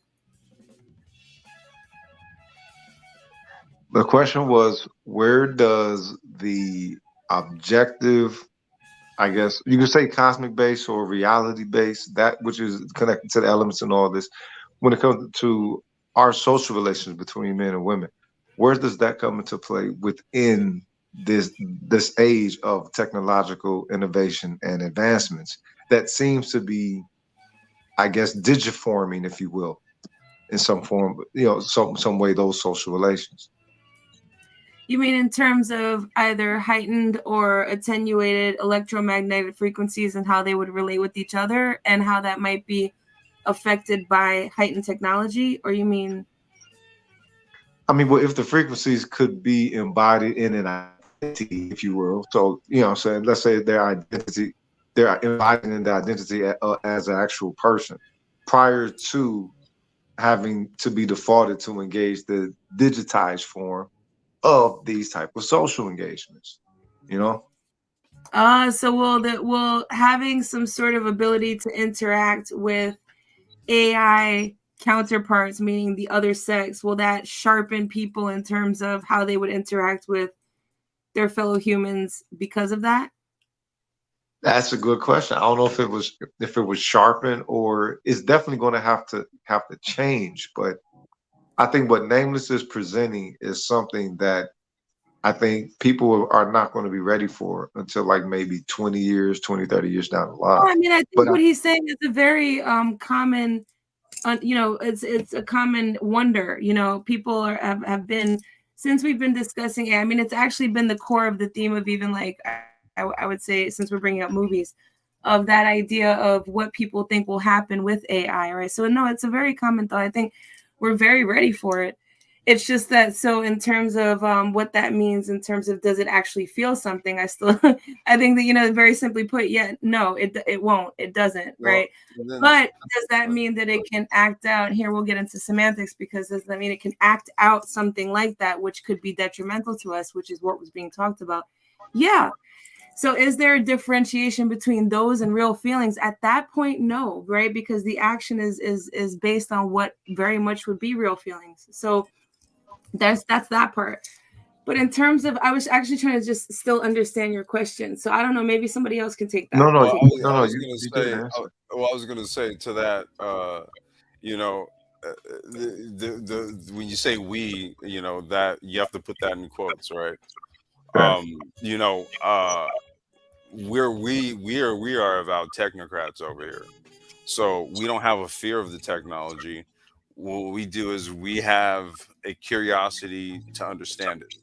The question was, where does the objective, I guess you could say cosmic base or reality base, that which is connected to the elements and all this, when it comes to our social relations between men and women, where does that come into play within this age of technological innovation and advancements that seems to be, I guess, digiforming, if you will, in some form, you know, some way, those social relations? You mean in terms of either heightened or attenuated electromagnetic frequencies and how they would relate with each other and how that might be affected by heightened technology? Or you mean? I mean, well, if the frequencies could be embodied in an identity, if you will, so, you know what I'm saying, let's say their identity, they're embodying the identity as an actual person prior to having to be defaulted to engage the digitized form of these type of social engagements, you know? So will having some sort of ability to interact with AI counterparts, meaning the other sex, will that sharpen people in terms of how they would interact with their fellow humans because of that? That's a good question. I don't know if it was sharpened, or it's definitely going to have to change. But I think what Nameless is presenting is something that I think people are not going to be ready for until like maybe 20 years, 20, 30 years down the line. Well, I mean, I think But what he's saying is a very common, you know, it's a common wonder. You know, people have been, since we've been discussing it. I mean, it's actually been the core of the theme of even like I would say, since we're bringing up movies, of that idea of what people think will happen with AI, right? So no, it's a very common thought. I think we're very ready for it. It's just that, so in terms of what that means in terms of does it actually feel something, I still I think that, you know, very simply put, yeah, no, it won't, it doesn't, right? But does that mean that it can act out, here we'll get into semantics, because does that mean it can act out something like that which could be detrimental to us, which is what was being talked about? Yeah. So is there a differentiation between those and real feelings? At that point, no, right? Because the action is based on what very much would be real feelings. So that's that part. But in terms of, I was actually trying to just still understand your question. So I don't know, maybe somebody else can take that. no, Well, I was you gonna did say, answer. well, I was gonna say to that, you know, when you say we, you know, that you have to put that in quotes, right? Okay. You know, we are about technocrats over here, so we don't have a fear of the technology. What we do is we have a curiosity to understand it.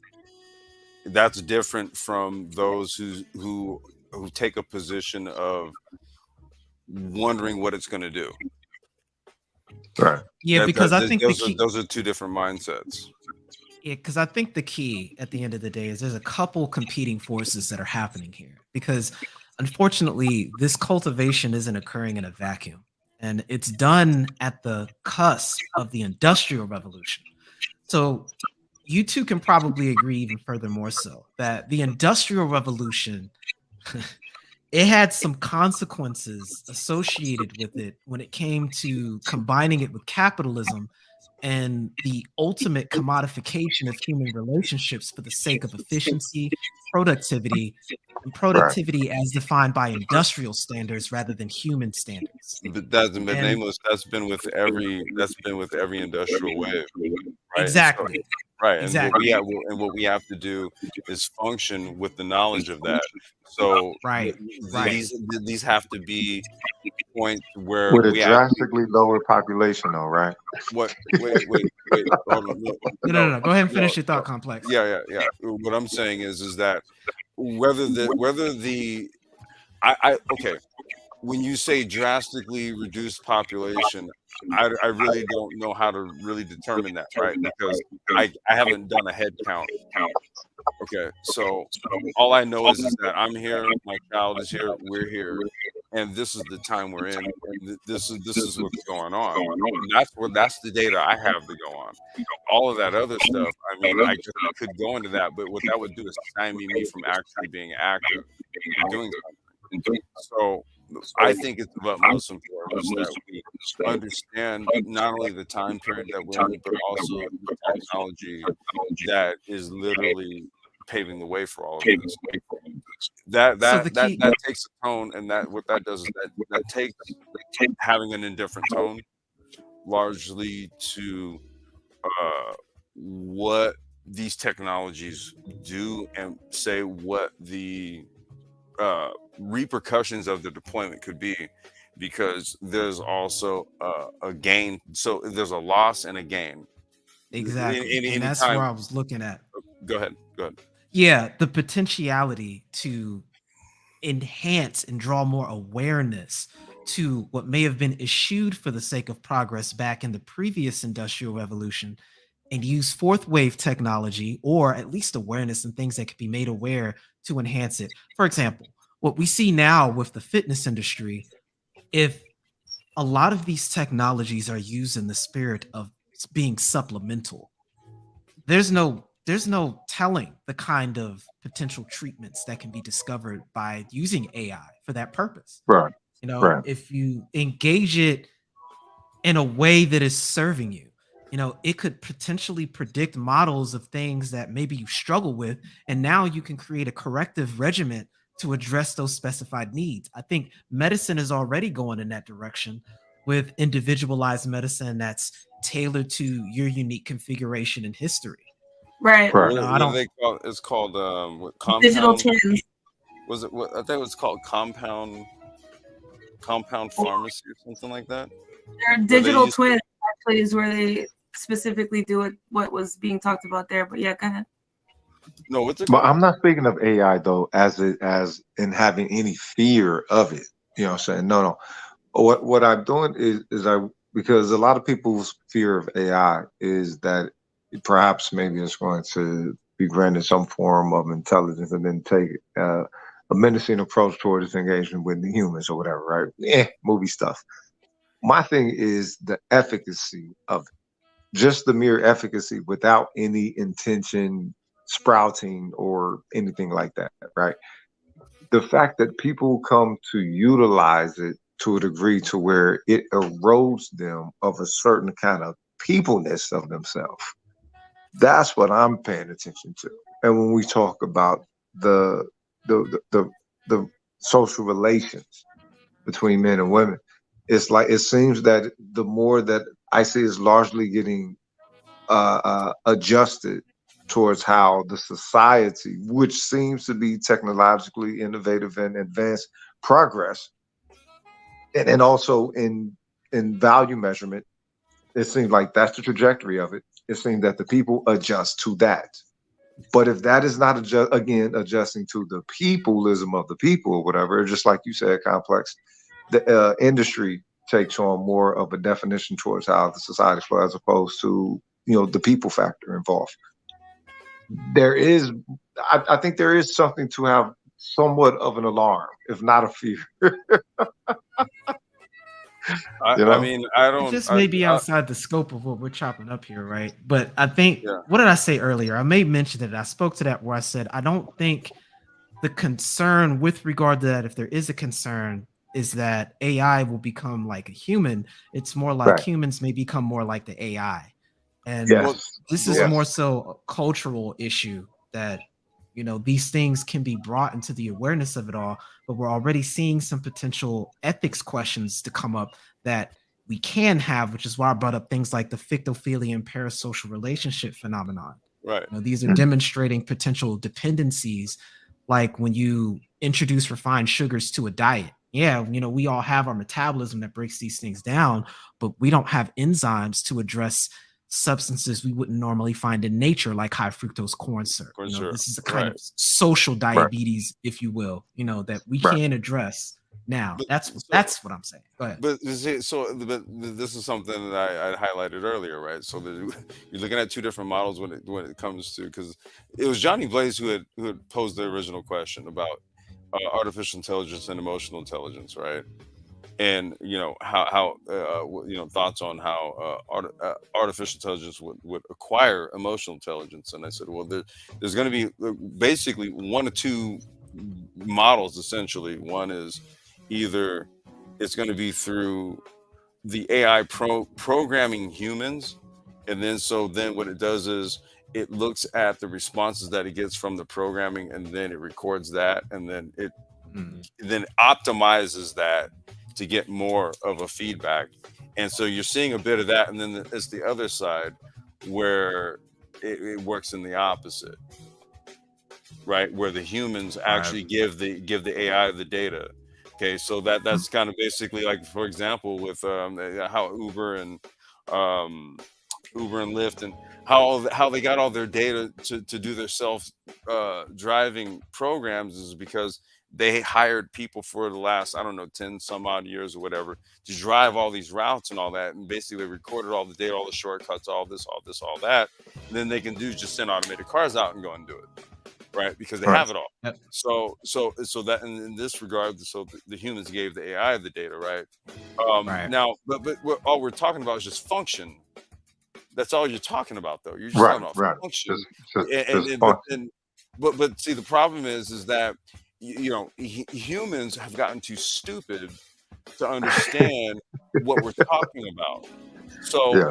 That's different from those who take a position of wondering what it's going to do. Right. Yeah, because I think the key, those are two different mindsets. yeah, because I think the key at the end of the day is there's a couple competing forces that are happening here. Because unfortunately, this cultivation isn't occurring in a vacuum, and it's done at the cusp of the Industrial Revolution. So you two can probably agree even further more so that the Industrial Revolution it had some consequences associated with it when it came to combining it with capitalism and the ultimate commodification of human relationships for the sake of efficiency, productivity, and Right. productivity as defined by industrial standards rather than human standards. But that's been And nameless. That's been with every industrial wave, right? Exactly. Right, and Exactly. what we have to do is function with the knowledge of that. So Right. these have to be points where with a we have drastically lower population, though, right? what wait, hold on, No. Go ahead and finish your thought complex. yeah. What I'm saying is that whether the I okay, when you say drastically reduced population, I really don't know how to really determine that, right? Because I haven't done a head count. Okay, so all I know is that I'm here, my child is here, we're here, and this is the time we're in, and this is what's going on, and that's the data I have to go on. All of that other stuff, I mean, I could go into that, but what that would do is stymie me from actually being active and doing something. So I think it's of utmost importance that we understand not only the time period that we're in, but also the technology that is literally paving the way for all of this. So the key, That takes a tone, and that what that does is that takes having an indifferent tone largely to what these technologies do, and say what the repercussions of the deployment could be, because there's also a gain. So there's a loss and a gain. exactly, and Any that's where time. I was looking at. Go ahead. Yeah, the potentiality to enhance and draw more awareness to what may have been eschewed for the sake of progress back in the previous industrial revolution, and use fourth wave technology, or at least awareness and things that could be made aware to enhance it. For example, what we see now with the fitness industry, if a lot of these technologies are used in the spirit of being supplemental, there's no telling the kind of potential treatments that can be discovered by using AI for that purpose. Right. You know, Right. if you engage it in a way that is serving you, it could potentially predict models of things that maybe you struggle with, and now you can create a corrective regimen to address those specified needs. I think medicine is already going in that direction with individualized medicine that's tailored to your unique configuration and history. Right. Right. No, I What do don't. they call? It's called Digital compound. twins. Was it? What I think it was called compound pharmacy or something like that. They're Where they digital used twins actually is where they specifically do it. What was being talked about there, but yeah, go ahead. no, what's it But called? I'm not speaking of AI though, as in having any fear of it. You know what I'm saying? No. What I'm doing is I because a lot of people's fear of AI is that perhaps maybe it's going to be granted some form of intelligence and then take a menacing approach towards its engagement with the humans or whatever, right? Movie stuff. My thing is the efficacy of it. Just the mere efficacy without any intention sprouting or anything like that, right? The fact that people come to utilize it to a degree to where it erodes them of a certain kind of peopleness of themselves. That's what I'm paying attention to. And when we talk about the the social relations between men and women, it's like it seems that the more that I see is largely getting adjusted towards how the society, which seems to be technologically innovative and advanced progress, and also in value measurement, it seems like that's the trajectory of it. It seems that the people adjust to that. But if that is not again adjusting to the peopleism of the people or whatever, just like you said, complex, the industry takes on more of a definition towards how the society flows as opposed to the people factor involved. There is, I think there is something to have somewhat of an alarm, if not a fear. I mean, I It don't. just may be outside the scope of what we're chopping up here, right? But I think, Yeah. what did I say earlier? I may mention that I spoke to that where I said I don't think the concern with regard to that, if there is a concern, is that AI will become like a human. It's more like Right. humans may become more like the AI. And Yes. this is Yes. more so a cultural issue that, these things can be brought into the awareness of it all, but we're already seeing some potential ethics questions to come up that we can have, which is why I brought up things like the fictophilia and parasocial relationship phenomenon. Right. You know, these are demonstrating potential dependencies, like when you introduce refined sugars to a diet. Yeah, you know, we all have our metabolism that breaks these things down, but we don't have enzymes to address substances we wouldn't normally find in nature, like high fructose corn syrup. Corn You know, syrup. this is a kind Right. of social diabetes, if you will, you know, that we Right. can address now. But- That's what I'm saying. Go ahead. But this is something that I highlighted earlier, right? So you're looking at two different models when it comes to, because it was Johnny Blaze who had posed the original question about artificial intelligence and emotional intelligence, right? And you know how you know, thoughts on how artificial intelligence would acquire emotional intelligence. And I said, well, there's going to be basically one or two models essentially. One is either it's going to be through the AI programming humans, and then what it does is it looks at the responses that it gets from the programming, and then it records that, and then it then optimizes that to get more of a feedback. And so you're seeing a bit of that, and then it's the other side where it works in the opposite, right? Where the humans actually give the AI the data. Okay, so that's kind of basically like, for example, with how Uber and Lyft, and how they got all their data to do their self driving programs, is because they hired people for the last, I don't know, 10 some odd years or whatever, to drive all these routes and all that, and basically recorded all the data, all the shortcuts, all that. And then they can just send automated cars out and go and do it. Right, because they have it all. Yep. So that in this regard, so the humans gave the AI the data, right? Right. Now, but all we're talking about is just function. That's all you're talking about, though. You're just talking about function. But see, the problem is that you know, humans have gotten too stupid to understand what we're talking about. So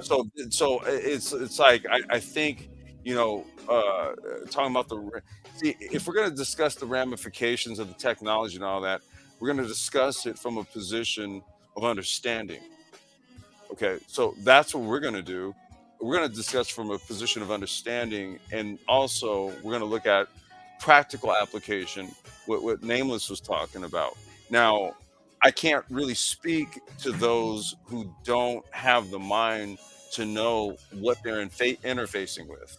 it's like I think, you know, talking about if we're going to discuss the ramifications of the technology and all that, we're going to discuss it from a position of understanding. Okay, so that's what we're going to do. We're going to discuss from a position of understanding, and also we're going to look at practical application, what Nameless was talking about. Now, I can't really speak to those who don't have the mind to know what they're interfacing with.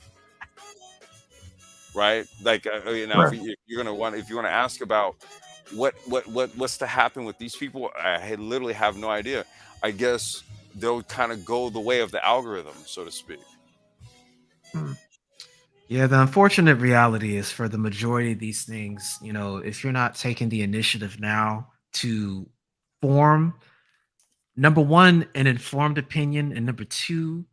Right, like you know, if you want to ask about what's to happen with these people, I literally have no idea. I guess they'll kind of go the way of the algorithm, so to speak. Yeah, the unfortunate reality is, for the majority of these things, you know, if you're not taking the initiative now to form, number one, an informed opinion, and number two,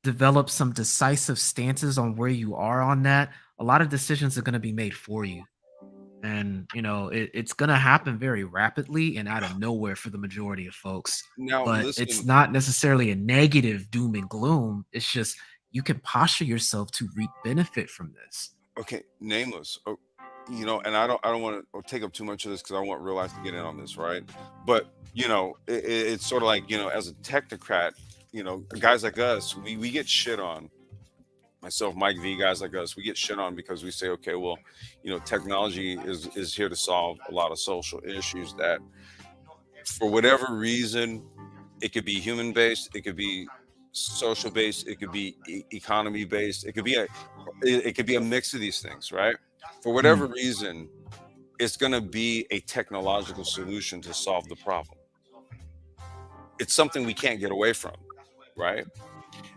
develop some decisive stances on where you are on that, a lot of decisions are going to be made for you. And, you know, it's going to happen very rapidly and out of nowhere for the majority of folks. Now, but listen, it's not necessarily a negative doom and gloom. It's just you can posture yourself to reap benefit from this. Okay, Nameless. Oh, you know, and I don't want to take up too much of this because I want real life to get in on this, right? But you know, it's sort of like, you know, as a technocrat, you know, guys like us, we get shit on. Myself, Mike V, guys like us, we get shit on because we say, okay, well, you know, technology is here to solve a lot of social issues that, for whatever reason, it could be human based, it could be social based, it could be economy based, it could be a mix of these things, right? For whatever reason, it's going to be a technological solution to solve the problem. It's something we can't get away from, right?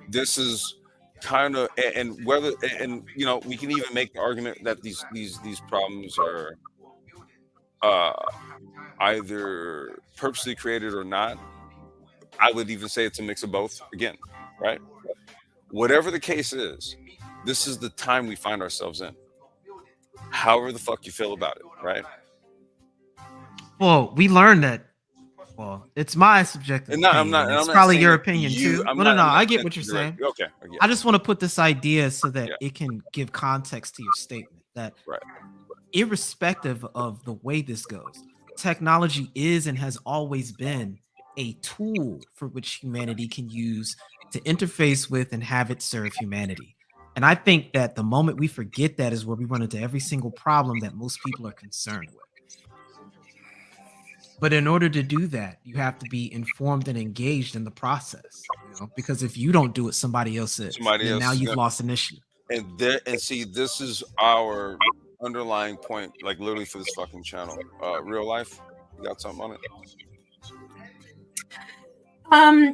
This is kind of, and you know, we can even make the argument that these problems are either purposely created or not. I would even say it's a mix of both again, right? Whatever the case is, this is the time we find ourselves in. However the fuck you feel about it, right? Well, we learned that. Well, it's my subjective opinion. It's probably your opinion too. No. I get what you're saying. Okay. I just want to put this idea so that it can give context to your statement. That irrespective of the way this goes, technology is and has always been a tool for which humanity can use to interface with and have it serve humanity. And I think that the moment we forget that is where we run into every single problem that most people are concerned with. But in order to do that, you have to be informed and engaged in the process, because if you don't do it, somebody else is. Somebody Then now else is you've gonna, lost initiative. and see, this is our underlying point, like literally for this fucking channel. Real life, you got something on it?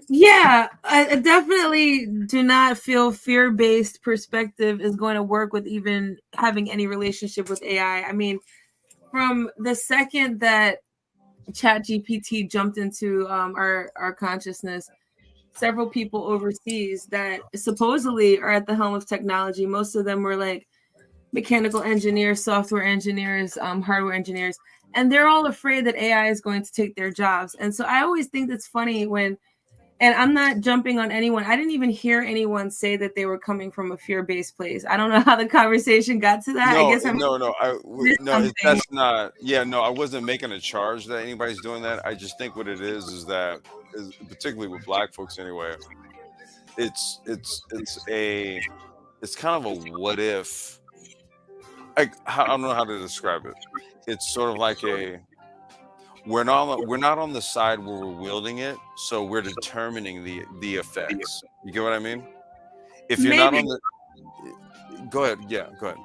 Yeah, I definitely do not feel fear-based perspective is going to work with even having any relationship with AI. I mean, from the second that ChatGPT jumped into our consciousness, several people overseas that supposedly are at the helm of technology, most of them were like mechanical engineers, software engineers, hardware engineers, and they're all afraid that AI is going to take their jobs. And so I always think that's funny when, and I'm not jumping on anyone. I didn't even hear anyone say that they were coming from a fear-based place. I don't know how the conversation got to that. I No, guess I'm no, missed something. that's not. Yeah, no, I wasn't making a charge that anybody's doing that. I just think what it is that is particularly with Black folks anyway. It's kind of a what if. I don't know how to describe it. It's sort of like we're not on the side where we're wielding it, so we're determining the effects. You get what I mean? If you're not Maybe. on the, go ahead. Yeah, go ahead.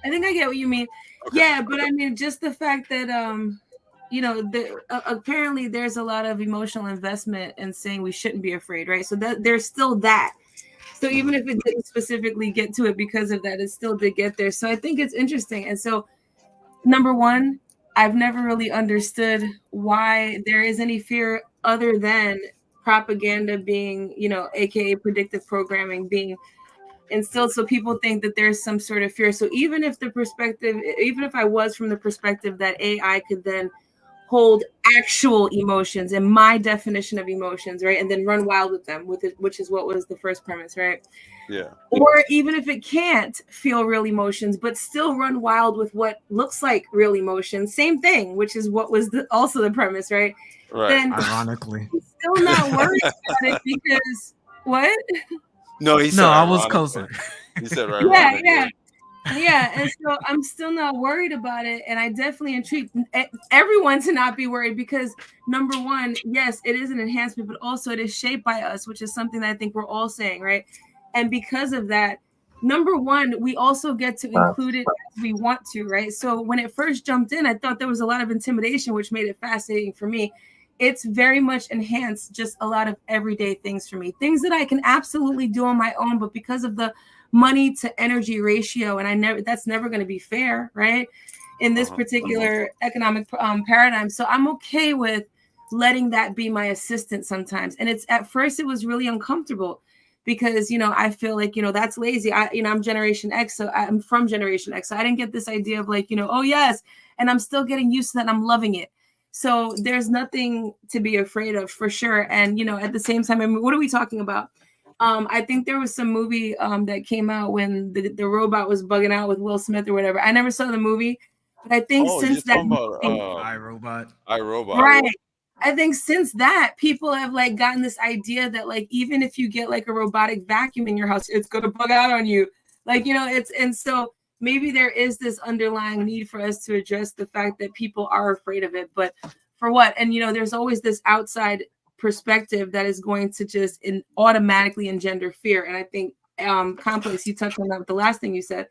I think I get what you mean. Okay. Yeah, but I mean, just the fact that apparently there's a lot of emotional investment in saying we shouldn't be afraid, right? So that there's still that. So even if it didn't specifically get to it because of that, it still did get there. So I think it's interesting. And so, number one, I've never really understood why there is any fear other than propaganda being, aka predictive programming being instilled, so people think that there's some sort of fear. So even if I was from the perspective that AI could then hold actual emotions and my definition of emotions, right, and then run wild with them, which is what was the first premise, right? Yeah. Or even if it can't feel real emotions, but still run wild with what looks like real emotions, same thing, which is what was also the premise, right? Right. Then Ironically, I'm still not worried about it because what? No, he said no, I was ironically. closer. He said right. Yeah, and so I'm still not worried about it, and I definitely entreat everyone to not be worried because number one, yes, it is an enhancement, but also it is shaped by us, which is something that I think we're all saying, right? And because of that, number one, we also get to include it as we want to, right? So when it first jumped in, I thought there was a lot of intimidation, which made it fascinating for me. It's very much enhanced just a lot of everyday things for me, things that I can absolutely do on my own, but because of the money to energy ratio, and that's never going to be fair, right, in this particular economic paradigm. So I'm okay with letting that be my assistant sometimes. And it's at first it was really uncomfortable because I feel like that's lazy. I'm Generation X, so I'm from Generation X, so I didn't get this idea of like oh yes, and I'm still getting used to that, and I'm loving it. So there's nothing to be afraid of for sure. And at the same time, I mean, what are we talking about? I think there was some movie that came out when the robot was bugging out with Will Smith or whatever. I never saw the movie, but I think since that iRobot. Right. I think since that, people have like gotten this idea that like even if you get like a robotic vacuum in your house, it's gonna bug out on you. Like and so maybe there is this underlying need for us to address the fact that people are afraid of it, but for what? And there's always this outside perspective that is going to just automatically engender fear. And I think Complex, you touched on that with the last thing you said.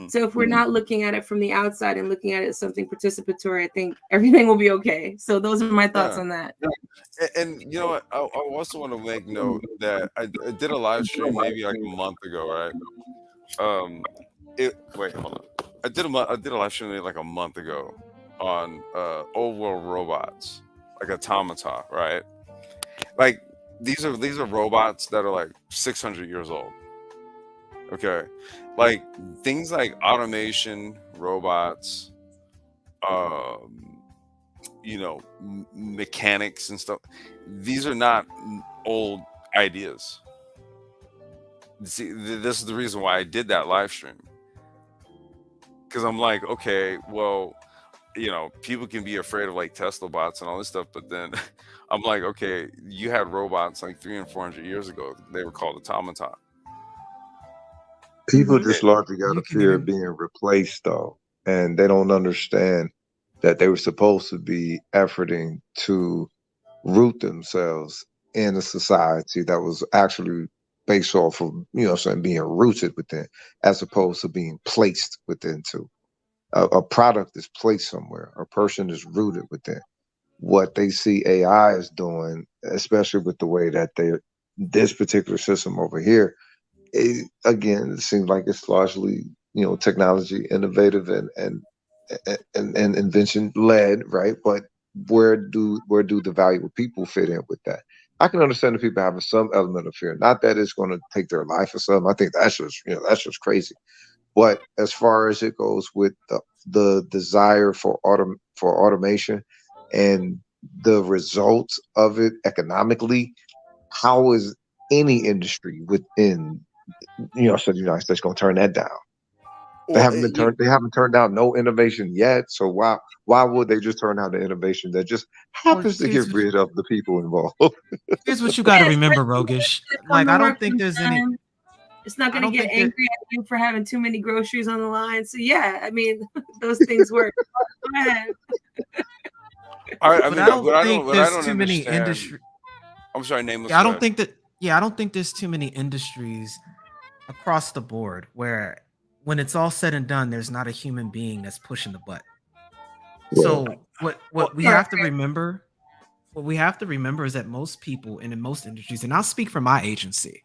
So if we're not looking at it from the outside and looking at it as something participatory, I think everything will be okay. So those are my thoughts on that. And you know what? I also want to make note that I did a live stream maybe like a month ago, right? Wait, hold on. I did a live stream maybe like a month ago on old world robots, like automata, right? Like these are robots that are like 600 years old. Okay, like things like automation, robots, mechanics and stuff. These are not old ideas. See, this is the reason why I did that live stream, because I'm like, okay, well, people can be afraid of like Tesla bots and all this stuff, but then I'm like, okay, you had robots like 300 and 400 years ago. They were called automaton. People Mhm. just largely got You a can fear of even being replaced, though, and they don't understand that they were supposed to be efforting to root themselves in a society that was actually based off of, saying being rooted within, as opposed to being placed within. To a product is placed somewhere, a person is rooted within. What they see AI is doing, especially with the way that this particular system over here, again, it seems like it's largely, technology innovative and invention led, right? But where do the valuable people fit in with that? I can understand the people having some element of fear. Not that it's going to take their life or something. I think that's just crazy. But as far as it goes with the desire for automation and the results of it economically, how is any industry within so the United States gonna turn that down? They Well, haven't been turned. They haven't turned down no innovation yet. So why would they just turn down the innovation that just well, happens to get rid of the people involved? here's what you got to Yeah, remember, especially Rogish. if Like, coming I to work don't think on there's any. time. It's not I going to don't get think that. angry at you for having too many groceries on the line. So yeah, I mean, those things work. Go ahead. I But mean, I don't what I don't think what I there's don't too many understand. industry. I'm sorry, nameless. Yeah, I Go don't ahead. think that. Yeah, I don't think there's too many industries across the board where, when it's all said and done, there's not a human being that's pushing the button. Well, So what Well, what we Sure. have to remember, what we have to remember is that most people and in most industries, and I'll speak for my agency,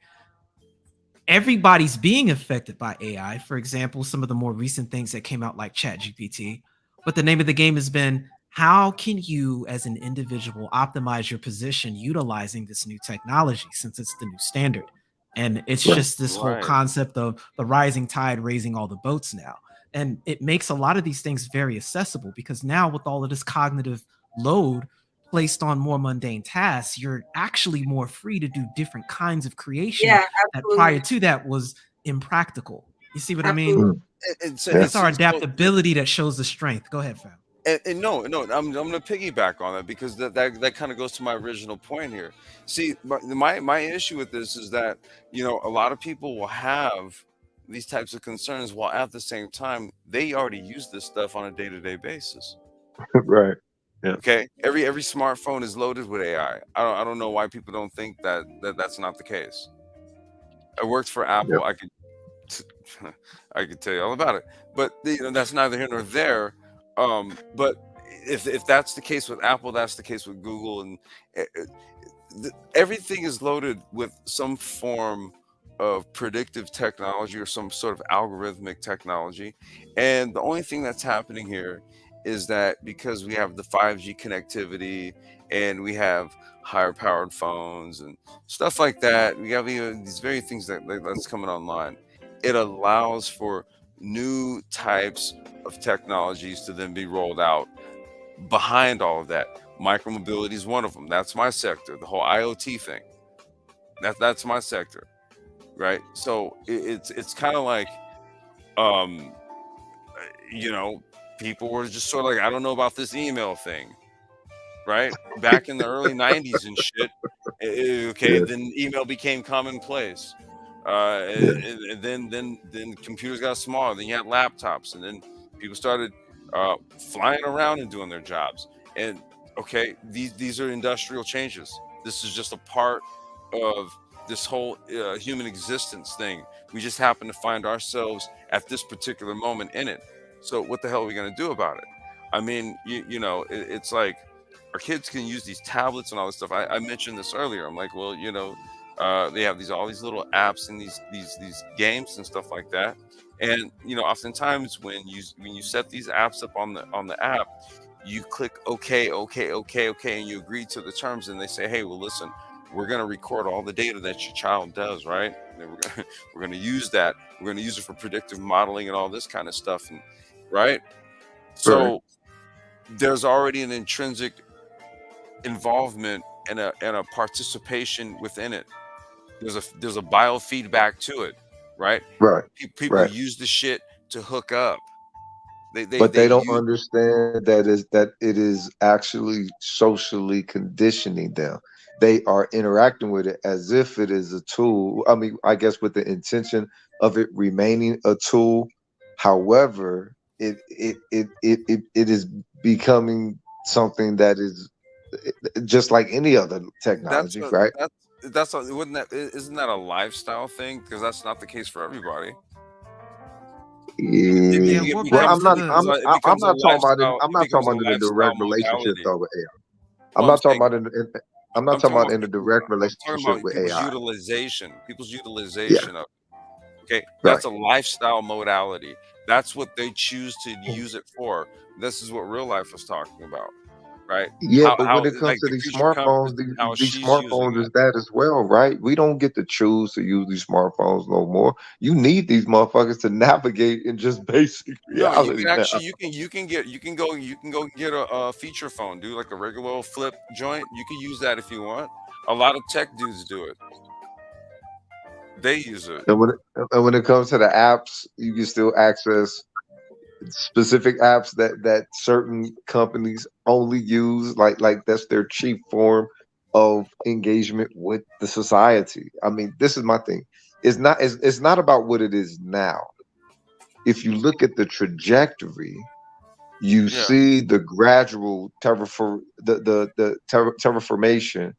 everybody's being affected by AI. For example, some of the more recent things that came out like ChatGPT. But the name of the game has been, how can you as an individual optimize your position utilizing this new technology, since it's the new standard? And it's right, just this whole right. concept of the rising tide raising all the boats now. And it makes a lot of these things very accessible, because now with all of this cognitive load placed on more mundane tasks, you're actually more free to do different kinds of creation Yeah, that prior absolutely. to that was impractical. You see what I mean? Absolutely. mm, It's yeah, It's it's our it's so adaptability that shows the strength. Go ahead, fam. and no, I'm gonna piggyback on that because that kind of goes to my original point here. See, my issue with this is that a lot of people will have these types of concerns while at the same time they already use this stuff on a day-to-day basis. right, yeah, Okay, every smartphone is loaded with AI. I don't know why people don't think that's not the case. I worked for yeah, Apple. I could tell you all about it, but that's neither here nor there. But if that's the case with Apple, that's the case with Google, and eh, eh, everything is loaded with some form of predictive technology or some sort of algorithmic technology. And the only thing that's happening here is that because we have the 5G connectivity and we have higher powered phones and stuff like that, we have these very things that's coming online. It allows for new types of technologies to then be rolled out behind all of that. Micromobility is one of them. That's my sector. The whole IoT thing. That's my sector, right? So it's kind of like, um, you know, people were just sort of like, I don't know about this email thing, right? Back in the early '90s and shit. Okay, yeah, then email became commonplace. yeah, And then computers got smaller. Then you had laptops, and then people started flying around and doing their jobs. And okay, these are industrial changes. This is just a part of this whole human existence thing. We just happen to find ourselves at this particular moment in it. So what the hell are we going to do about it? I mean, it's like our kids can use these tablets and all this stuff. I mentioned this earlier. I'm like, well, they have all these little apps and these games and stuff like that. And oftentimes when you set these apps up on the app, you click okay, okay, okay, okay, and you agree to the terms, and they say, hey, well, listen, we're going to record all the data that your child does, right? And we're going to use that. We're going to use it for predictive modeling and all this kind of stuff, and right. right, So there's already an intrinsic involvement and a participation within it. There's a biofeedback to it, right? right, People right, use the shit to hook up, But they they don't use understand that it is actually socially conditioning them. They are interacting with it as if it is a tool. I mean, I guess with the intention of it remaining a tool. However, it is becoming something that is just like any other that's technology, a right? that's a, wouldn't that isn't that a lifestyle thing? Because that's not the case for everybody. Yeah, Yeah. It we're Well, back becomes to the it I'm becomes a not talking about it. lifestyle. I'm It not talking becomes a about in a lifestyle direct relationship modality. though with AI. I'm Well, I'm not talking saying about I'm not I'm talking talking about about in a people. direct I'm talking relationship about with people's AI. utilization. People's Yeah. utilization of okay. Right. That's a lifestyle modality. That's what they choose to use it for. This is what real life was talking about, right? Yeah, but when How it comes like to the these future smartphones, compass and how these she's using smartphones it. is that as well, right? We don't get to choose to use these smartphones no more. You need these motherfuckers to navigate in just basic No, you can reality now. actually you can go get a feature phone, do like a regular old flip joint. You can use that if you want. A lot of tech dudes do it. They use it. And when it comes to the apps, you can still access specific apps that certain companies only use, like that's their chief form of engagement with the society. I mean, this is my thing. It's not about what it is now. If you look at the trajectory, you Yeah. see the gradual terraformation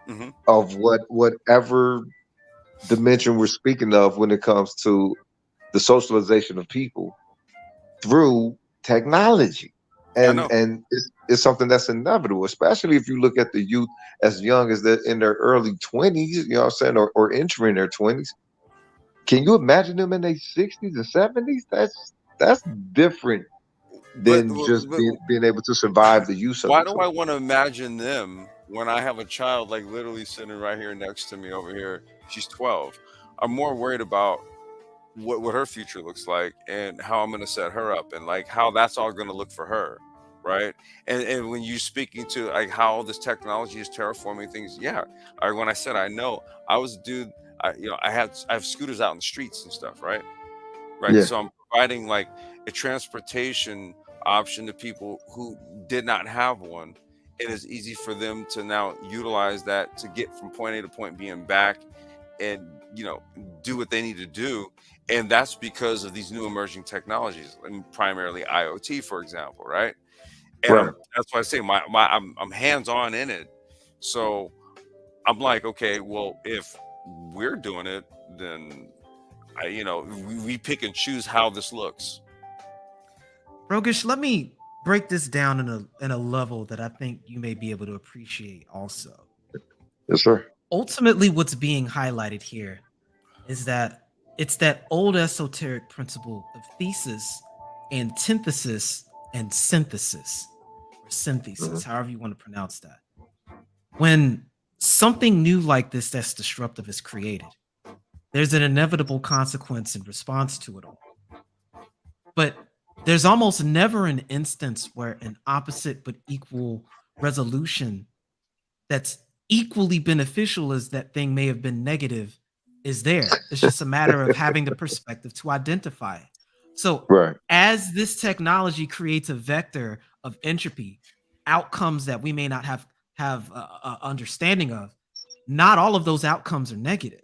Hmm. of whatever dimension we're speaking of when it comes to the socialization of people through technology. I And know. it's something that's inevitable, especially if you look at the youth as young as they're in their early 20s, you know what I'm saying, or entering their 20s. Can you imagine them in their 60s and 70s? That's different But, than just being able to survive the use of why the do tool. I want to imagine them when I have a child like literally sitting right here next to me over here? She's 12. I'm more worried about what her future looks like and how I'm going to set her up and like how that's all going to look for her, right? And when you're speaking to like how this technology is terraforming things, yeah. When I said I know, I was a dude. I have scooters out in the streets and stuff, right? Right. Yeah, So I'm providing like a transportation option to people who did not have one. It is easy for them to now utilize that to get from point A to point B and back and do what they need to do. And that's because of these new emerging technologies, and primarily IoT, for example, right? And right. that's why I say I'm hands on in it. So I'm like, okay, well, if we're doing it, then we pick and choose how this looks. Rogish. Let me break this down in a level that I think you may be able to appreciate also. Yes, sir. Ultimately, what's being highlighted here is that it's that old esoteric principle of thesis, antithesis, and synthesis, or synthesis, Mhm. however you want to pronounce that. When something new like this that's disruptive is created, there's an inevitable consequence in response to it all. But there's almost never an instance where an opposite but equal resolution that's equally beneficial as that thing may have been negative is there. It's just a matter of having the perspective to identify it. So, Right, as this technology creates a vector of entropy, outcomes that we may not have a understanding of, not all of those outcomes are negative,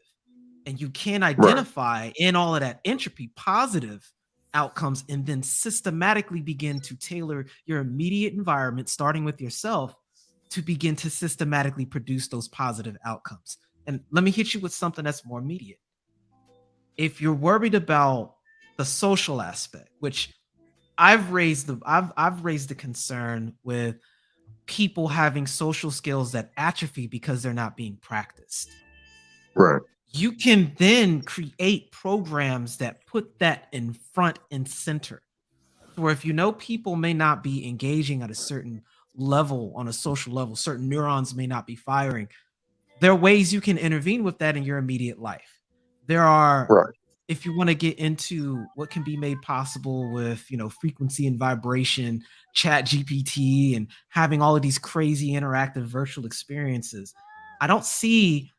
and you can right, identify in all of that entropy positive outcomes, and then systematically begin to tailor your immediate environment, starting with yourself, to begin to systematically produce those positive outcomes. And let me hit you with something that's more immediate. If you're worried about the social aspect, which I've raised the concern with people having social skills that atrophy because they're not being practiced. right, You can then create programs that put that in front and center. Where if you know people may not be engaging at a certain level, on a social level, certain neurons may not be firing, there are ways you can intervene with that in your immediate life. There are, right. if you want to get into what can be made possible with, frequency and vibration, chat GPT, and having all of these crazy interactive virtual experiences, I don't see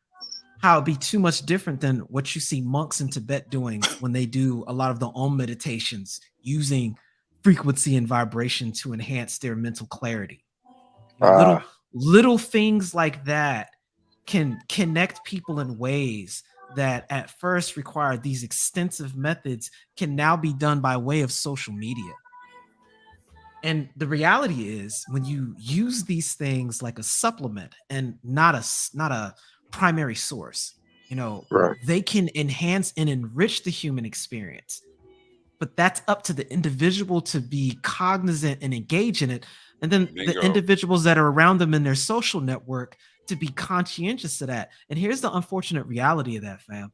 how it'd be too much different than what you see monks in Tibet doing when they do a lot of the Om meditations using frequency and vibration to enhance their mental clarity. Little things like that can connect people in ways that at first required these extensive methods can now be done by way of social media. And the reality is, when you use these things like a supplement and not a primary source, they can enhance and enrich the human experience. But that's up to the individual to be cognizant and engage in it. And then the individuals that are around them in their social network to be conscientious of that. And here's the unfortunate reality of that, fam.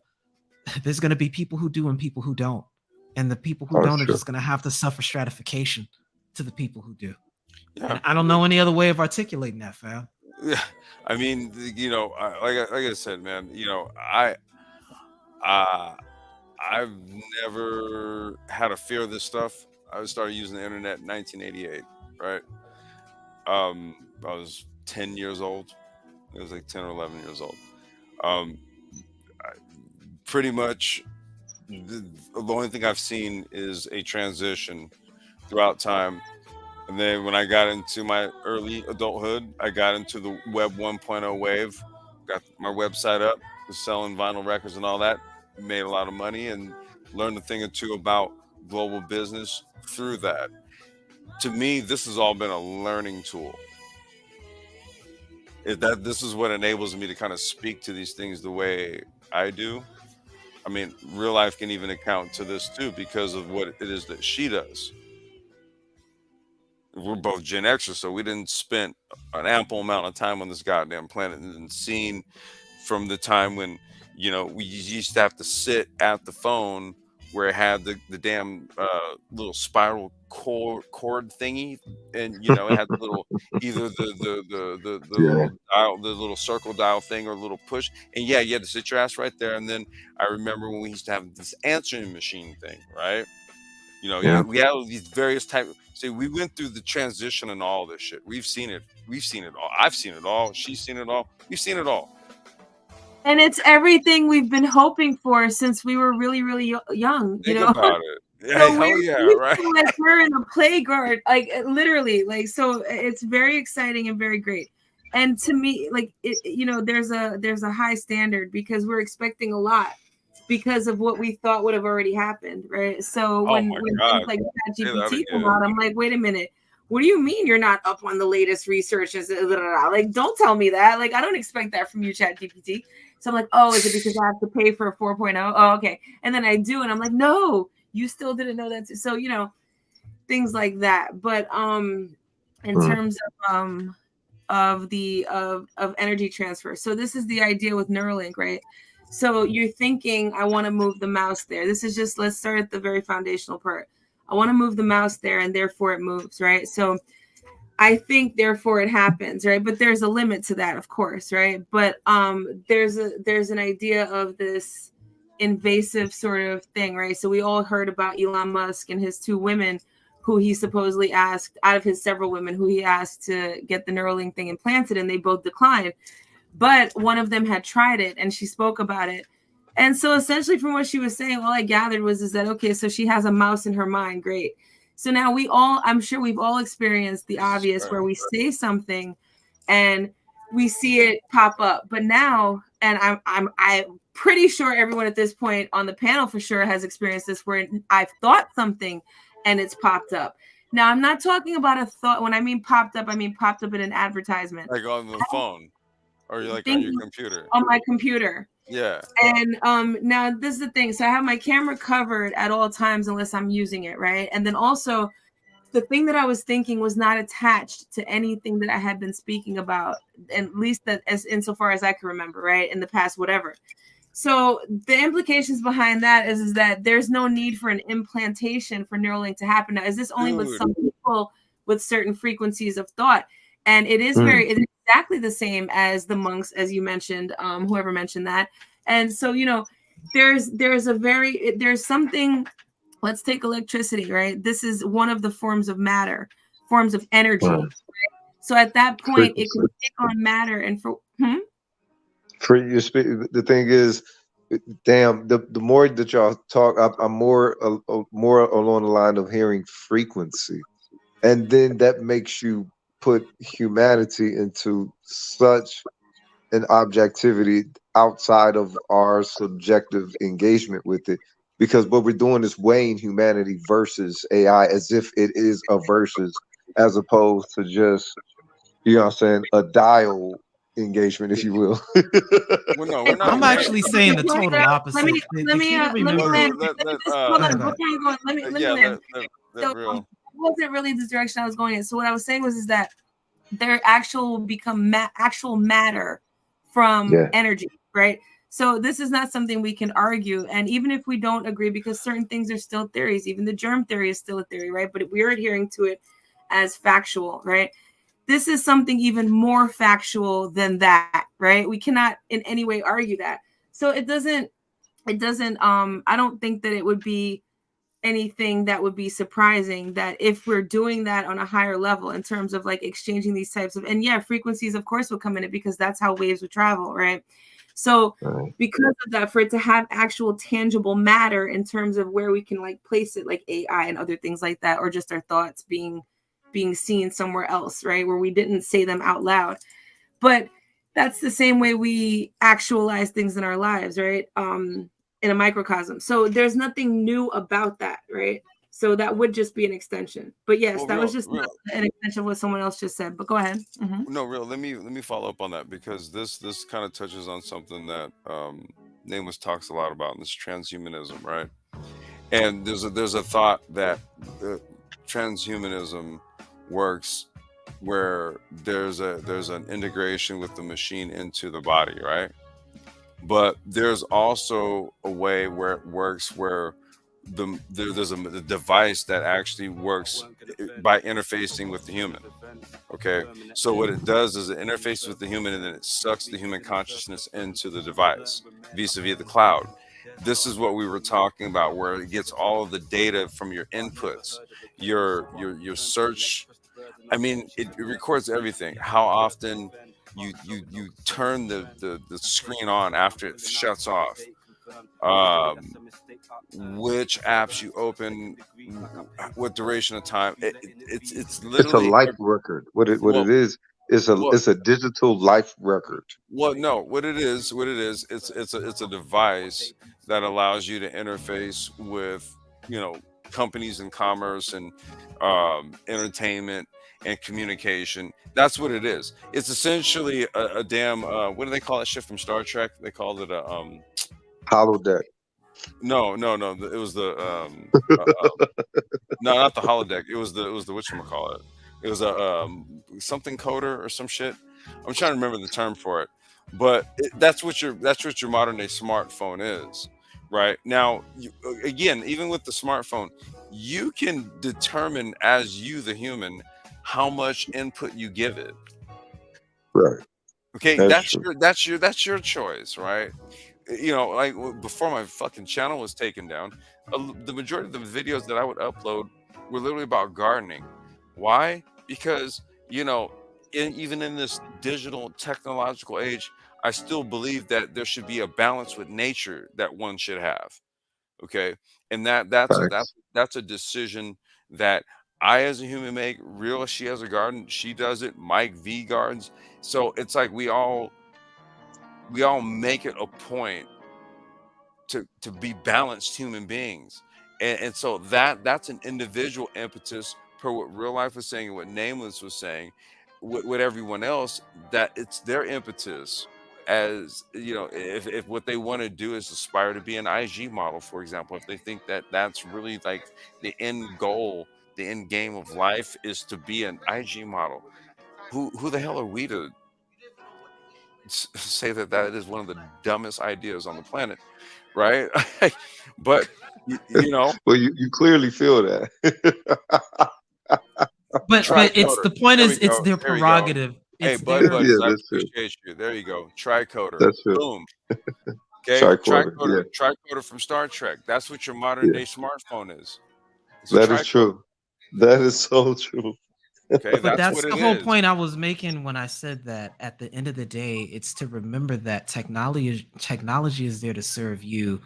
There's going to be people who do and people who don't. And the people who don't are just going to have to suffer stratification to the people who do. Yeah. And I don't know any other way of articulating that, fam. Yeah. I mean, like I said, man, I've never had a fear of this stuff. I started using the internet in 1988, right? I was 10 years old. It was like 10 or 11 years old. Pretty much the only thing I've seen is a transition throughout time. And then when I got into my early adulthood, I got into the Web 1.0 wave, got my website up, was selling vinyl records and all that, made a lot of money and learned a thing or two about global business through that. To me, this has all been a learning tool. This is what enables me to kind of speak to these things the way I do. I mean, real life can even account to this too because of what it is that she does. We're both Gen Xers, so we didn't spend an ample amount of time on this goddamn planet and seen from the time when, we used to have to sit at the phone where it had the damn little spiral cord thingy, and it had the little either the little dial, the little circle dial thing, or a little push, and you had to sit your ass right there. And then I remember when we used to have this answering machine thing, right? We had all these various types. See, we went through the transition and all this shit. We've seen it all. I've seen it all. She's seen it all. We've seen it all. And it's everything we've been hoping for since we were really, really young. Think about it. Yeah, so right? Like we're in a playground, like literally, like, so it's very exciting and very great. And to me, like, there's a high standard because we're expecting a lot because of what we thought would have already happened, right? So when things like ChatGPT come out, I'm like, wait a minute. What do you mean you're not up on the latest research? Like, don't tell me that. Like, I don't expect that from you, ChatGPT. So I'm like, oh, is it because I have to pay for a 4.0? Oh, okay. And then I do, and I'm like, no, you still didn't know that too. So, things like that. But in terms of energy transfer. So this is the idea with Neuralink, right? So you're thinking, I want to move the mouse there. This is just, let's start at the very foundational part. I want to move the mouse there, and therefore it moves, right? So I think therefore it happens, right? But there's a limit to that, of course, right? But there's an idea of this invasive sort of thing, right? So we all heard about Elon Musk and his 2 women who he supposedly asked, out of his several women who he asked to get the Neuralink thing implanted, and they both declined. But one of them had tried it, and she spoke about it. And so essentially from what she was saying, all I gathered is that, okay, so she has a mouse in her mind. Great. So now I'm sure we've all experienced the obvious where we say something and we see it pop up. But now, and I'm pretty sure everyone at this point on the panel for sure has experienced this, where I've thought something and it's popped up. Now, I'm not talking about a thought. When I mean popped up, I mean popped up in an advertisement. Like on the phone. Or you're like on your computer. On my computer. Yeah. And now this is the thing. So I have my camera covered at all times unless I'm using it, right? And then also the thing that I was thinking was not attached to anything that I had been speaking about, at least that as insofar as I can remember, right? In the past, whatever. So the implications behind that is that there's no need for an implantation for Neuralink to happen. Now, is this only with some people with certain frequencies of thought? And it is it's exactly the same as the monks, as you mentioned, whoever mentioned that. And so, there's something, let's take electricity, right? This is one of the forms of matter, forms of energy. Right? So at that point, it can take on matter. And for you speak, the thing is, damn, the more that y'all talk, I'm more more along the line of hearing frequency, and then that makes you put humanity into such an objectivity outside of our subjective engagement with it, because what we're doing is weighing humanity versus AI as if it is a versus, as opposed to just, you know what I'm saying, a dial engagement, if you will. Well, no, we're And not I'm weighing. actually saying the before we total go, opposite. The key to let me Well, remember. land. let Hold Go on, ahead, go before ahead. you go, let me yeah, land. let So real. it wasn't really the direction I was going in. So what I was saying was is that their actual will become actual matter from Yeah. energy, right? So this is not something we can argue. And even if we don't agree, because certain things are still theories, even the germ theory is still a theory, right? But we're adhering to it as factual, right? This is something even more factual than that, right? We cannot in any way argue that. So it doesn't, I don't think that it would be anything that would be surprising that if we're doing that on a higher level in terms of like exchanging these types of, and yeah, frequencies of course will come in it because that's how waves would travel, right? So Right. because of that, for it to have actual tangible matter in terms of where we can like place it, like AI and other things like that, or just our thoughts being seen somewhere else, right, where we didn't say them out loud. But that's the same way we actualize things in our lives, right? In a microcosm. So there's nothing new about that, right? So that would just be an extension. But yes, Well, that was real, just real. an extension of what someone else just said. But go ahead. No, real. Let me follow up on that because this kind of touches on something that Nameless talks a lot about, and this transhumanism, right? And there's a thought that transhumanism works where there's an integration with the machine into the body, right? But there's also a way where it works where there's a device that actually works by interfacing with the human. Okay, so what it does is it interfaces with the human and then it sucks the human consciousness into the device vis-a-vis the cloud. This is what we were talking about, where it gets all of the data from your inputs, your search. I mean, it records everything. How often you turn the screen on after it shuts off. Um, which apps you open, what duration of time. It's It's a literally life record. What well, it is well, it's a digital life record. well, no, what it is, it's a device that allows you to interface with, you know, companies and commerce and entertainment and communication. That's what it is. It's essentially a damn what do they call that shit from Star Trek? They called it a Holodeck. no. It was the no, not the holodeck. It was the whatchamacallit. It was a something coder or some shit. I'm trying to remember the term for it. But that's what your modern day smartphone is. Right? Now, again, even with the smartphone, you can determine as you the human how much input you give it. Right. Okay, That's that's true. your choice, right? You know, like before my fucking channel was taken down, the majority of the videos that I would upload were literally about gardening. Why? Because, you know, even in this digital technological age, I still believe that there should be a balance with nature that one should have. Okay, and that's a Facts. that's a decision that I as a human make. Real, she has a garden, she does it. Mike V gardens. So it's like we all make it a point to be balanced human beings, and so that's an individual impetus per what real life was saying and what Nameless was saying, with everyone else, that it's their impetus. As you know, if what they want to do is aspire to be an IG model, for example, if they think that that's really like the end goal, the end game of life is to be an IG model, who the hell are we to say that that is one of the dumbest ideas on the planet, right? But you know, Well, you clearly feel that. But it's tricoder. the point There we is it's go. their There we go. prerogative. Hey, It's Bud their Buddies, Yeah, I that's true. appreciate you. There you go. Tricoder. That's true. Boom. Okay, Tricorder. Yeah. tricoder from Star Trek. That's what your modern Yeah. day smartphone is. It's a That is tricoder. true. That is so true. Okay, But that's that's what the it whole is. point I was making when I said that at the end of the day, it's to remember that technology is there to serve you,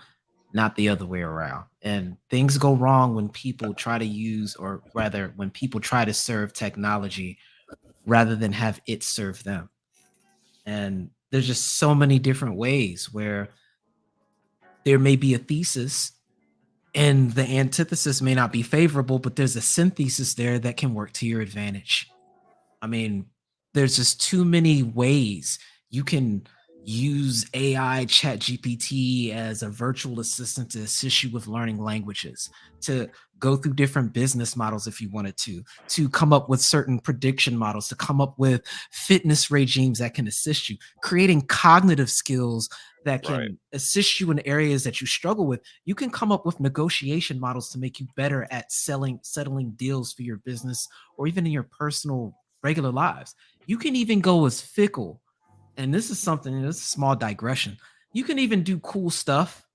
not the other way around. And things go wrong when people try to use, or rather, when people try to serve technology rather than have it serve them. And there's just so many different ways where there may be a thesis and the antithesis may not be favorable, but there's a synthesis there that can work to your advantage. I mean, there's just too many ways you can use AI chat GPT as a virtual assistant to assist you with learning languages, to go through different business models if you wanted to come up with certain prediction models, to come up with fitness regimes that can assist you, creating cognitive skills that Right. can assist you in areas that you struggle with. You can come up with negotiation models to make you better at settling deals for your business or even in your personal regular lives. You can even go as fickle, and this is something, this is a small digression. You can even do cool stuff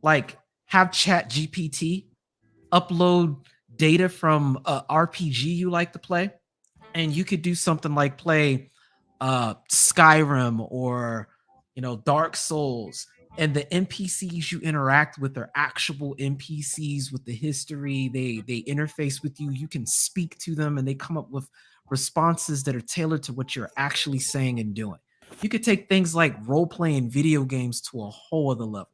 like have Chat GPT upload data from a RPG you like to play, and you could do something like play Skyrim or Dark Souls, and the NPCs you interact with are actual NPCs with the history. They interface with you. You can speak to them, and they come up with responses that are tailored to what you're actually saying and doing. You could take things like role playing video games to a whole other level.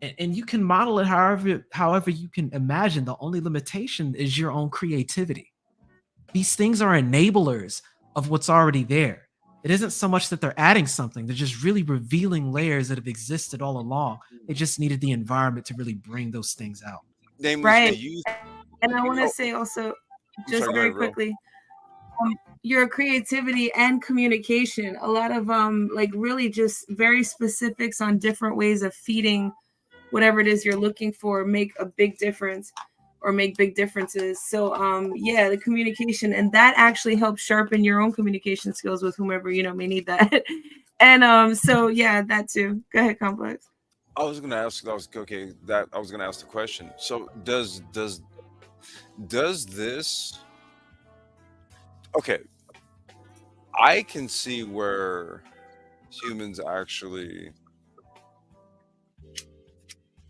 And you can model it however you can imagine. The only limitation is your own creativity. These things are enablers of what's already there. It isn't so much that they're adding something, they're just really revealing layers that have existed all along. They just needed the environment to really bring those things out. Nameless, do Right. you? And I want to Oh, say also, I'm just sorry. Go very ahead, bro. quickly, your creativity and communication, a lot of like really just very specifics on different ways of feeding whatever it is you're looking for make a big difference or make big differences. So yeah, the communication, and that actually helps sharpen your own communication skills with whomever may need that. And so yeah, that too. Go ahead, Complex. I was gonna ask. That was okay. That I was gonna ask the question. So does this? Okay, I can see where humans actually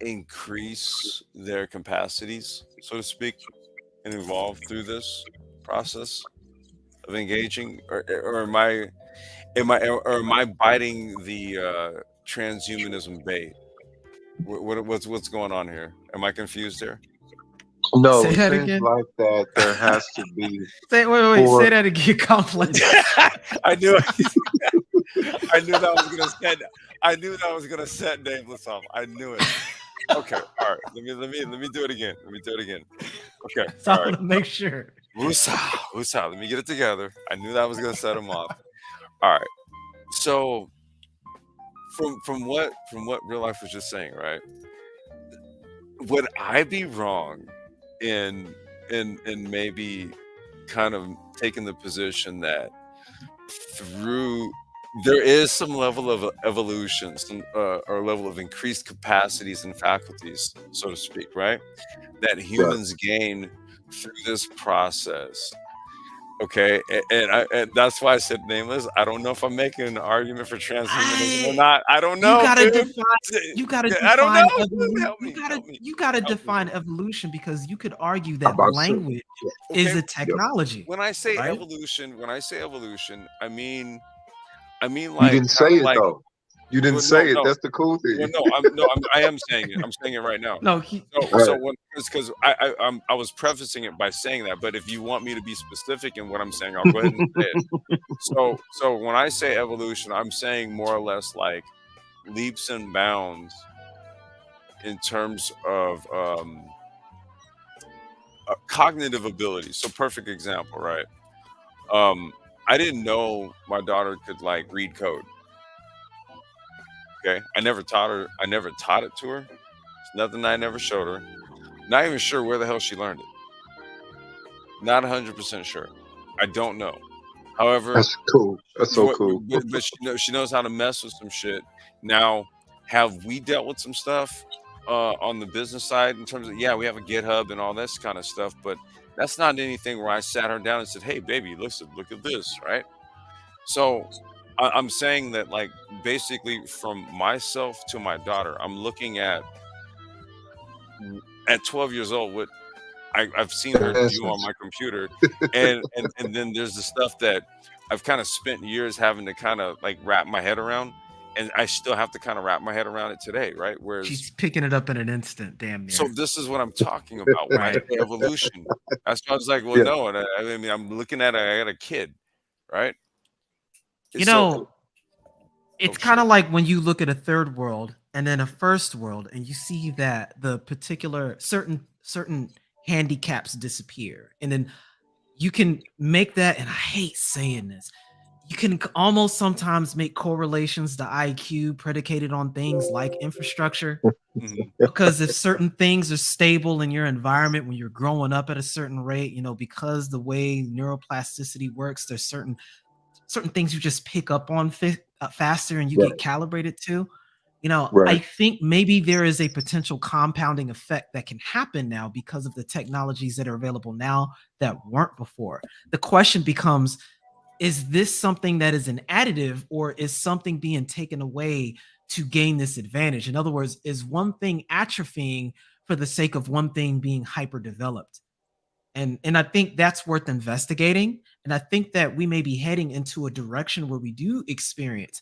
increase their capacities, so to speak, and evolve through this process of engaging, or am I biting the transhumanism bait? What's going on here? Am I confused here? No, Say it that seems again. like that there has to be Wait. for Say that again, Complex. I knew I knew that was gonna set. I knew that was gonna set Nameless off. I knew it. Okay, all right. Let me do it again. Let me do it again. Okay, So I all right. want to make sure. Woosah. Let me get it together. I knew that was gonna set him off. All right. So from what real life was just saying, right? Would I be wrong in maybe kind of taking the position that through there is some level of evolution, some or level of increased capacities and faculties, so to speak, right? That humans gain through this process. Okay, and that's why I said Nameless. I don't know if I'm making an argument for transhumanism or not. I don't You know, gotta dude. define. You gotta I don't know. define Dude. evolution. Help me. Help me. You gotta Help me. define evolution, because you could argue I'm that about to say, language is Okay. a technology, When I say right? evolution, I mean you like didn't kind say of it like though. You didn't well, no, say it. no. That's the cool Well, thing. no, I am saying it. I'm saying it right now. No, All So right. when because I was prefacing it by saying that, but if you want me to be specific in what I'm saying, I'll go ahead and say it. So when I say evolution, I'm saying more or less like leaps and bounds in terms of cognitive ability. So perfect example, right? Um, I didn't know my daughter could like read code. Okay, I never taught her. I never taught it to her. It's nothing I never showed her. Not even sure where the hell she learned it. Not 100% sure. I don't know. However, That's cool. That's so cool. but she knows how to mess with some shit. Now, have we dealt with some stuff on the business side in terms of we have a GitHub and all this kind of stuff, but That's not anything where I sat her down and said, "Hey, baby, listen, look at this," right? So I'm saying that, like, basically from myself to my daughter, I'm looking at 12 years old what I've seen her do on Essence. my computer, and then there's the stuff that I've kind of spent years having to kind of like wrap my head around, and I still have to kind of wrap my head around it today, right? Whereas, She's picking it up in an instant, damn so near. this is what I'm talking about when I Right. say evolution. That's why I was like, well, Yeah. no, and I mean, I'm looking at I got a kid, right? And You so, know, oh it's kind shit, of like when you look at a third world and then a first world, and you see that the particular certain handicaps disappear, and then you can make that, and I hate saying this, you can almost sometimes make correlations to IQ predicated on things like infrastructure, mhm, because if certain things are stable in your environment when you're growing up at a certain rate, because the way neuroplasticity works, there's certain things you just pick up on faster and you Right. get calibrated to. I Right. think maybe there is a potential compounding effect that can happen now because of the technologies that are available now that weren't before. The question becomes, is this something that is an additive, or is something being taken away to gain this advantage? In other words, is one thing atrophying for the sake of one thing being hyper developed? And I think that's worth investigating. And I think that we may be heading into a direction where we do experience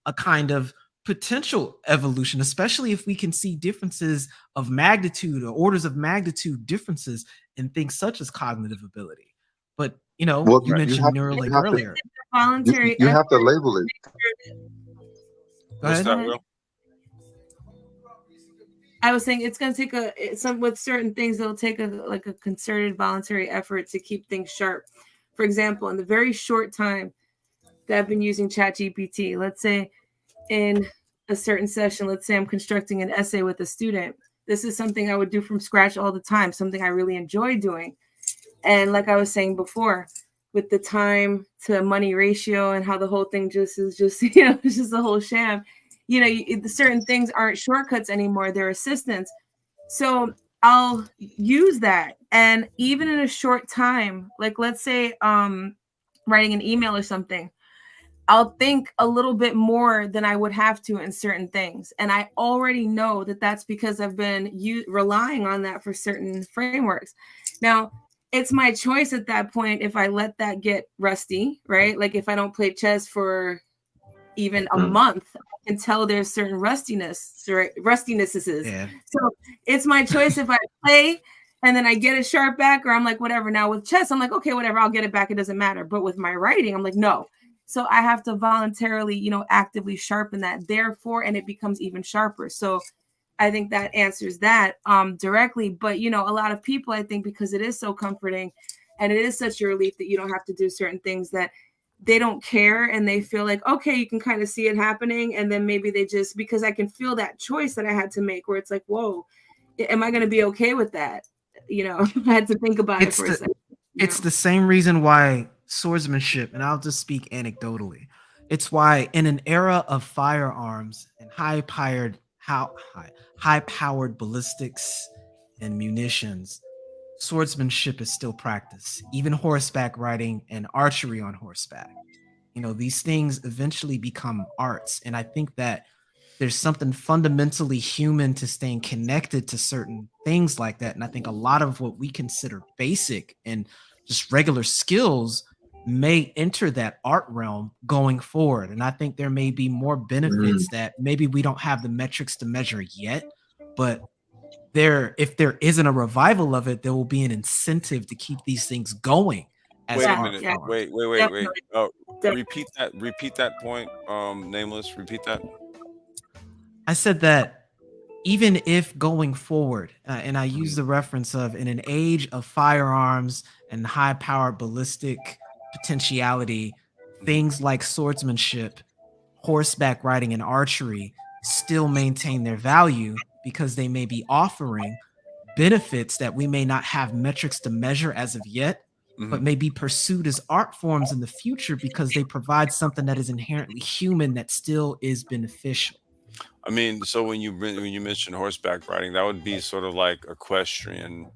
a kind of potential evolution, especially if we can see differences of magnitude or orders of magnitude differences in things such as cognitive ability. But Well, you right. mentioned Neuralink have to earlier. Voluntary you have to effort. label it. Go What's ahead. that, Go ahead. Will? I was saying it's going to take some with certain things. It'll take a concerted voluntary effort to keep things sharp. For example, in the very short time that I've been using ChatGPT, let's say in a certain session, let's say I'm constructing an essay with a student. This is something I would do from scratch all the time, something I really enjoy doing. And like I was saying before, with the time to money ratio and how the whole thing just is just, it's just a whole sham. Certain things aren't shortcuts anymore, they're assistants. So I'll use that. And even in a short time, like let's say writing an email or something, I'll think a little bit more than I would have to in certain things. And I already know that that's because I've been relying on that for certain frameworks. Now, it's my choice at that point if I let that get rusty, right? Like if I don't play chess for even a month, I can tell there's certain rustinesses. Yeah. So it's my choice if I play and then I get it sharp back, or I'm like, whatever. Now with chess, I'm like, okay, whatever, I'll get it back. It doesn't matter. But with my writing, I'm like, no. So I have to voluntarily, actively sharpen that. Therefore, and it becomes even sharper. So I think that answers that directly. But, a lot of people, I think, because it is so comforting and it is such a relief that you don't have to do certain things, that they don't care and they feel like, okay, you can kind of see it happening. And then maybe they just, because I can feel that choice that I had to make where it's like, whoa, am I going to be okay with that? I had to think about it It's for a the second. it's the same reason why swordsmanship, and I'll just speak anecdotally, it's why in an era of firearms and high powered ballistics and munitions, swordsmanship is still practiced, even horseback riding and archery on horseback. These things eventually become arts, and I think that there's something fundamentally human to staying connected to certain things like that. And I think a lot of what we consider basic and just regular skills may enter that art realm going forward. And I think there may be more benefits that maybe we don't have the metrics to measure yet, but if there isn't a revival of it, there will be an incentive to keep these things going as Wait a Yeah, art minute. yeah, forms. Wait. definitely. Repeat that. Repeat that point. Nameless. Repeat that. I said that even if going forward, and I use Mhm. the reference of in an age of firearms and high powered ballistic potentiality, Mhm. things like swordsmanship, horseback riding, and archery still maintain their value because they may be offering benefits that we may not have metrics to measure as of yet, but Mhm. may be pursued as art forms in the future because they provide something that is inherently human that still is beneficial. I mean, so when you mention horseback riding, that would be sort of like equestrian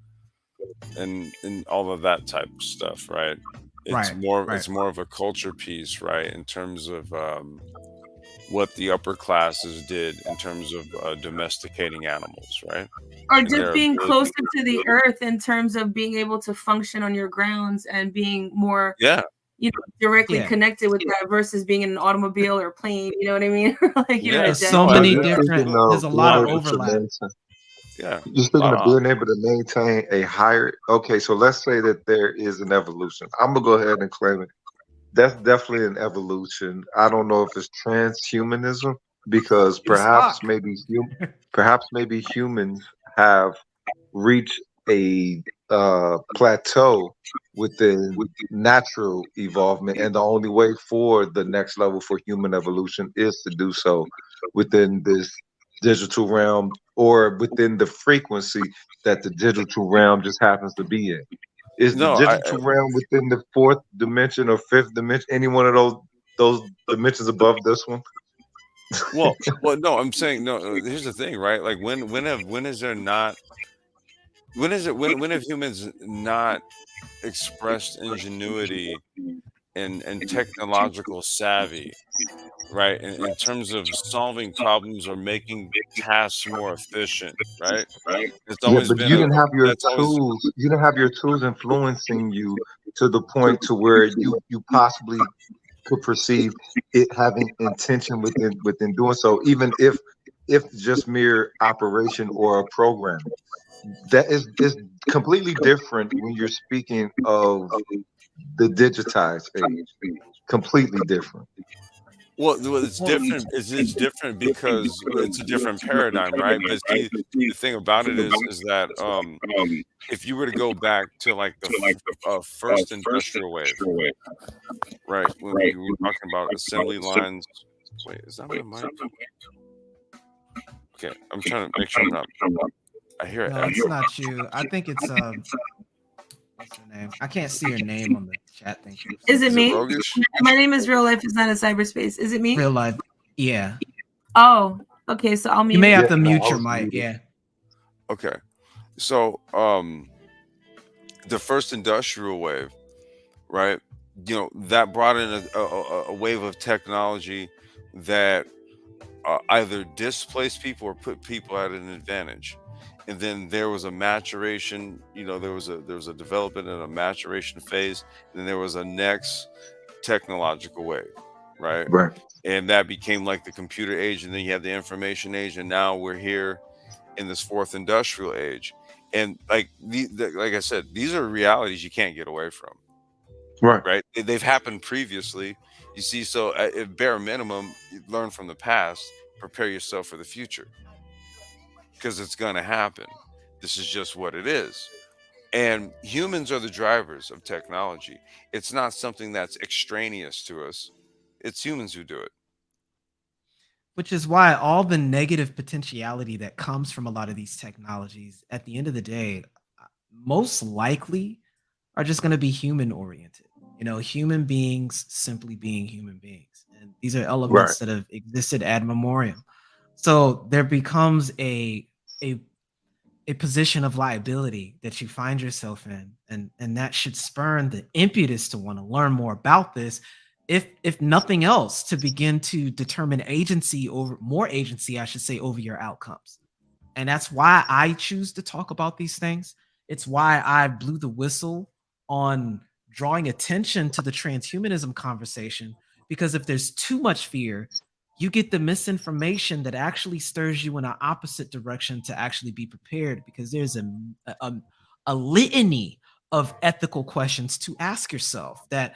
and all of that type of stuff, right? It's Right, more right. it's more of a culture piece, right? In terms of what the upper classes did in terms of domesticating animals, right? Or And just their being ability. closer to the earth in terms of being able to function on your grounds and being more, Yeah, directly Yeah. connected with that versus being in an automobile or plane. You know what I mean? Like, yeah. a There's jet. so No, many You're different. speaking There's of a being lot of able to overlap. maintain. yeah, You're speaking spot of on. being able to maintain a higher. Okay, so let's say that there is an evolution. I'm gonna go ahead and claim it. That's definitely an evolution. I don't know if it's transhumanism because You perhaps stock. maybe humans have reached a plateau within natural evolvement, and the only way for the next level for human evolution is to do so within this digital realm or within the frequency that the digital realm just happens to be in. Is the No, digital realm within the fourth dimension or fifth dimension? Any one of those dimensions above this one? well, no, I'm saying no. Here's the thing, right? Like when is there not? When is it? When have humans not expressed ingenuity and technological savvy, right? In terms of solving problems or making tasks more efficient, right? It's Yeah, always but been you a didn't have your that's always tools. You didn't have your tools influencing you to the point to where you possibly could perceive it having intention within doing so, even if just mere operation or a programming. That is completely different when you're speaking of the digitized age. Completely different. it's different. It's different because it's a different paradigm, right? But see, the thing about it is that if you were to go back to like the first industrial wave, right? When we were talking about assembly lines. Wait, is that my mic? Okay, I'm trying to make sure I'm not. I hear an No, it's echo. not you. I think it's what's her name? I can't see her name on the chat thing for Is some it Is it reason. me? roguish? My name is Real Life. It's not a cyberspace. Is it me? Real life. Yeah. Oh, okay. So I'll You may mute. have Yeah, to no, mute I your was mic. muted. Yeah. Okay, so the first industrial wave, right? That brought in a wave of technology that either displaced people or put people at an advantage. And then there was a maturation. There was a development and a maturation phase. And then there was a next technological wave, right? Right. And that became like the computer age, and then you have the information age, and now we're here in this fourth industrial age. And like like I said, these are realities you can't get away from, Right. right? They've happened previously. You see, so at bare minimum, you learn from the past, prepare yourself for the future, because it's going to happen. This is just what it is. And humans are the drivers of technology. It's not something that's extraneous to us. It's humans who do it. Which is why all the negative potentiality that comes from a lot of these technologies, at the end of the day, most likely are just going to be human oriented. Human beings simply being human beings. And these are Right. elements that have existed ad memoriam. So there becomes a a position of liability that you find yourself in, and that should spurn the impetus to want to learn more about this, if nothing else, to begin to determine more agency, I should say, over your outcomes. And that's why I choose to talk about these things. It's why I blew the whistle on drawing attention to the transhumanism conversation, because if there's too much fear, you get the misinformation that actually stirs you in an opposite direction to actually be prepared, because there's a litany of ethical questions to ask yourself that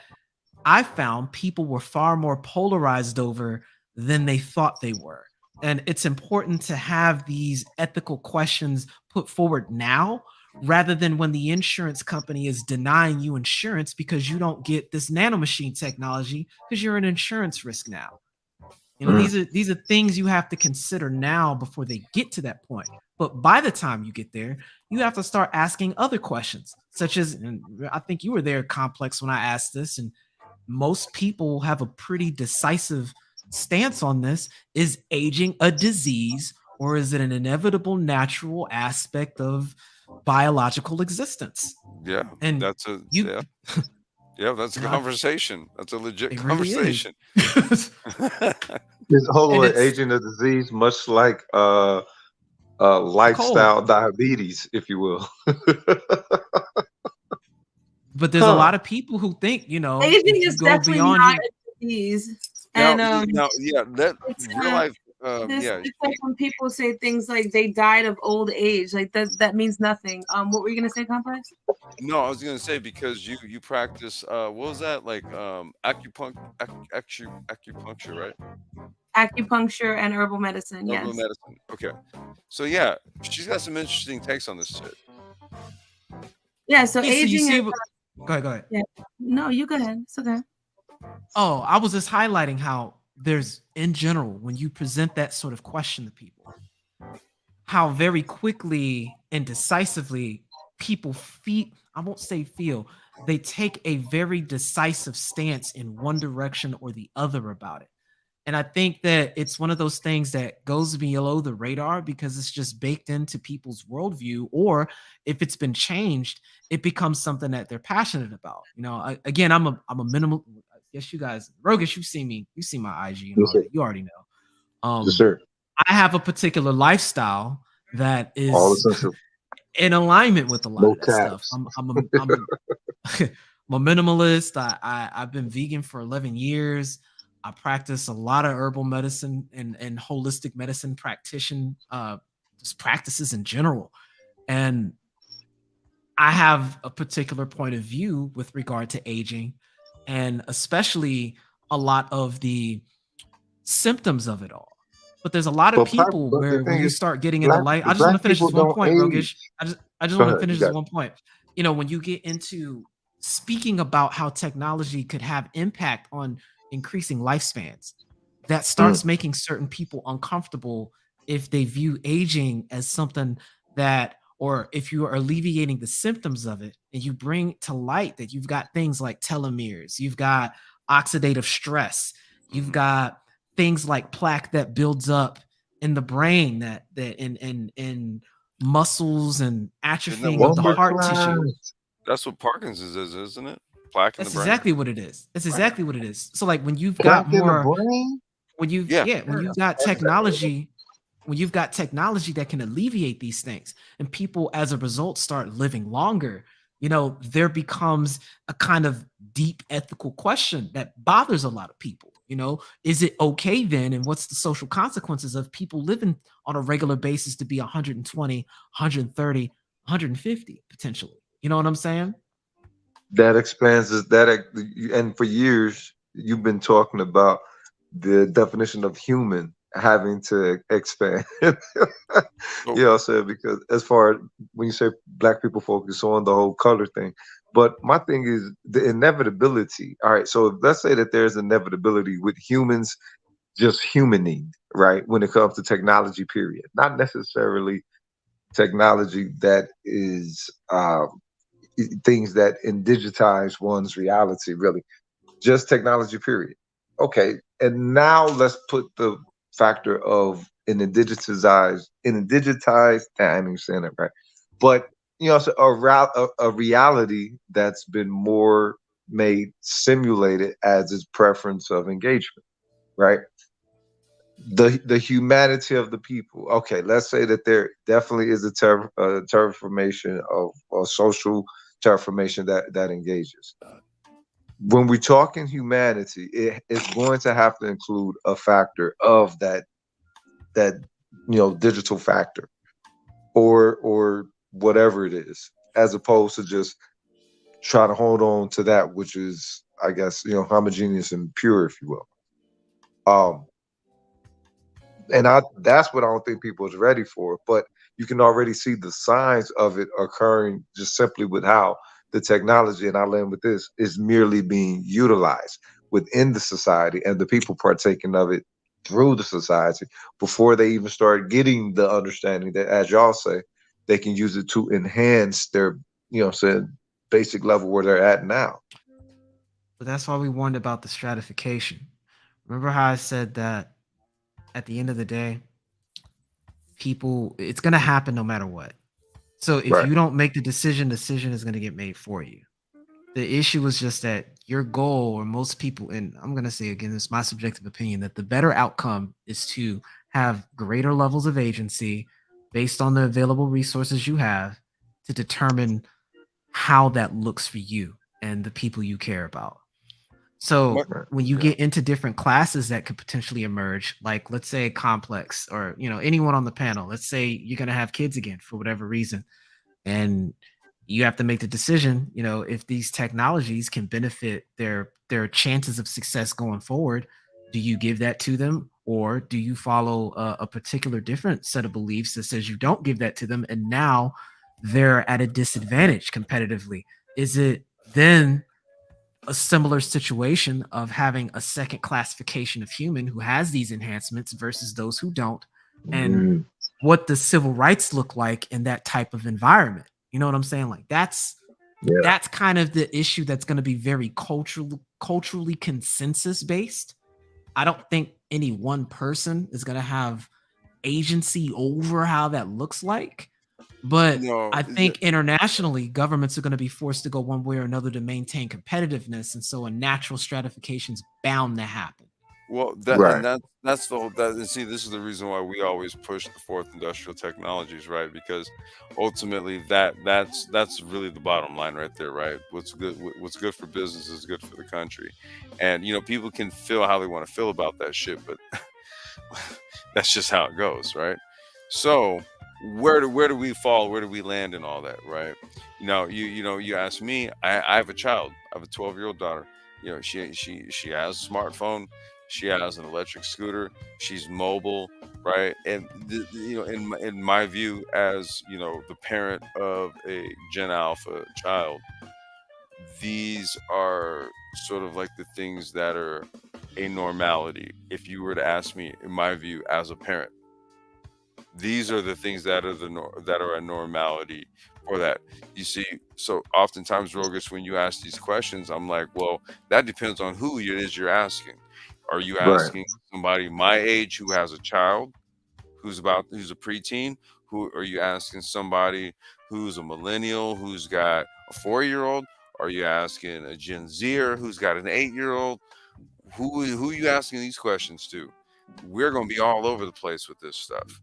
I found people were far more polarized over than they thought they were. And it's important to have these ethical questions put forward now, rather than when the insurance company is denying you insurance because you don't get this nanomachine technology because you're an insurance risk now. Mm. These are things you have to consider now before they get to that point. But by the time you get there, you have to start asking other questions, such as, and I think you were there, Complex, when I asked this, and most people have a pretty decisive stance on this. Is aging a disease, or is it an inevitable natural aspect of biological existence. Yeah, And that's a you, that's a you know, conversation. That's a legit it really is. conversation. Is hold And on, it's aging of disease, much like a cold. lifestyle diabetes, if you will. But there's a Huh. lot of people who think, Aging if you is go definitely beyond not you, a disease. Now, And yeah, that it's real life, this yeah. it's like when people say things like they died of old age, like that means nothing. What were you gonna say, Complex? No, I was gonna say because you practice what was that like acupuncture, right? Acupuncture and herbal medicine, Herbal yes. medicine. Okay. So yeah, she's got some interesting takes on this shit. Yeah, so yeah, so you aging is see, go ahead. yeah. No, you go ahead. It's okay. Oh, I was just highlighting how there's, in general, when you present that sort of question to people, how very quickly and decisively people I won't say feel, they take a very decisive stance in one direction or the other about it. And I think that it's one of those things that goes below the radar because it's just baked into people's worldview. Or if it's been changed, it becomes something that they're passionate about. Again, I'm a minimal. I guess you guys, Rogish, you see my IG and Yes, all sir. that. You already know. Yes, sir. I have a particular lifestyle that All is essential. in alignment with a lot No of that stuff. caps. I'm a minimalist. I've been vegan for 11 years. I practice a lot of herbal medicine and holistic medicine just practices in general. And I have a particular point of view with regard to aging, and especially a lot of the symptoms of it all. But there's a lot of people But the where when thing you is, start getting into light, I just want black to finish people this one don't point, age. Rogish. I just Go want to ahead. You finish got this it. one point. When you get into speaking about how technology could have impact on increasing lifespans, that starts making certain people uncomfortable if they view aging as something that, or if you are alleviating the symptoms of it and you bring to light that you've got things like telomeres, you've got oxidative stress, you've got things like plaque that builds up in the brain that in muscles and Isn't that atrophying what of the heart tissue. That's what Parkinson's is, isn't it? Plaque in the That's brain. exactly what it is. That's exactly what it is. So like when you've Plaque got in the more, brain? when you've got technology, when you've got technology that can alleviate these things, and people as a result start living longer, there becomes a kind of deep ethical question that bothers a lot of people. Is it okay then, and what's the social consequences of people living on a regular basis to be 120, 130, 150 potentially? You know what I'm saying? That expands that, and for years you've been talking about the definition of human having to expand. Oh, So because as far as when you say black people focus on the whole color thing, but my thing is the inevitability. All right, so let's say that there's inevitability with humans just humaning, right? When it comes to technology, period, not necessarily technology that is things that indigitize one's reality, really. Just technology, period. Okay, and now let's put the factor of indigitized. I ain't even saying it right, but so a reality that's been more made simulated as its preference of engagement, right? The humanity of the people. Okay, let's say that there definitely is a transformation of a social transformation that engages. When we talk in humanity, it's going to have to include a factor of that digital factor or whatever it is, as opposed to just try to hold on to that which is, I guess, homogeneous and pure, if you will. And that's what I don't think people is ready for. But you can already see the signs of it occurring just simply with how the technology, and I land with this, is merely being utilized within the society and the people partaking of it through the society before they even start getting the understanding that, as y'all say, they can use it to enhance their, basic level where they're at now. But that's why we warned about the stratification. Remember how I said that at the end of the day, it's going to happen no matter what. So if Right. you don't make the decision is going to get made for you. The issue is just that your goal, or most people, and I'm going to say again, it's my subjective opinion, that the better outcome is to have greater levels of agency based on the available resources you have to determine how that looks for you and the people you care about. So What? when you Yeah. get into different classes that could potentially emerge, like let's say complex, or anyone on the panel, let's say you're going to have kids again for whatever reason, and you have to make the decision, if these technologies can benefit their chances of success going forward. Do you give that to them, or do you follow a particular different set of beliefs that says you don't give that to them, and now they're at a disadvantage competitively? Is it then a similar situation of having a second classification of human who has these enhancements versus those who don't? And Mhm. what does civil rights look like in that type of environment? You know what I'm saying? Like that's Yeah. kind of the issue that's going to be very culturally consensus based. I don't think any one person is going to have agency over how that looks like. But No, I think internationally, governments are going to be forced to go one way or another to maintain competitiveness, and so a natural stratification is bound to happen. well, Right. that's the whole that and see, this is the reason why we always push the fourth industrial technologies, right? Because ultimately that's really the bottom line right there, right? What's good for business is good for the country. And people can feel how they want to feel about that shit, but that's just how it goes, right? So where do we fall? Where do we land in all that, right? You ask me. I have a child. I have a 12-year-old daughter. She has a smartphone. She has an electric scooter. She's mobile, right? And in my view, as the parent of a Gen Alpha child, these are sort of like the things that are a normality. If you were to ask me, in my view, as a parent, these are the things that are that are a normality for that. You see, so oftentimes, Rogus, when you ask these questions, I'm like, well, that depends on who it is you're asking. Are you Right. asking somebody my age who has a child, who's a preteen? Who are you asking? Somebody who's a millennial who's got a 4-year-old? Are you asking a Gen Zer who's got an 8-year-old? Who are you asking these questions to? We're going to be all over the place with this stuff.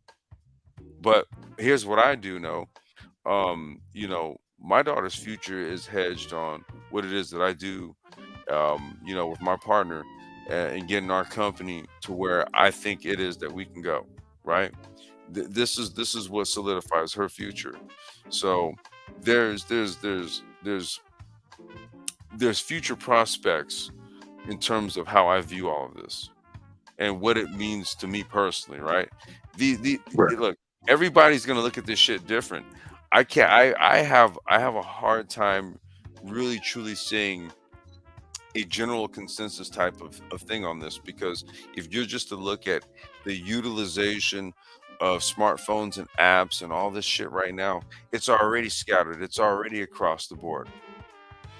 But here's what I do know. My daughter's future is hedged on what it is that I do, with my partner, and getting our company to where I think it is that we can go. Right. This is what solidifies her future. So there's future prospects in terms of how I view all of this and what it means to me personally, right? Right. Look, everybody's gonna look at this shit different. I can't. I have a hard time really truly seeing a general consensus type of thing on this, because if you're just to look at the utilization of smartphones and apps and all this shit right now, it's already scattered. It's already across the board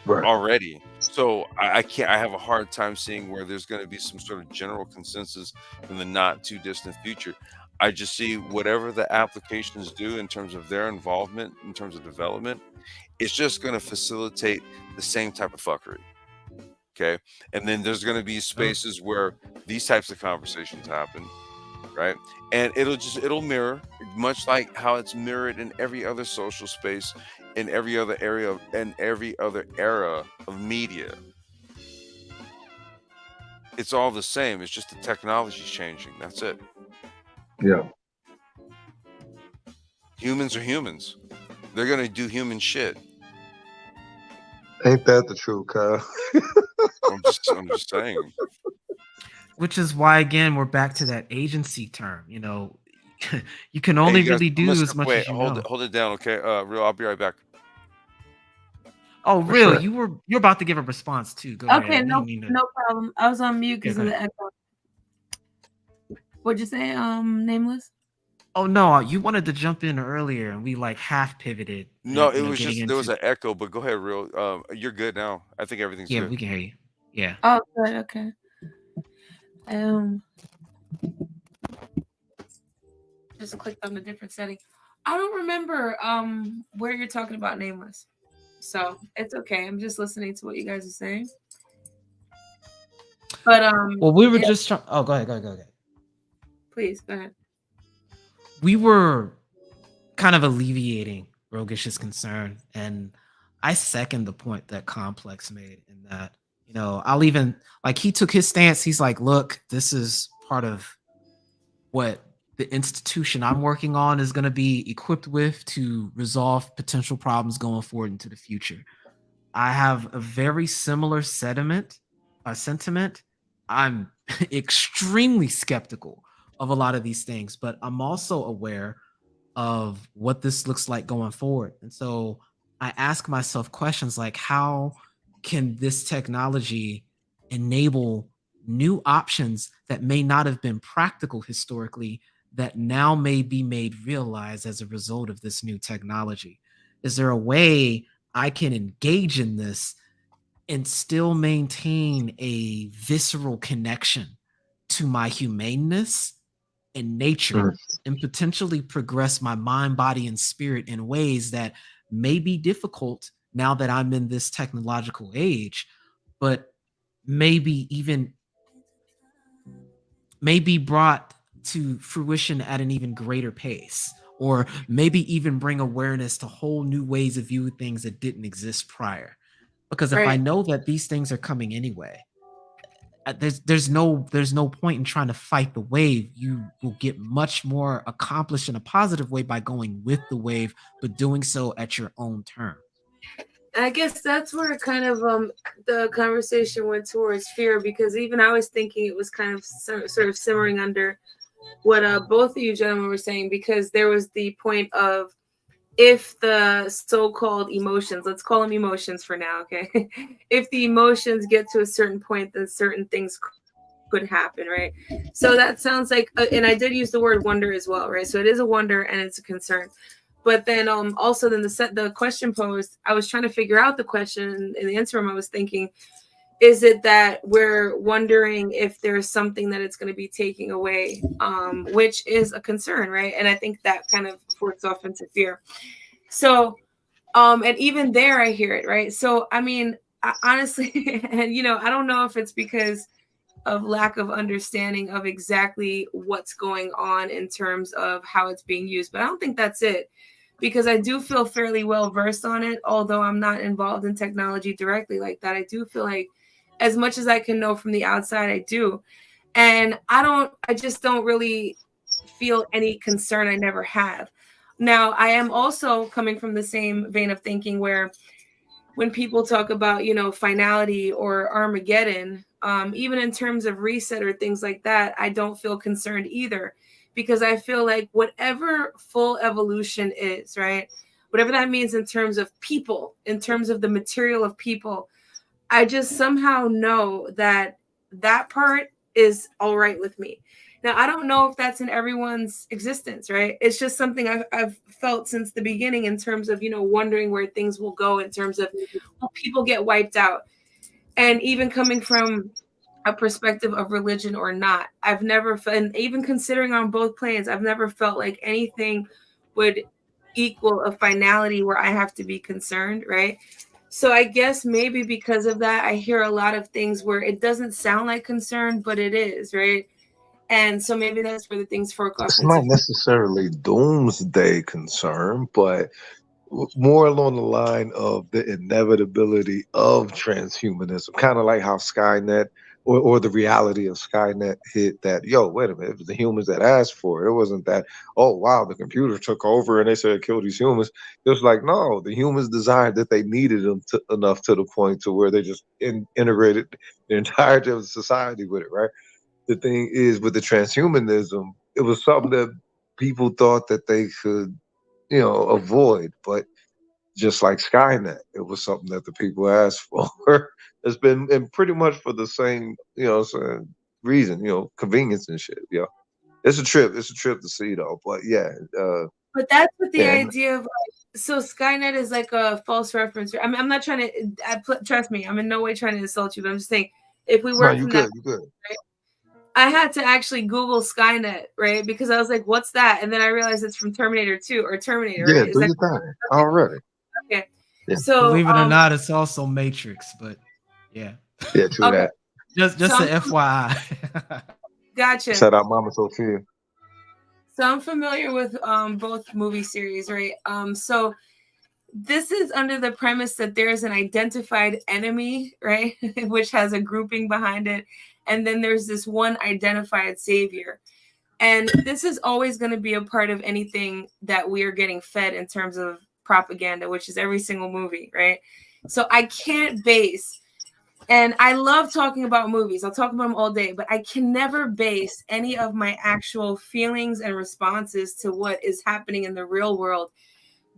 Right. already. So I can't. I have a hard time seeing where there's going to be some sort of general consensus in the not too distant future. I just see whatever the applications do in terms of their involvement, in terms of development, it's just going to facilitate the same type of fuckery. Okay, and then there's going to be spaces where these types of conversations happen, right? And it'll mirror, much like how it's mirrored in every other social space, in every other area, and every other era of media. It's all the same. It's just the technology's changing. That's it. Yeah. Humans are humans. They're gonna do human shit. Ain't that the truth, Kyle? I'm just saying. Which is why, again, we're back to that agency term. You can Hey, only you guys, really I'm gonna do as step much away. as you Hold know. it, hold it down, okay? Real. I'll be right back. Oh, For real? sure. You're about to give a response too. Go ahead. Okay, I no, didn't mean to. no problem. I was on mute Yeah, because go of the ahead. echo. What'd you say, nameless? Oh no, you wanted to jump in earlier, and we like half pivoted, No, and it was getting just there was into. an echo, but go ahead, real. You're good now. I think everything's Yeah, good. we can hear you. Yeah. Oh, good. Okay. Just clicked on a different setting. I don't remember where you're talking about Nameless. So it's okay. I'm just listening to what you guys are saying. But Well, we were yeah, just trying. Oh, go ahead. please go ahead. We were kind of alleviating Rogish's concern, and I second the point that Complex made in that, you know, I'll even like he took his stance. He's like, look, this is part of what the institution I'm working on is going to be equipped with to resolve potential problems going forward into the future. I have a very similar sentiment. I'm extremely skeptical of a lot of these things, but I'm also aware of what this looks like going forward. And so I ask myself questions like, how can this technology enable new options that may not have been practical historically that now may be made realized as a result of this new technology? Is there a way I can engage in this and still maintain a visceral connection to my humaneness and nature, and potentially progress my mind, body, and spirit in ways that may be difficult now that I'm in this technological age, but maybe even may be brought to fruition at an even greater pace, or maybe even bring awareness to whole new ways of viewing things that didn't exist prior. Because if I Right. know that these things are coming anyway, there's no point in trying to fight the wave. You will get much more accomplished in a positive way by going with the wave, but doing so at your own terms. I guess that's where kind of the conversation went towards fear, because even I was thinking it was kind of sort of simmering under what both of you gentlemen were saying, because there was the point of, if the so-called emotions, let's call them emotions for now, okay? If the emotions get to a certain point, then certain things could happen, right? So that sounds like, and I did use the word wonder as well, right? So it is a wonder and it's a concern. But then also then the question posed, I was trying to figure out the question, and in the interim I was thinking, is it that we're wondering if there's something that it's going to be taking away, which is a concern, right? And I think that kind of forks off into fear. So, and even there, I hear it, right? So, I mean, honestly, and you know, I don't know if it's because of lack of understanding of exactly what's going on in terms of how it's being used, but I don't think that's it, because I do feel fairly well versed on it, although I'm not involved in technology directly like that. I do feel like as much as I can know from the outside, I do. And I just don't really feel any concern. I never have. Now, I am also coming from the same vein of thinking where when people talk about, you know, finality or Armageddon, even in terms of reset or things like that, I don't feel concerned either, because I feel like whatever full evolution is, right? Whatever that means in terms of people, in terms of the material of people, I just somehow know that that part is all right with me. Now, I don't know if that's in everyone's existence, right? It's just something I've felt since the beginning in terms of, you know, wondering where things will go in terms of, will people get wiped out? And even coming from a perspective of religion or not, I've never felt, and even considering on both planes, I've never felt like anything would equal a finality where I have to be concerned, right? So I guess maybe because of that, I hear a lot of things where it doesn't sound like concern, but it is, right? And so maybe that's where the things fork off It's into. not necessarily doomsday concern, but more along the line of the inevitability of transhumanism, kind of like how Skynet or the reality of Skynet hit that, yo, wait a minute, it was the humans that asked for it. It wasn't that, oh, wow, the computer took over and they said kill these humans. It was like, no, the humans designed that they needed them enough to the point to where they just integrated the entirety of society with it, right? The thing is, with the transhumanism, it was something that people thought that they could, you know, avoid, but just like Skynet, it was something that the people asked for. It's been, and pretty much for the same, you know, same reason, you know, convenience and shit. Yeah, it's a trip. It's a trip to see though. But yeah, But that's what the yeah, idea of like, so Skynet is like a false reference. I mean, I'm not trying to, trust me, I'm in no way trying to insult you, but I'm just saying, if we no, work you from that, good, you good. right? I had to actually Google Skynet, right? Because I was like, what's that? And then I realized it's from Terminator 2 or Terminator, Yeah, right? Is do that your thing already. okay? Yeah. So Believe it or not, it's also Matrix, but yeah. Yeah, true okay. that. Just So an FYI. Gotcha. Shout out Mama Sophia. So I'm familiar with both movie series, right? So this is under the premise that there is an identified enemy, right? Which has a grouping behind it. And then there's this one identified savior. And this is always going to be a part of anything that we are getting fed in terms of propaganda, which is every single movie, right? So I can't base, and I love talking about movies. I'll talk about them all day, but I can never base any of my actual feelings and responses to what is happening in the real world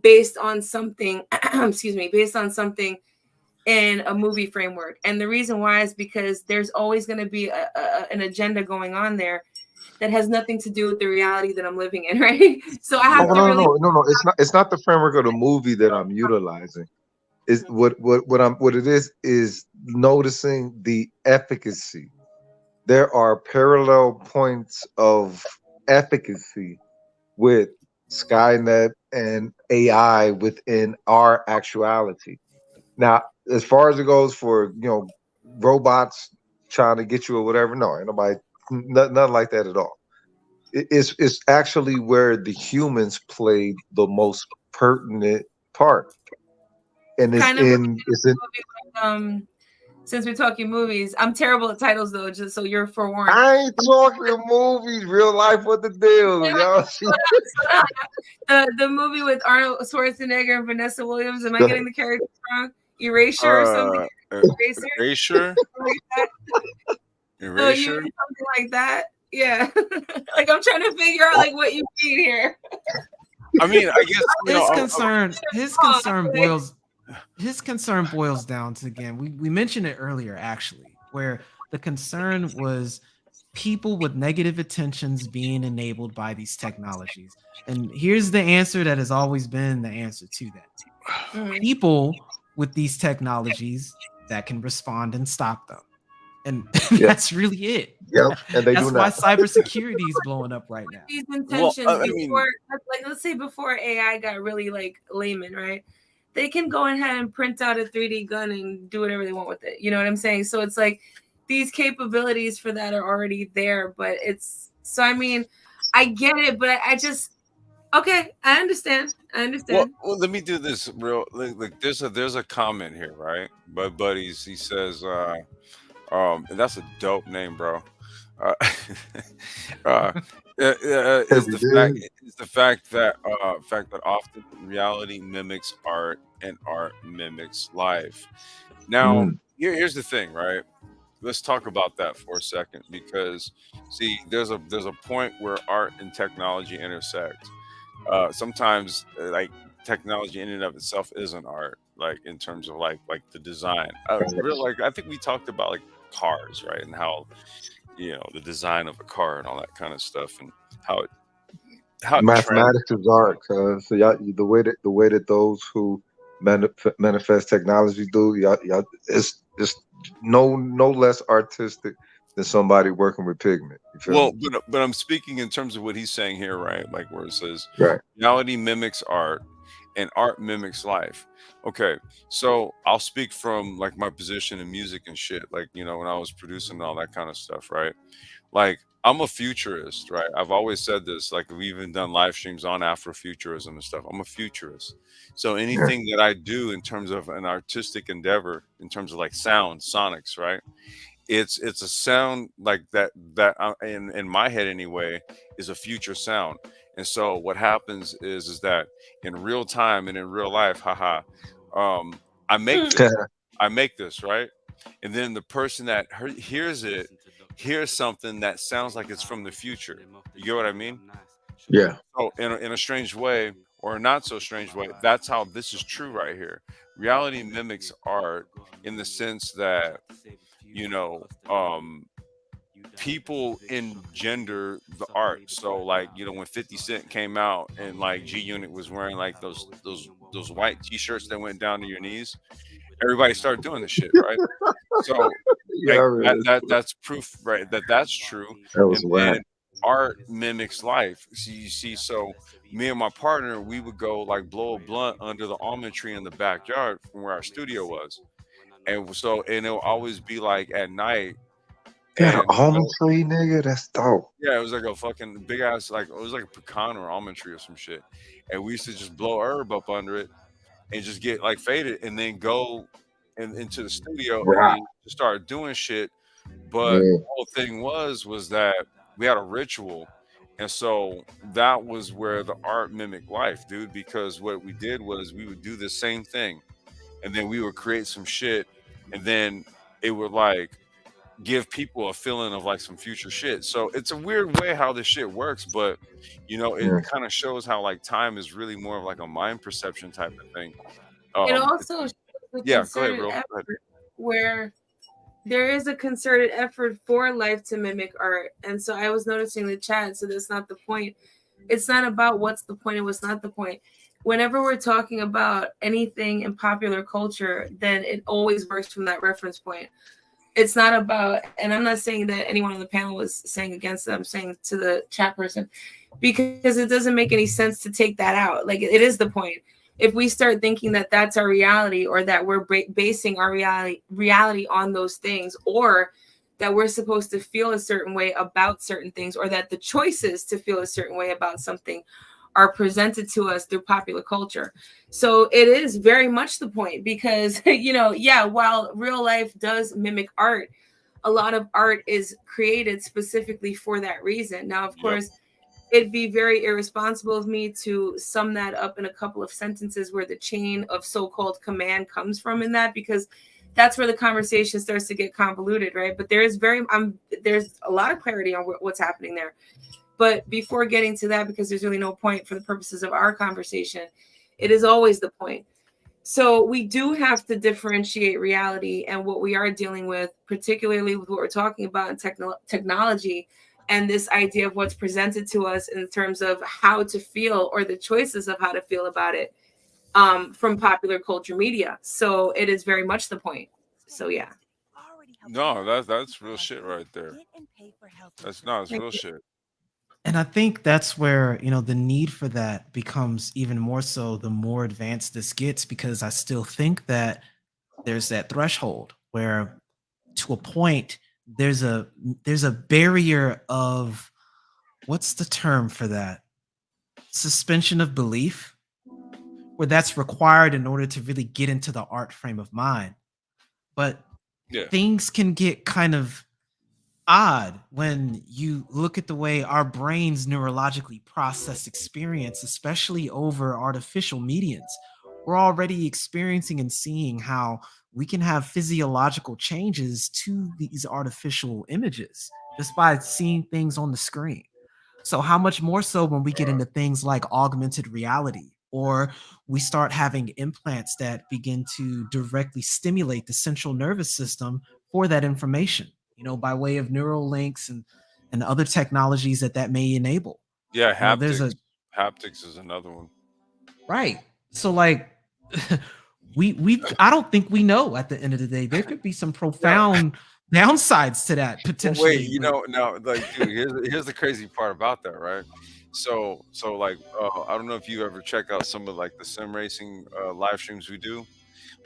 based on something, excuse me, based on something in a movie framework. And the reason why is because there's always going to be an agenda going on there that has nothing to do with the reality that I'm living in, right? So I have to really No. It's not the framework of the movie that I'm utilizing. Is what it is noticing the efficacy. There are parallel points of efficacy with Skynet and AI within our actuality. Now, as far as it goes for robots trying to get you or whatever, no, ain't nobody, nothing like that at all. It's actually where the humans played the most pertinent part, and kind of since we're talking movies, I'm terrible at titles though, just so you're forewarned. I ain't talking movies, real life. What the deal, y'all? The movie with Arnold Schwarzenegger and Vanessa Williams. Am I getting the character wrong? Erasure or something? Erasure? Erasure? Something like that. Yeah. Like I'm trying to figure out like what you mean here. I mean, I guess his concern boils down to, again, we mentioned it earlier actually, where the concern was people with negative intentions being enabled by these technologies. And here's the answer that has always been the answer to that. People with these technologies that can respond and stop them. And that's really it. Yep. And that's why cybersecurity is blowing up right now. These intentions before, like, let's say before AI got really like layman, right? They can go ahead and print out a 3D gun and do whatever they want with it. You know what I'm saying? So it's like these capabilities for that are already there, but it's so I mean, I get it, but I just okay, I understand. Well, let me do this real. Like there's a comment here, right? By Buddies, he says, and that's a dope name, bro. Is the fact that often reality mimics art and art mimics life. Now, here's the thing, right? Let's talk about that for a second, because see, there's a point where art and technology intersect. Sometimes like technology in and of itself isn't art, like in terms of like the design. I think we talked about like cars, right? And how the design of a car and all that kind of stuff, and how mathematics is art. So the way that those who manifest technology do, y'all, it's no less artistic than somebody working with pigment. You feel me? But I'm speaking in terms of what he's saying here, right? Like where it says reality mimics art and art mimics life. Okay, so I'll speak from like my position in music and shit, like when I was producing and all that kind of stuff, right? Like I'm a futurist, right? I've always said this, like we've even done live streams on Afrofuturism and stuff. I'm a futurist. So anything that I do in terms of an artistic endeavor, in terms of like sound, sonics, right? It's a sound like that in my head anyway is a future sound. And so what happens is that in real time and in real life, I make this, right? And then the person that hears it hears something that sounds like it's from the future. You get what I mean? Yeah. So in a strange way, or a not so strange way, that's how this is true right here. Reality mimics art in the sense that people engender the art. So like when 50 Cent came out and like G Unit was wearing like those white t-shirts that went down to your knees, everybody started doing this shit, right? So Yeah, I read it. that's proof, right? That's true. That was And whack. then art mimics life. So you see, so me and my partner, we would go like blow a blunt under the almond tree in the backyard from where our studio was. And so, and it'll always be like at night. Got an And almond tree, nigga. That's dope. yeah, it was like a fucking big ass, like it was like a pecan or almond tree or some shit. And we used to just blow herb up under it and just get like faded and then go into the studio and Right. then just start doing shit. But Yeah. the whole thing was that we had a ritual. And so that was where the art mimicked life, dude, because what we did was we would do the same thing and then we would create some shit and then it would like give people a feeling of like some future shit. So it's a weird way how this shit works, but you know, it Yeah. kind of shows how like time is really more of like a mind perception type of thing. It It's, also shows a yeah, go ahead, concerted bro. Go ahead. effort where there is a concerted effort for life to mimic art. And so I was noticing the chat, so that's not the point. It's not about what's the point and what's not the point. Whenever we're talking about anything in popular culture, then it always works from that reference point. It's not about, and I'm not saying that anyone on the panel was saying against it, I'm saying to the chat person, because it doesn't make any sense to take that out. Like it is the point. If we start thinking that that's our reality, or that we're basing our reality on those things, or that we're supposed to feel a certain way about certain things, or that the choices to feel a certain way about something are presented to us through popular culture. So it is very much the point, because yeah, while real life does mimic art, a lot of art is created specifically for that reason. Now, of course, it'd be very irresponsible of me to sum that up in a couple of sentences where the chain of so-called command comes from in that, because that's where the conversation starts to get convoluted, right? But there's a lot of clarity on what's happening there. But before getting to that, because there's really no point for the purposes of our conversation, it is always the point. So we do have to differentiate reality and what we are dealing with, particularly with what we're talking about in technology, and this idea of what's presented to us in terms of how to feel, or the choices of how to feel about it, from popular culture media. So it is very much the point. So yeah. No, that's real shit right there. It's Thank real you. shit. And I think that's where, the need for that becomes even more so the more advanced this gets, because I still think that there's that threshold where, to a point, there's a barrier of, what's the term for that? Suspension of belief, where that's required in order to really get into the art frame of mind. But Yeah. things can get kind of odd when you look at the way our brains neurologically process experience, especially over artificial mediums. We're already experiencing and seeing how we can have physiological changes to these artificial images just by seeing things on the screen. So, how much more so when we get into things like augmented reality, or we start having implants that begin to directly stimulate the central nervous system for that information, by way of neural links and other technologies that may enable. Yeah, There's haptics. a Haptics is another one. right. So, like, we I don't think we know at the end of the day. There could be some No, profound downsides to that well, wait, potentially. no, like, dude, here's the crazy part about that, right? So like, I don't know if you ever check out some of like the sim racing live streams we do,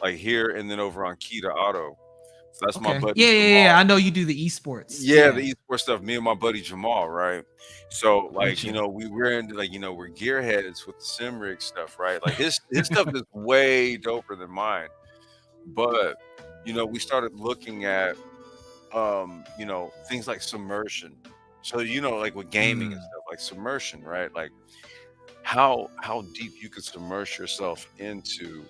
like here and then over on Key to Auto. So that's my Okay. buddy Yeah, yeah, yeah. Jamal. I know you do the esports. Yeah, the Yeah. esports stuff. Me and my buddy Jamal, right? So like, With you. we're into like, we're gearheads with the sim rig stuff, right? Like his stuff is way doper than mine. But we started looking at things like submersion. So like with gaming and Mm, stuff, like submersion, right? Like how deep you could submerge yourself into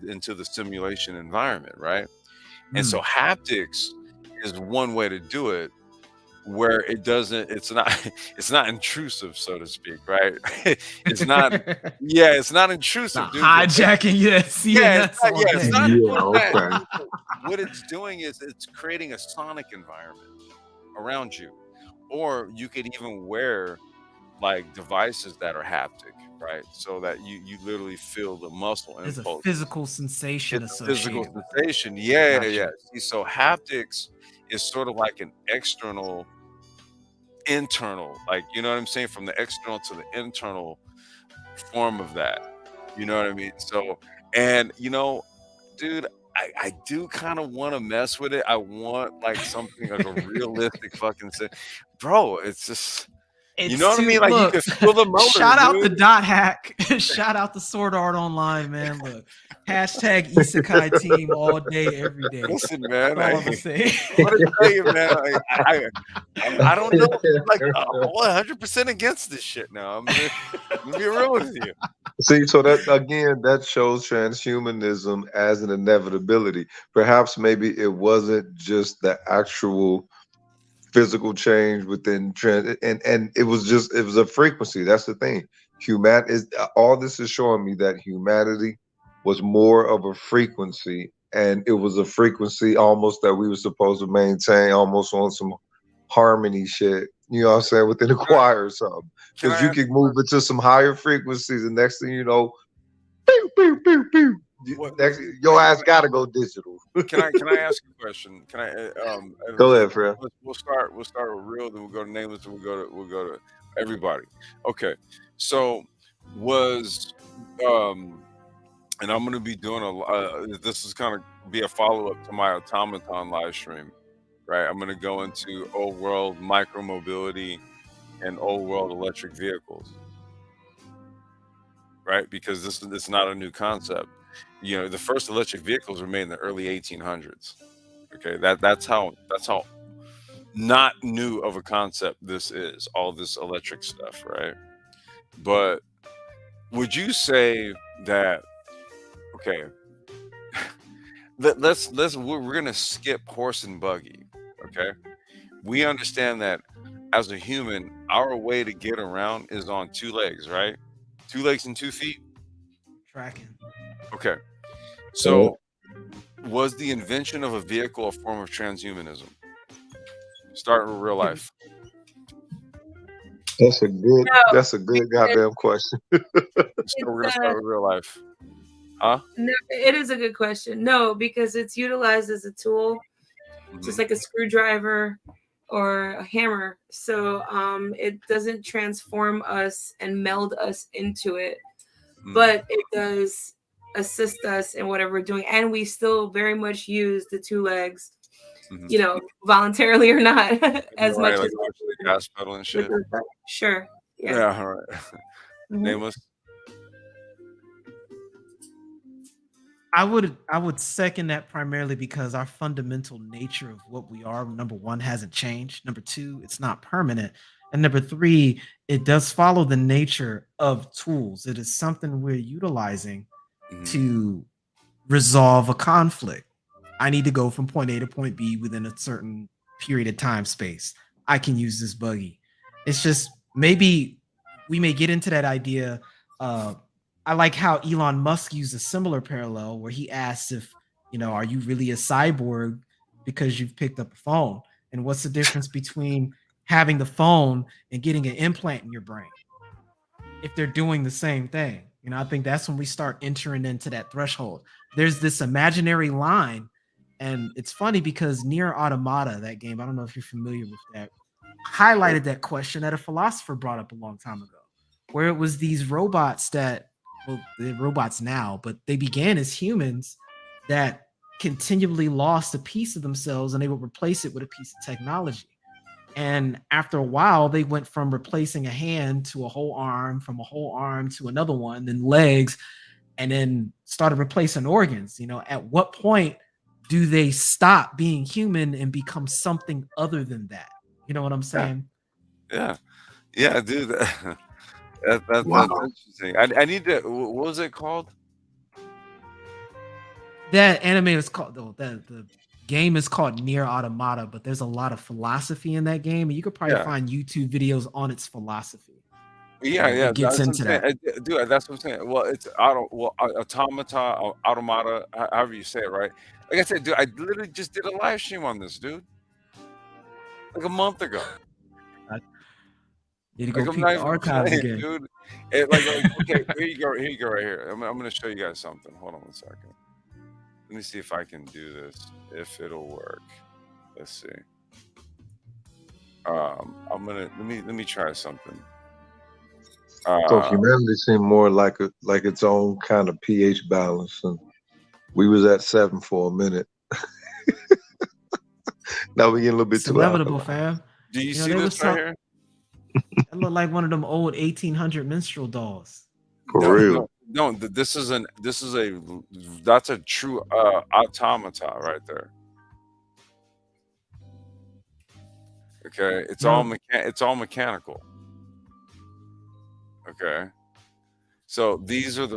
into the simulation environment, right? And so mm. haptics is one way to do it where it's not it's not intrusive, so to speak, right? It's not, yeah, it's not intrusive, Not dude. But hijacking your CNS all it's day. not Yeah, doing that, okay. dude. But what it's doing is it's creating a sonic environment around you. Or you could even wear like devices that are haptic, right? So that you literally feel the muscle There's a impulse. physical sensation It's a physical associated with it. sensation. Yeah. Gotcha. See, so haptics is sort of like an external, internal, like, you know what I'm saying? From the external to the internal form of that. You know what I mean? So, and dude, I do kind of want to mess with it. I want like something like a realistic fucking bro. It's just, you know It's what I too mean? Like you look. can feel the motor, Shout out the dude. dot hack. Shout out the Sword Art Online, man. Look, hashtag Isekai team all day, every day. Listen, man. That's all I'm gonna say. I'm gonna tell you, man. I don't know if I'm like 100% against this shit now. I'm gonna be real with you. See, so that again, that shows transhumanism as an inevitability. Perhaps maybe it wasn't just the actual physical change within trans, and it was a frequency. That's the thing. All this is showing me that humanity was more of a frequency, and it was a frequency almost that we were supposed to maintain, almost on some harmony shit. You know what I'm saying, within the choir or something, Can because I you ask can move it to some higher frequencies, and next thing you know, pew pew pew pew. Your ass gotta go digital. Can I ask you a question? Can I Go ahead, Fred. we'll start with real, then we'll go to nameless, and we'll go to everybody. Okay. So was and I'm gonna be doing this is kind of be a follow-up to my automaton live stream, right? I'm gonna go into old world micromobility and old world electric vehicles, right? Because this is not a new concept. The first electric vehicles were made in the early 1800s. Okay, that's how not new of a concept this is, all this electric stuff, right? But would you say that, okay, we're gonna skip horse and buggy, okay? We understand that as a human, our way to get around is on two legs, right? 2 legs and 2 feet. Tracking. Okay. So was the invention of a vehicle a form of transhumanism? Start with real life. That's a good. No, That's a good goddamn question. So we're gonna start with real life. Huh? No, it is a good question. No, because it's utilized as a tool, just like a screwdriver or a hammer. So it doesn't transform us and meld us into it, but it does assist us in whatever we're doing. And we still very much use the 2 legs, voluntarily or not, as much like as the gas pedal and shit. Sure. Yeah, all right. Nameless. I would second that primarily because our fundamental nature of what we are, number one, hasn't changed. Number two, it's not permanent. And number three, it does follow the nature of tools. It is something we're utilizing to resolve a conflict. I need to go from point A to point B within a certain period of time space. I can use this buggy. It's just maybe we may get into that idea. I like how Elon Musk used a similar parallel where he asked if, are you really a cyborg because you've picked up a phone? And what's the difference between having the phone and getting an implant in your brain if they're doing the same thing? I think that's when we start entering into that threshold. There's this imaginary line. And it's funny because Nier Automata, that game, I don't know if you're familiar with that, highlighted that question that a philosopher brought up a long time ago, where it was these robots that, well, they're robots now, but they began as humans that continually lost a piece of themselves and they would replace it with a piece of technology. And after a while, they went from replacing a hand to a whole arm, from a whole arm to another one, then legs, and then started replacing organs. At what point do they stop being human and become something other than that? You know what I'm saying? Yeah, dude. That's interesting. I need to. What was it called? That anime is called the game is called Nier Automata, but there's a lot of philosophy in that game, and you could probably find YouTube videos on its philosophy. Yeah, it gets into that. Dude, that's what I'm saying. Well, it's automata, however you say it, right? Like I said, dude, I literally just did a live stream on this, dude, like a month ago. Need to Like go I'm peep not the even archives playing, again. dude. Okay, here you go. Here you go, right here. I'm gonna show you guys something. Hold on 1 second. Let me see if I can do this. If it'll work. Let's see. I'm gonna let me try something. So humanity seemed more like its own kind of pH balance, and we was at 7 for a minute. Now we get a little bit It's too inevitable, alkaline. fam. Do you You know, see they this was right talk- here? That looked like one of them old 1800 minstrel dolls. For real. No. This is that's a true automata right there. Okay, it's all mechanical. Okay, so these are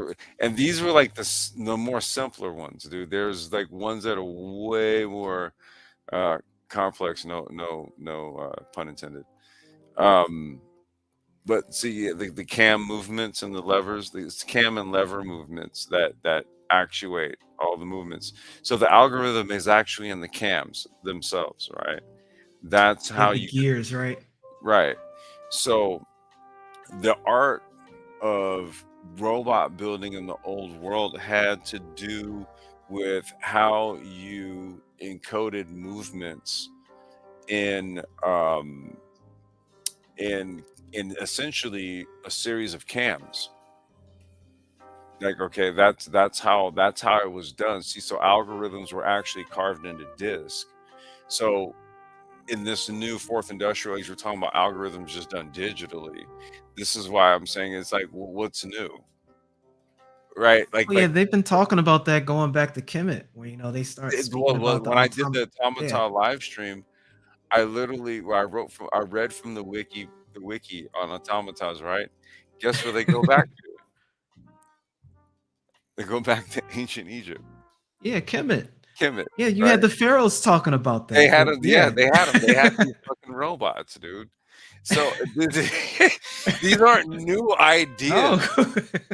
these were like the more simpler ones, dude. There's like ones that are way more complex. No pun intended. But see the cam movements and the levers, these cam and lever movements that actuate all the movements. So the algorithm is actually in the cams themselves, right? That's how the you gears, right? right. So the art of robot building in the old world had to do with how you encoded movements in essentially a series of cams. Like, okay, that's how it was done. See, so algorithms were actually carved into disk. So in this new fourth industrial age, we're talking about algorithms just done digitally. This is why I'm saying it's like, well, what's new, right? Like, Well, yeah, they've been talking about that going back to Kemet, where they start speaking about the when I did the automa- automata yeah. live stream, I literally I read from the wiki on automatas, right? Guess where they go back to? They go back to ancient Egypt. Yeah, Kemet. Kemet. Yeah, you right? had the pharaohs talking about that. They had but them. Yeah, they had them. They had these fucking robots, dude. So these aren't new ideas. No.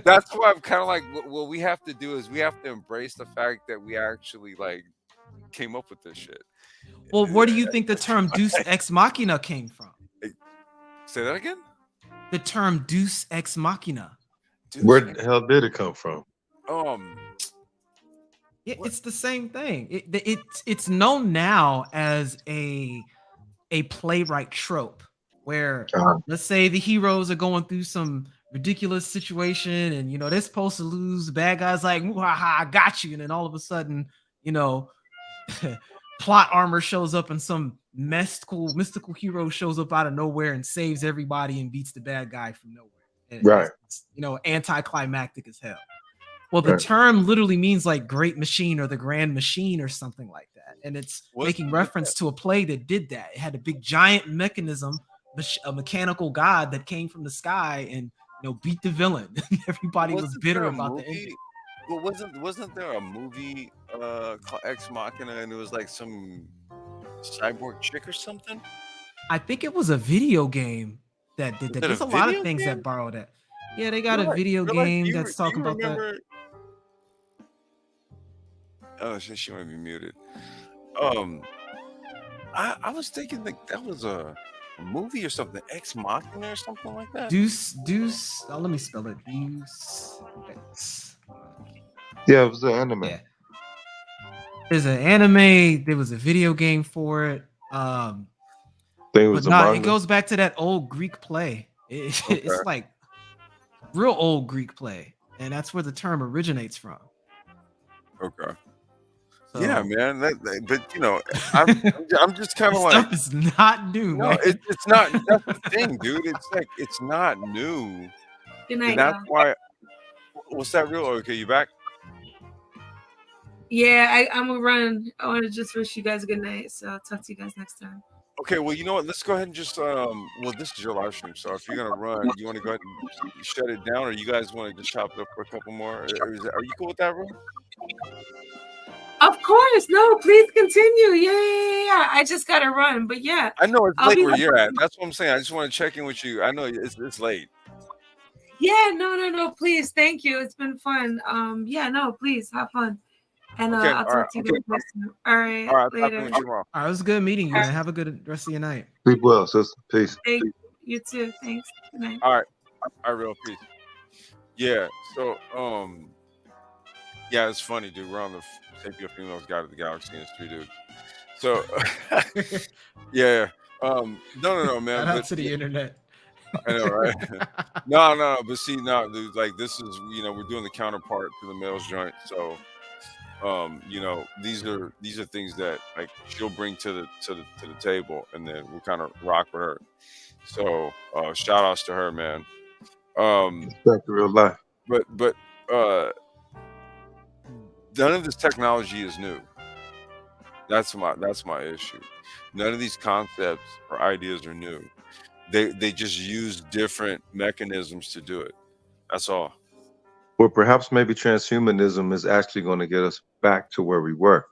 That's why I'm kind of like, what we have to do is we have to embrace the fact that we actually like came up with this shit. Well, where do you think the term Deus ex machina came from? Say that again. The term Deus ex machina. Where the hell did it come from? Yeah, it's the same thing. It's known now as a playwright trope where let's say the heroes are going through some ridiculous situation and they're supposed to lose. The bad guy's like, I got you, and then all of a sudden, plot armor shows up and some mystical hero shows up out of nowhere and saves everybody and beats the bad guy from nowhere. And right. It's, anticlimactic as hell. Well, the term literally means like great machine or the grand machine or something like that. And it's making reference to a play that did that. It had a big giant mechanism, a mechanical god that came from the sky and beat the villain. Everybody was bitter about the ending. Well, wasn't there a movie called Ex Machina, and it was like some cyborg chick or something? I think it was a video game that did that. There's a lot of things that borrowed it. Yeah, they got a video game that's talking about that. Oh, she might be muted. I was thinking like that was a movie or something, Ex Machina or something like that. Deus. Oh, let me spell it. Deus Ex. Yeah, it was an anime. Yeah. There's an anime. There was a video game for it. It goes back to that old Greek play. It's like real old Greek play, and that's where the term originates from. Okay. So, yeah, man. But I'm just kind of like, stuff is not new. No, man. it's not. That's the thing, dude. It's like it's not new. Good night. And that's why. What's that real? Okay, you back? Yeah, I'm gonna run. I want to just wish you guys a good night. So I'll talk to you guys next time. Okay, well, you know what? Let's go ahead and just well, this is your live stream, so if you're gonna run, you want to go ahead and shut it down, or you guys want to just chop it up for a couple more? Are you cool with that, Ron? Of course, no. Please continue. Yeah. I just gotta run, but yeah. I know it's late where you're at. That's what I'm saying. I just want to check in with you. I know it's late. Yeah, no. Please, thank you. It's been fun. Yeah, no, please have fun. And I'll talk to you guys next time. All right, later. All right, it was good meeting you, man. Have a good rest of your night. Sleep well, sister. Peace. Thank you. You too. Thanks. Good night. All right, real peace. Yeah. So yeah, it's funny, dude. We're on the Sapio-Females Guide to the Galaxy in 3, dude. So yeah. No, Shout man. out But to the internet. I know, right? No. But see, no, dude. Like this is, we're doing the counterpart to the males joint. So these are things that like she'll bring to the table, and then we'll kind of rock with her. So shout outs to her, man. Respect real life. But none of this technology is new. That's my issue. None of these concepts or ideas are new. They just use different mechanisms to do it. That's all. Well, perhaps maybe transhumanism is actually going to get us back to where we were,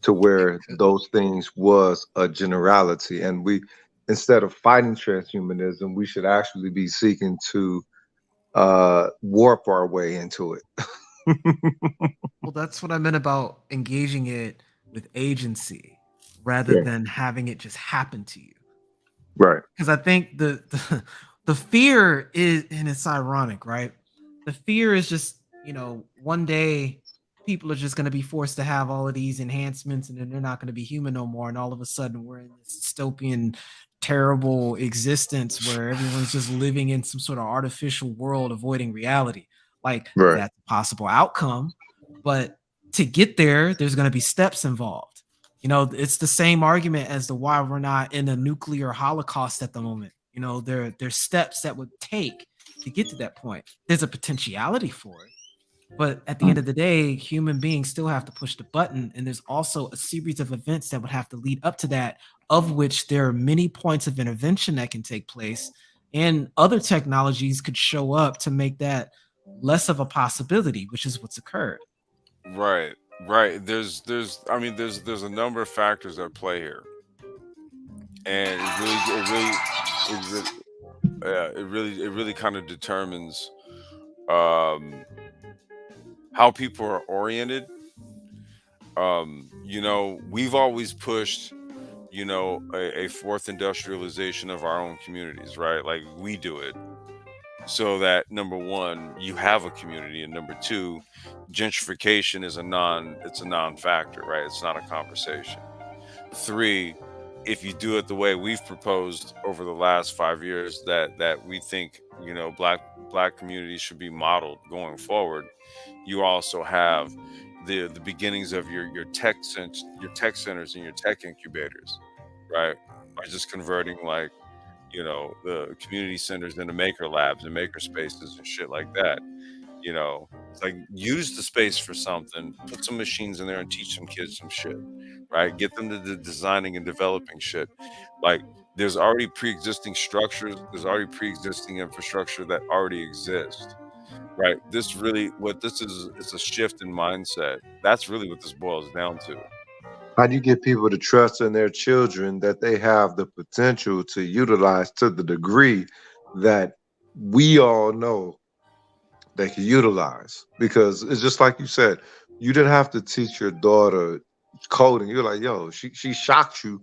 to where those things was a generality, and we, instead of fighting transhumanism, we should actually be seeking to warp our way into it. Well, that's what I meant about engaging it with agency rather Yeah. than having it just happen to you. Right. Because I think the fear is, and it's ironic, right? The fear is just, one day people are just going to be forced to have all of these enhancements, and then they're not going to be human no more, and all of a sudden we're in this dystopian, terrible existence where everyone's just living in some sort of artificial world, avoiding reality. Like, Right. that's a possible outcome, but to get there, there's going to be steps involved. It's the same argument as to why we're not in a nuclear holocaust at the moment. There's steps that would take to get to that point. There's a potentiality for it, but at the end of the day, human beings still have to push the button, and there's also a series of events that would have to lead up to that, of which there are many points of intervention that can take place, and other technologies could show up to make that less of a possibility, which is what's occurred. Right. There's a number of factors at play here, and it really kind of determines how people are oriented. We've always pushed a fourth industrialization of our own communities, right? Like we do it so that, number one, you have a community, and number two, gentrification is a non-factor, right? It's not a conversation. Three, if you do it the way we've proposed over the last 5 years, that we think black communities should be modeled going forward, you also have the beginnings of your tech centers and your tech incubators, right? By just converting the community centers into maker labs and maker spaces and shit like that. It's like, use the space for something, put some machines in there and teach some kids some shit, right? Get them to the designing and developing shit. Like, there's already pre-existing structures, there's already pre-existing infrastructure that already exists, right? This is, it's a shift in mindset. That's really what this boils down to. How do you get people to trust in their children that they have the potential to utilize to the degree that we all know they can utilize? Because it's just like you said, you didn't have to teach your daughter coding. You're like, yo, she shocked you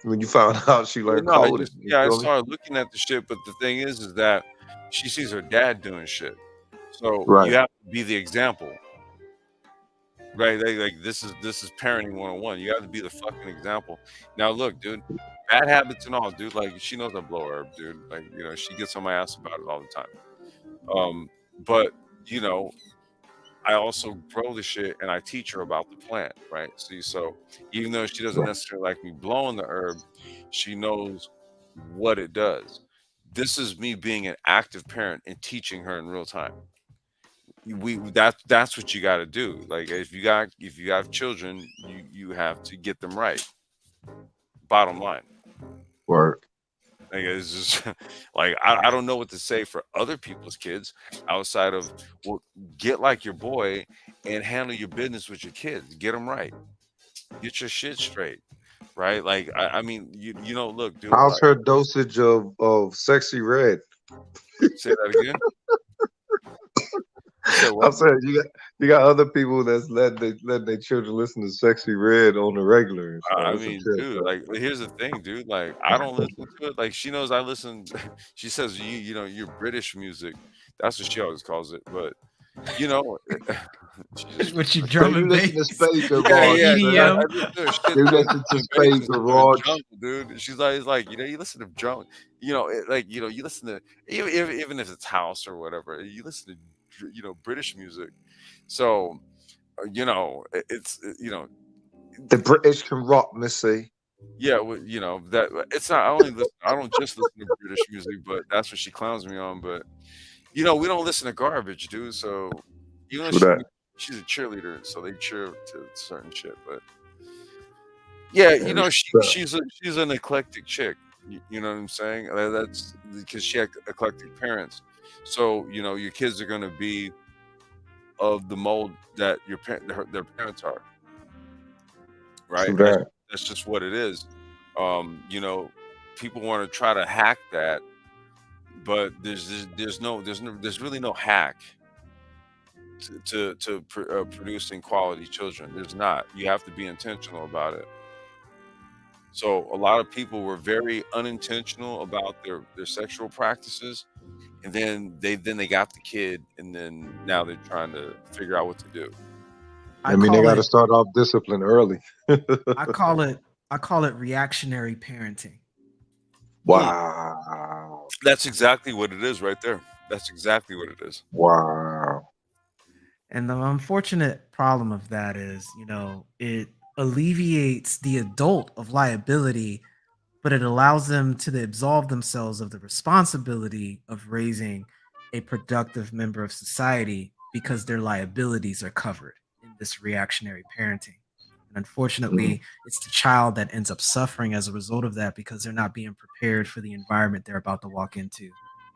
when you found out she learned No, coding. I started looking at the shit, but the thing is that she sees her dad doing shit. So Right. you have to be the example. Right, like this is parenting 101. You have to be the fucking example. Now, look, dude, bad habits and all, dude. Like, she knows I blow herb, dude. Like, she gets on my ass about it all the time. But I also grow the shit and I teach her about the plant, right? See, so even though she doesn't necessarily like me blowing the herb, she knows what it does. This is me being an active parent and teaching her in real time. That's what you got to do. Like, if you have children, you have to get them right. Bottom line. Word. Like, it's just like, I don't know what to say for other people's kids outside of, well, get like your boy and handle your business with your kids. Get them right. Get your shit straight, right? Like, I mean, look, dude. How's her dosage of Sexy Red? Say that again. You said I'm what? saying you got other people that's letting their children listen to Sexy Red on the regular and stuff. I It's a mean, trip, dude, bro. like here's the thing, dude. Like I don't listen to it. Like she knows I listen. She says you know your British music. That's what she always calls it. But you know, she just What you So drum you and listen to bass, Spade yeah, Garage, yeah, you dude. I, say? I EDM. listen to shit You to listen to the Spade basis of the Garage. jungle, dude. She's always like, you know, you listen to drum, you know, like you know, you listen to even if it's house or whatever, you listen to you know British music. So you know, you know, The British can rock, Missy. yeah, well, you know that it's not. I only listen. I don't just listen to British music, but that's what she clowns me on. But you know, we don't listen to garbage, dude. So even though True that. she's a cheerleader, so they cheer to certain shit. But yeah, you And know, respect. she's an eclectic chick. You know what I'm saying? That's because she had eclectic parents. So you know, your kids are going to be of the mold that their parents are, right? True That's that. that's just what it is. You know, people want to try to hack that, but there's really no hack to producing quality children. There's not. You have to be intentional about it. So a lot of people were very unintentional about their sexual practices, and then they got the kid, and then now they're trying to figure out what to do. I They call got to it start off discipline early. I call it I call it reactionary parenting. Hmm. Wow. That's exactly what it is right there. That's exactly what it is. Wow. And the unfortunate problem of that is, it alleviates the adult of liability, but it allows them to absolve themselves of the responsibility of raising a productive member of society because their liabilities are covered in this reactionary parenting. And Mm. unfortunately, it's the child that ends up suffering as a result of that because they're not being prepared for the environment they're about to walk into.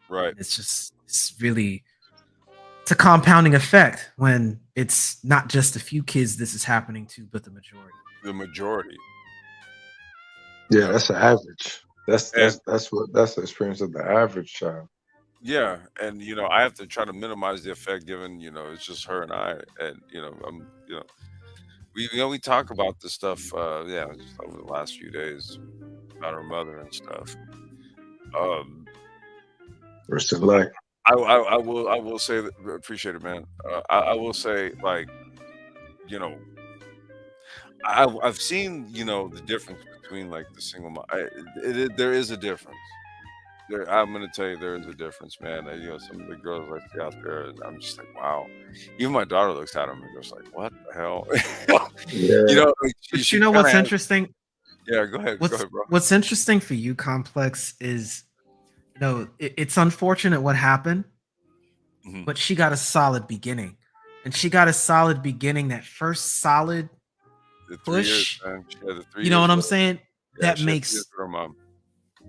Right. And it's a compounding effect when it's not just a few kids this is happening to, but the majority. The majority. Yeah, Yep. that's the average. That's And that's the experience of the average child. yeah, and you know, I have to try to minimize the effect given, you know, it's just her and I, and you know, you know, we talk about this stuff, yeah, just over the last few days about her mother and stuff. Um, Rest of life. I will say that appreciate it, man. I will say like, you know, I've seen, you know, the difference between like the single mom. There is a difference. I'm gonna tell you there is a difference, man. You know, some of the girls I see out there, and I'm just like, wow. Even my daughter looks at them and goes like, "What the hell?" You Yeah. know, like, But she you know kind of what's has. interesting? Yeah, go What's ahead, bro. what's interesting for you, Complex, is it's unfortunate what happened, Hmm. but she got a solid beginning. And she got a solid beginning, that first solid The 3 years, push. man. She had the three You know years what I'm with her. saying? Yeah, That she had 3 years makes with her mom.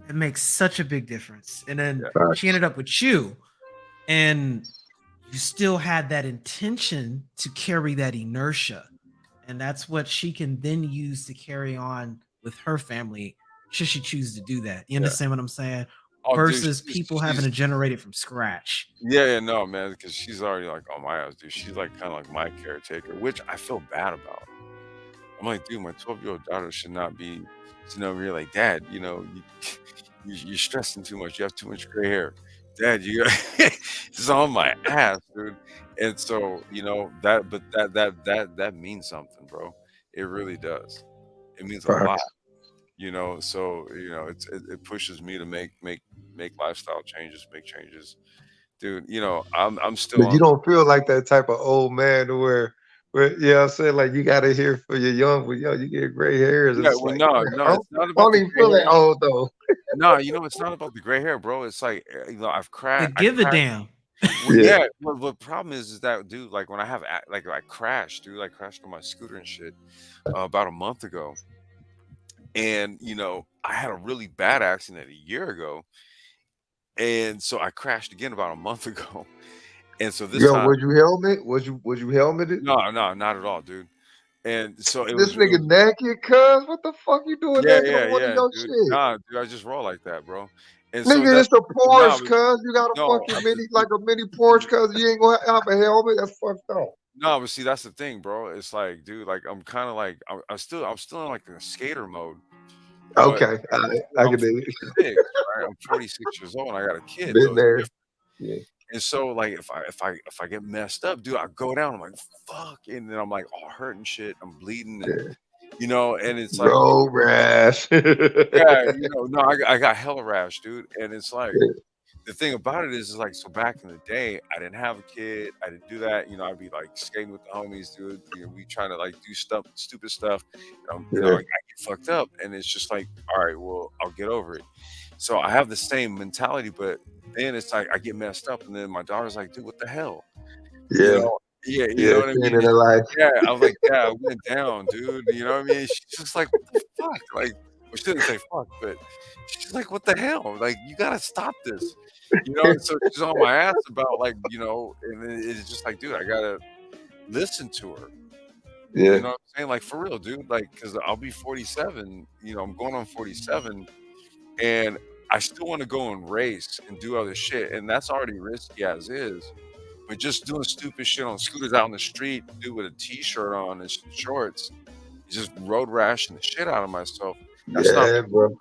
it makes such a big difference. And then Yeah, she Facts. ended up with you, and you still had that intention to carry that inertia. And that's what she can then use to carry on with her family, should she choose to do that. You yeah. understand what I'm saying? Oh, dude, Versus people having to generate it from scratch. yeah, no, man, because she's already like on my ass, dude. She's like kind of like my caretaker, which I feel bad about. I'm like, dude, my 12-year-old daughter should not be sitting over here like, Dad, you know, you're stressing too much. You have too much gray hair. Dad, you it's on my ass, dude. And so, you know, but that means something, bro. It really does. It means a lot, Facts. you know. So, you know, it pushes me to make lifestyle changes, make changes. Dude, you know, I'm still But you on. don't feel like that type of old man to where you know what I'm saying, like you gotta hear for your young, but yo, you get gray hairs. Yeah, It's well, like, no, man, no, I it's not don't about the even gray feel that hair. old though. No, you know, it's not about the gray hair, bro. It's like, you know, The I give a crashed. damn. Well, Yeah. yeah. Well, the problem is that, dude, like when I have, like, I crashed, dude. I crashed on my scooter and shit about a month ago, and you know, I had a really bad accident a year ago, and so I crashed again about a month ago, and so this Yo, time, was you helmet? Was you helmeted? no, no, not at all, dude. And so This it nigga was, naked, cuz what the fuck you doing yeah, naked yeah, on one of yeah, your dude. shit? Nah, dude, I just roll like that, bro. And so Nigga, that's it's the no, Porsche, cuz. You got a no, fucking mini, like a mini Porsche, cuz you ain't gonna have a helmet. That's fucked up. no, but see, that's the thing, bro. It's like, dude, like I'm kind of like I'm still in like a skater mode, but Okay, I I'm can dig it. 46, right? I'm 46 years old, and I got a kid, so Been it's there. different. Yeah. And so, like, if I get messed up, dude, I go down. I'm like, fuck, and then I'm like all hurt and shit. I'm bleeding, and Yeah. and it's like, Road rash. yeah, no, I got hella rash, dude, and it's like. The thing about it is like, so back in the day, I didn't have a kid. I didn't do that. I'd be like skating with the homies, dude. We trying to like do stuff, stupid stuff. Yeah. I get fucked up, and it's just like, all right, well, I'll get over it. So I have the same mentality, but then it's like I get messed up, and then my daughter's like, dude, what the hell? You Yeah. know? Yeah, you Yeah. know what I Seeing mean? in the life. Yeah, I was like, yeah, I went down, dude. You know what I mean? She's just like, what the fuck? Like, well, she didn't say fuck, but she's like, what the hell? Like, you gotta stop this. And so she's on my ass about like, and then it's just like, dude, I gotta listen to her. You Yeah. know what I'm saying? Like for real, dude. Like, cause I'll be 47. I'm going on 47, and I still want to go and race and do other shit, and that's already risky as is. But just doing stupid shit on scooters out in the street, dude, with a t-shirt on and some shorts, just road rashing the shit out of myself. That's not, Yeah, bro.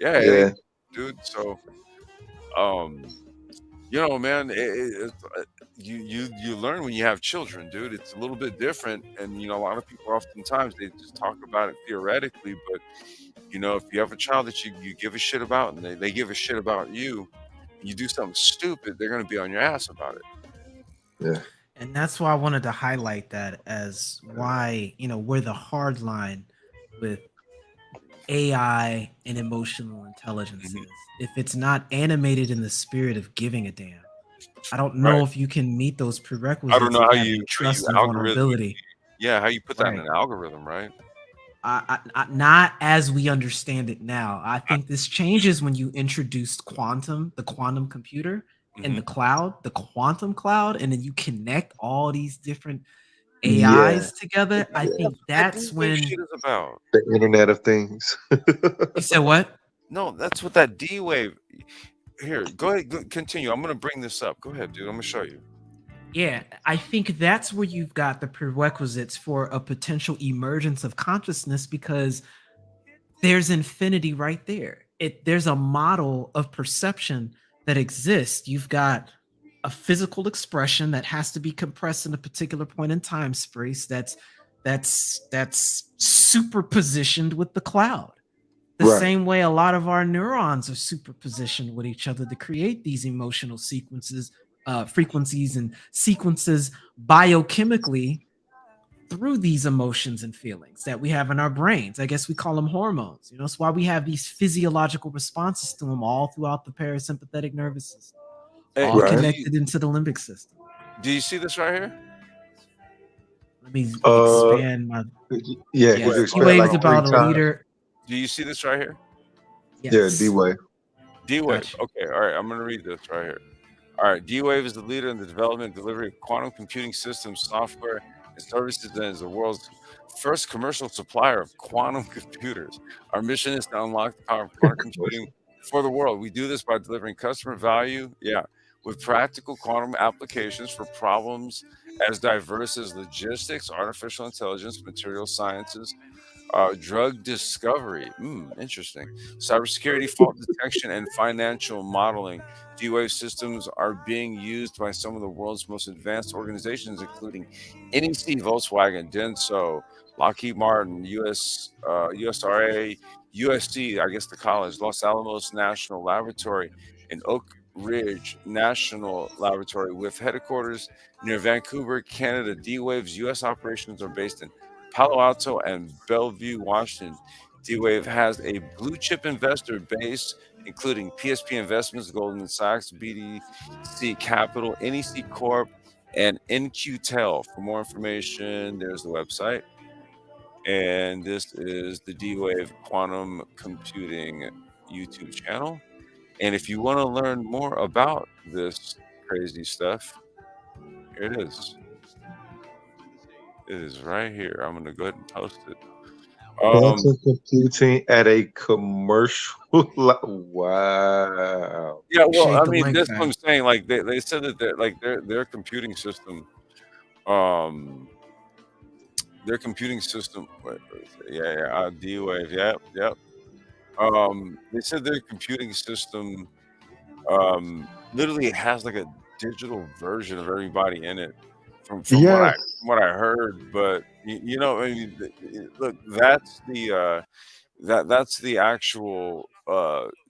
yeah, it Yeah. ain't, dude. So, um, man, you learn when you have children, dude. It's a little bit different, and a lot of people oftentimes they just talk about it theoretically, but if you have a child that you give a shit about, and they give a shit about you, and you do something stupid, they're gonna be on your ass about it. Yeah. And that's why I wanted to highlight that as why, where the hard line with AI and emotional intelligence Mhm. is. If it's not animated in the spirit of giving a damn, I don't Right. know if you can meet those I don't prerequisites know of how having you trust and algorithm. vulnerability. Yeah, how you put that in Right. an algorithm, right? Not as we understand it now. I think this changes when you introduced the quantum computer, and Mhm. the cloud, the quantum cloud, and then you connect all these different Yeah. AIs together. I Yeah. think That's what that that's D-Wave when shit is about. The Internet of Things. you said what? No, that's what that D-Wave. Here, go ahead, continue. I'm gonna bring this up. Go ahead, dude. I'm gonna show you. Yeah, I think that's where you've got the prerequisites for a potential emergence of consciousness, because there's infinity right there. There's a model of perception that exists. You've got a physical expression that has to be compressed in a particular point in time space that's superpositioned with the cloud. The Right. same way a lot of our neurons are superpositioned with each other to create these emotional sequences, frequencies and sequences biochemically through these emotions and feelings that we have in our brains. I guess we call them hormones. That's why we have these physiological responses to them all throughout the parasympathetic nervous system, Hey, all Right. connected into the limbic system. do you see this right here? Let me Uh, expand my. yeah. Could you Yes, Wait, D hold on, expand Wave hold is like on. 3 about a times? leader. Do you see this right here? Yeah, Yes, D-Way. D-Wave. gotcha. Okay, all right. I'm gonna read this right here. All right, D-Wave is the leader in the development and delivery of quantum computing systems, software, and services, and is the world's first commercial supplier of quantum computers. Our mission is to unlock the power of quantum computing for the world. We do this by delivering customer value, with practical quantum applications for problems as diverse as logistics, artificial intelligence, material sciences, drug discovery. Interesting. Cybersecurity, fault detection, and financial modeling. D-Wave systems are being used by some of the world's most advanced organizations, including NEC, Volkswagen, Denso, Lockheed Martin, USRA, USC, I guess the college, Los Alamos National Laboratory, and Oak Ridge National Laboratory, with headquarters near Vancouver, Canada. D-Wave's U.S. operations are based in Palo Alto and Bellevue, Washington. D-Wave has a blue chip investor base, including PSP Investments, Goldman Sachs, BDC Capital, NEC Corp, and NQTEL. For more information, there's the website. And this is the D-Wave Quantum Computing YouTube channel. And if you want to learn more about this crazy stuff, here it is. It is right here. I'm going to go ahead and post it. Um, Quantum computing at a commercial wow. yeah, well, Appreciate I the mean, link, that's what I'm man. saying. Like they said that their computing system, um, their computing system. What is it? Yeah, yeah, D-Wave. Yep, yep. They said their computing system literally has like a digital version of everybody in it Yes. from what I heard. But you know, I mean, look, that's that's the actual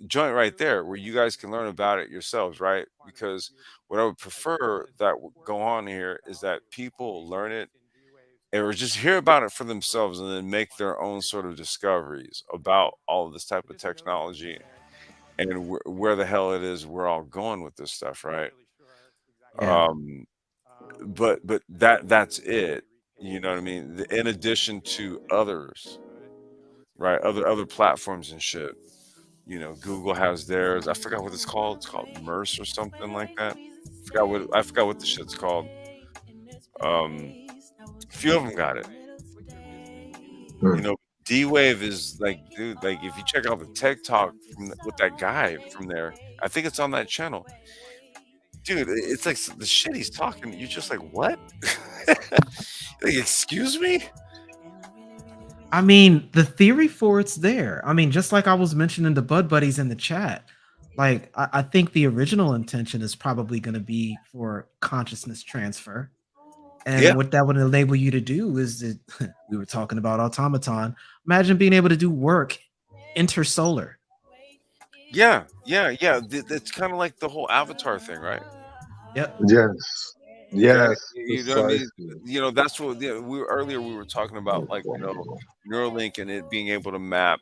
joint right there where you guys can learn about it yourselves, right? Because what I would prefer that would go on here is that people learn it or just hear about it for themselves and then make their own sort of discoveries about all of this type of technology and where the hell it is we're all going with this stuff, right? Yeah. Um, but that's it. You know what I mean? In addition to others, right? Other platforms and shit. You know, Google has theirs. I forgot what it's called. It's called Merce or something like that. I forgot what the shit's called. A few of them got it. You Hmm. know, D Wave is like, dude, like if you check out the Tech Talk with that guy from there, I think it's on that channel. Dude, it's like the shit he's talking. You're just like, what? Like, excuse me? I mean, the theory for it's there. I mean, just like I was mentioning the Bud Buddies in the chat, like I think the original intention is probably going to be for consciousness transfer. Yeah, And what that would enable you to do is that we were talking about automaton. Imagine being able to do work intersolar. yeah, yeah, yeah. It's kind of like the whole Avatar thing, right? Yep. Yes. Okay, Yes. you know what I mean? Precisely. You know, that's what earlier we were talking about, like, you know, Neuralink and it being able to map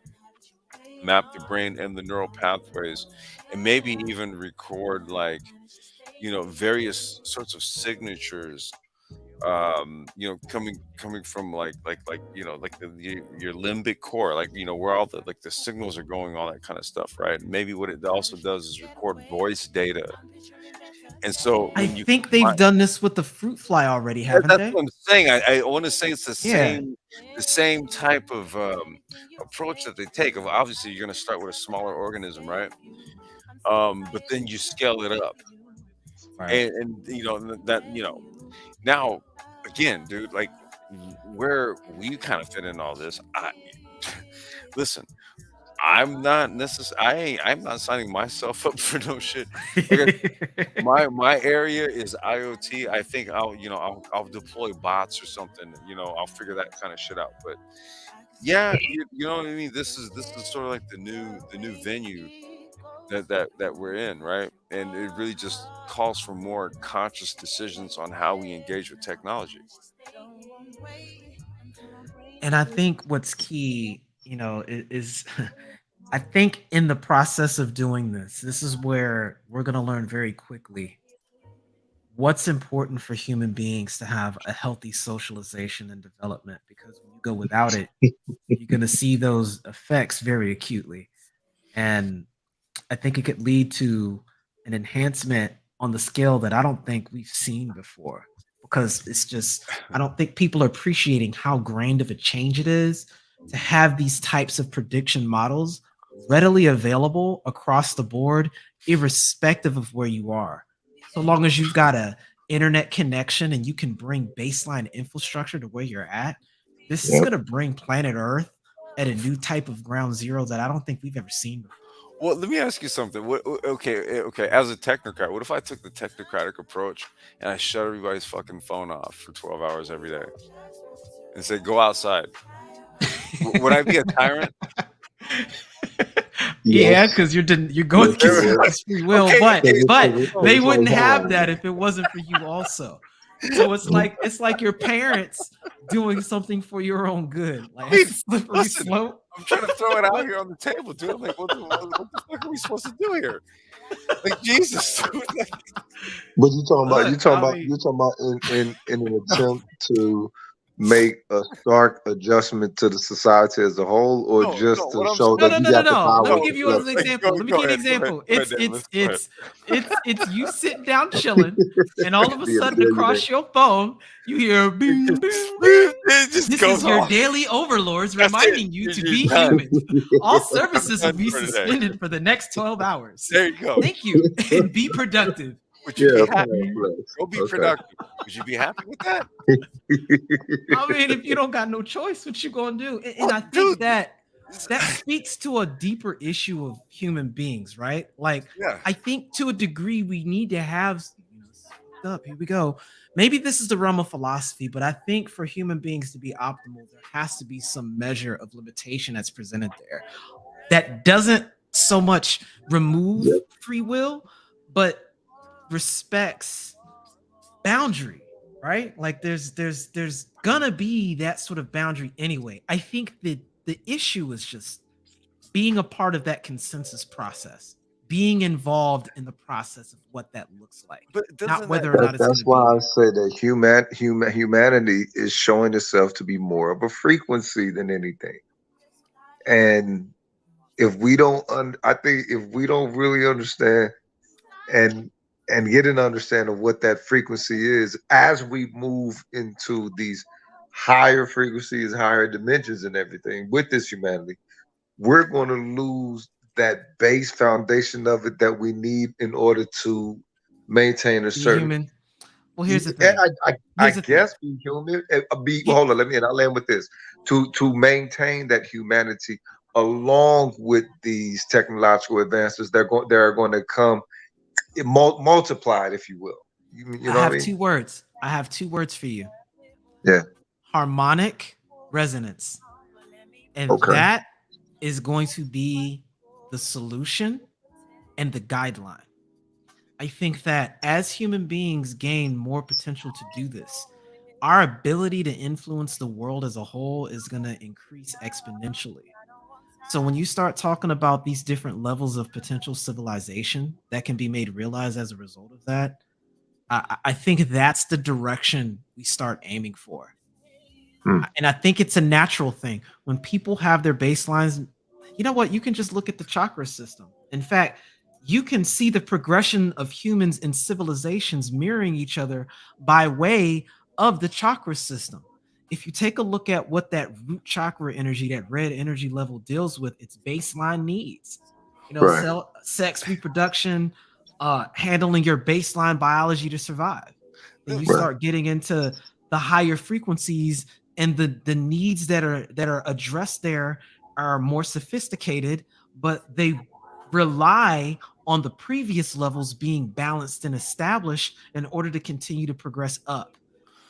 the brain and the neural pathways, and maybe even record like, you know, various sorts of signatures. You know, coming from like you know, like your limbic core, like you know, where all the like the signals are going, all that kind of stuff, right? Maybe what it also does is record voice data, and so I when you think they've done this with the fruit fly already, haven't That's they? what I'm saying. I want to say it's Yeah. the same type of approach that they take. Of obviously, you're going to start with a smaller organism, right? But then you scale it up, Right. and you know that you know now again, dude. Like where we kind of fit in all this. Listen, I'm not I'm not signing myself up for no shit. Like my area is IoT. I think I'll deploy bots or something. You know, I'll figure that kind of shit out. But yeah, you know what I mean. This is sort of like the new venue that we're in, right? And it really just calls for more conscious decisions on how we engage with technology. And I think what's key, is I think in the process of doing this, this is where we're going to learn very quickly what's important for human beings to have a healthy socialization and development. Because when you go without it, you're going to see those effects very acutely. And I think it could lead to an enhancement on the scale that I don't think we've seen before. Because it's just, I don't think people are appreciating how grand of a change it is to have these types of prediction models readily available across the board, irrespective of where you are. So long as you've got a internet connection and you can bring baseline infrastructure to where you're at, this is Yep. going to bring planet Earth at a new type of ground zero that I don't think we've ever seen before. Well, let me ask you something. Okay. As a technocrat, what if I took the technocratic approach and I shut everybody's fucking phone off for 12 hours every day and said, "Go outside"? Would I be a tyrant? Yeah, Yes. because you're going Yes, you against would. somebody's free will, Okay. but but Oh, they It's like, wouldn't hold have on. that if it wasn't for you also. So it's like your parents doing something for your own good. Like I mean, it's a slippery listen, slope. I'm trying to throw it out here on the table, dude. I'm like, what the fuck are we supposed to do here? Like, Jesus, dude. But you talking about Look, I mean, in an attempt to make a stark adjustment to the society as a whole, or No, just to what I'm show No, that no, you no, no, got the no. Let power me no, give to you no, an flex like, it? example. Let me give you an example. go ahead, Davis, go ahead. It's you sitting down chilling, and all of a Yeah, sudden there you go. across your phone, you hear bing, bing, bing. It just This goes is your off. daily overlords That's it. reminding you to You're be done. human. All I'm services will done be for today. suspended for the next 12 hours. There you go. Thank you, and be productive. Would you Yeah, be power happy? flex. Go be Okay. productive. Would you be happy with that? I mean, if you don't got no choice, what you gonna do? And Oh, I think dude, that this- that speaks to a deeper issue of human beings, right? Like, yeah. I think to a degree we need to have up. Here we go. Maybe this is the realm of philosophy, but I think for human beings to be optimal, there has to be some measure of limitation that's presented there that doesn't so much remove Yep. free will, but respects boundary, right? Like there's gonna be that sort of boundary anyway. I think that the issue is just being a part of that consensus process, being involved in the process of what that looks like, But not doesn't that whether or not it's going That's to be why I there. say that humanity is showing itself to be more of a frequency than anything. And if we don't, I think if we don't really understand and get an understanding of what that frequency is as we move into these higher frequencies, higher dimensions, and everything with this humanity, we're going to lose that base foundation of it that we need in order to maintain a Be certain. human. Well, here's the Yeah, thing. I Here's the thing. guess be human. Be He- hold on, let me and I'll end with this. To maintain that humanity along with these technological advances, they are going to come multiplied, if you will. You I know what I have mean? two words. I have two words for you. Yeah. Harmonic resonance. And Okay. that is going to be the solution and the guideline. I think that as human beings gain more potential to do this, our ability to influence the world as a whole is going to increase exponentially. So when you start talking about these different levels of potential civilization that can be made realized as a result of that, I think that's the direction we start aiming for. Hmm. And I think it's a natural thing when people have their baselines. You know what? You can just look at the chakra system. In fact, you can see the progression of humans and civilizations mirroring each other by way of the chakra system. If you take a look at what that root chakra energy, that red energy level deals with, its baseline needs, Right. cell, sex, reproduction, handling your baseline biology to survive. Then you Right. start getting into the higher frequencies, and the needs that are addressed there are more sophisticated, but they rely on the previous levels being balanced and established in order to continue to progress up.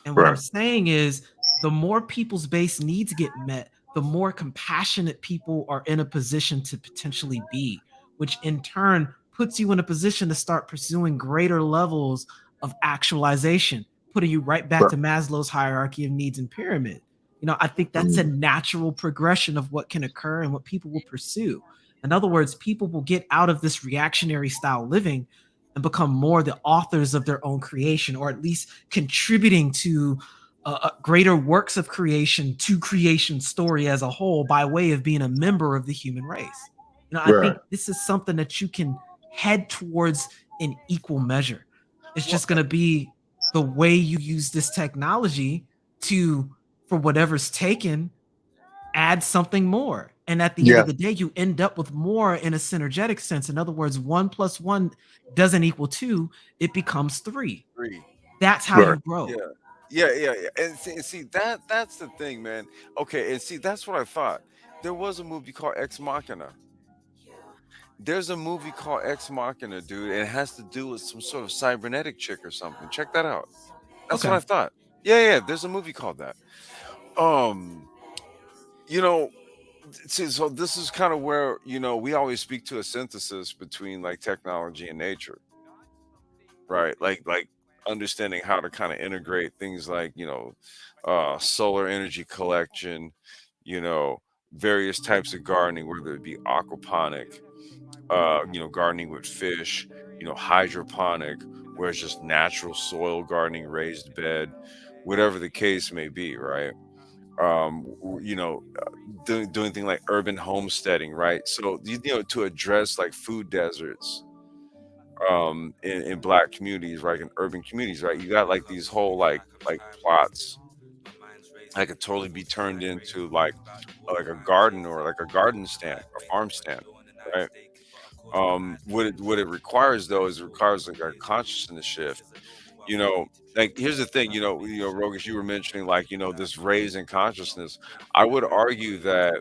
And what I'm Right. saying is, the more people's base needs get met, the more compassionate people are in a position to potentially be, which in turn puts you in a position to start pursuing greater levels of actualization, putting you right back Right. to Maslow's hierarchy of needs and pyramid. I think that's a Mm. natural progression of what can occur and what people will pursue. In other words, people will get out of this reactionary style living and become more the authors of their own creation, or at least contributing to greater works of creation to creation story as a whole by way of being a member of the human race. I Right. think this is something that you can head towards in equal measure. It's Well, just going to be the way you use this technology to, for whatever's taken, add something more. And at the end Yeah. of the day, you end up with more in a synergetic sense. In other words, 1 plus 1 doesn't equal 2, it becomes 3. agree. That's how Right. you grow. Yeah. Yeah. And see that's the thing, man. Okay, and see that's what I thought. There was a movie called Ex Machina. There's a movie called Ex Machina, dude, and it has to do with some sort of cybernetic chick or something. Check that out. That's what Okay. I thought. Yeah, there's a movie called that. Um, you know, see, so this is kind of where, we always speak to a synthesis between like technology and nature, right? Like understanding how to kind of integrate things like, solar energy collection, you know, various types of gardening, whether it be aquaponic, gardening with fish, hydroponic, where it's just natural soil gardening, raised bed, whatever the case may be, right? You know, doing things like urban homesteading, right? So you know, to address like food deserts in black communities, right, in urban communities, right, you got like these whole like plots that could totally be turned into like a garden or like a garden stand, a farm stand, right? What it requires though is it requires like a consciousness shift. You know, like here's the thing, Rogish, you were mentioning like, this raise in consciousness. I would argue that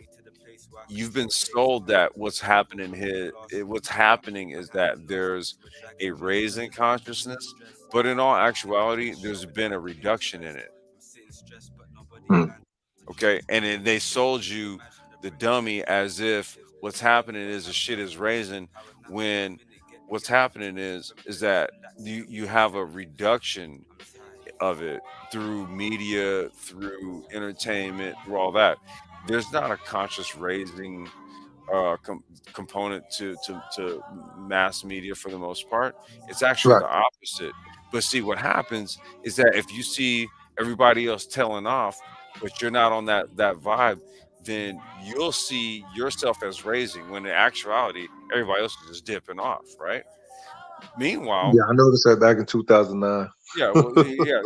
you've been sold that what's happening is that there's a raise in consciousness, but in all actuality, there's been a reduction in it. Mm. Okay. And then they sold you the dummy as if what's happening is the shit is raising when what's happening is that you have a reduction of it through media, through entertainment, through all that. There's not a conscious raising component to mass media for the most part. It's actually Right. the opposite. But see, what happens is that if you see everybody else telling off, but you're not on that vibe, then you'll see yourself as raising when in actuality everybody else is just dipping off, right? Meanwhile, Yeah, I noticed that back in 2009. yeah, well, yeah.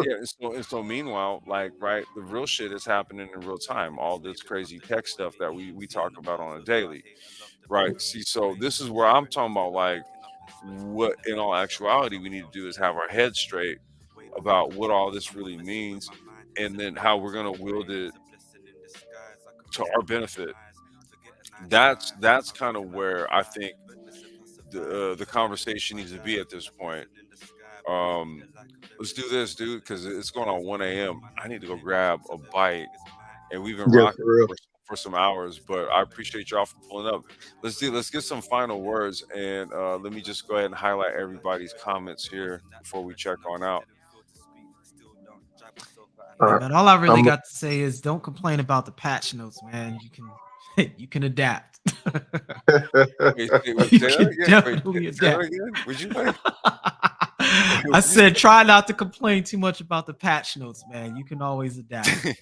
And so meanwhile, like, right, the real shit is happening in real time. All this crazy tech stuff that we talk about on a daily. Right. See, so this is where I'm talking about, like, what in all actuality we need to do is have our heads straight about what all this really means, and then how we're going to wield it to our benefit. That's kind of where I think the conversation needs to be at this point. Um, let's do this, dude, because it's going on 1 a.m. I need to go grab a bite, and we've been Yeah, rocking for real. for some hours. But I appreciate y'all for pulling up. Let's get some final words, and let me just go ahead and highlight everybody's comments here before we check on out. All Yeah, right. man. All I really I'm got to say is don't complain about the patch notes, man. You can you can adapt. Wait, You say that can again. Wait, definitely say that adapt. again. Would you say? I Would you said try not to complain too much about the patch notes, man. You can always adapt. say?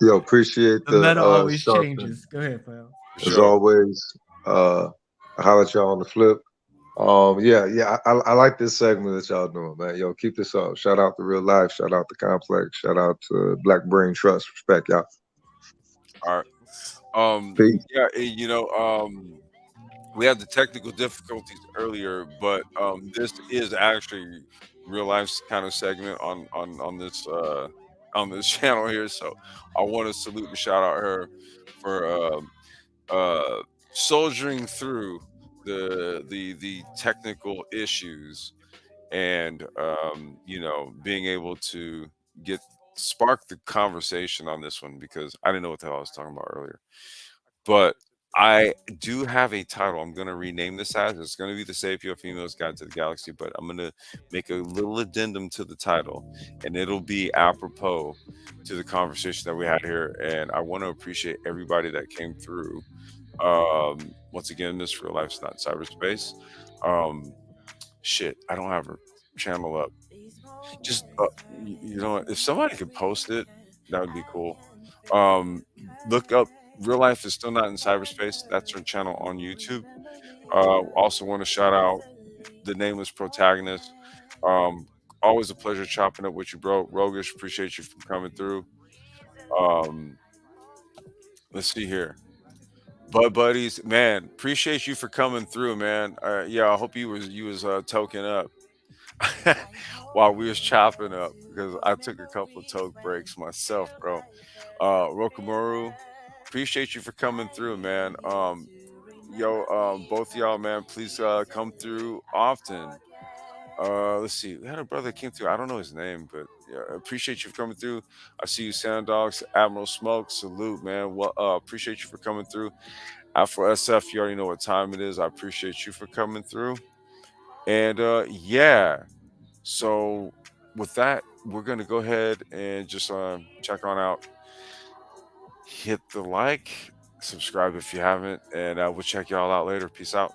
Yo, appreciate The the meta always sharpening. changes. Go ahead, pal. For As sure. always, I holler at y'all on the flip. Yeah, I like this segment that y'all doing, man. Yo, keep this up. Shout out to Real Life. Shout out to Complex. Shout out to Black Brain Trust. Respect, y'all. All right. Peace. Yeah, we had the technical difficulties earlier, but this is actually real life kind of segment on this channel here. So I want to salute and shout out her for uh, soldiering through the technical issues, and being able to get spark the conversation on this one, because I didn't know what the hell I was talking about earlier. But I do have a title. I'm going to rename this as. It's going to be the Sapio-Females Guide to the Galaxy, but I'm going to make a little addendum to the title, and it'll be apropos to the conversation that we had here. And I want to appreciate everybody that came through. Once again, this real life's not cyberspace. Um, shit, I don't have her channel up. Just you know what? If somebody could post it, that would be cool. Um, look up Real Life is Still Not in Cyberspace. That's her channel on YouTube. Also want to shout out the nameless protagonist. Um, always a pleasure chopping up with you, bro. Rogish, appreciate you for coming through. Um, let's see here. Bud buddies, man, appreciate you for coming through, man. Yeah, I hope you was toking up while we was chopping up, because I took a couple of toke breaks myself, bro. Rokomaru, appreciate you for coming through, man. Both of y'all, man, please come through often. Let's see. We had a brother that came through. I don't know his name, but yeah, I appreciate you for coming through. I see you, Sand Dogs, Admiral Smoke. Salute, man. Well, appreciate you for coming through. Afro SF, you already know what time it is. I appreciate you for coming through. And yeah, so with that, we're gonna go ahead and just check on out. Hit the like, subscribe if you haven't, and we'll check y'all out later. Peace out.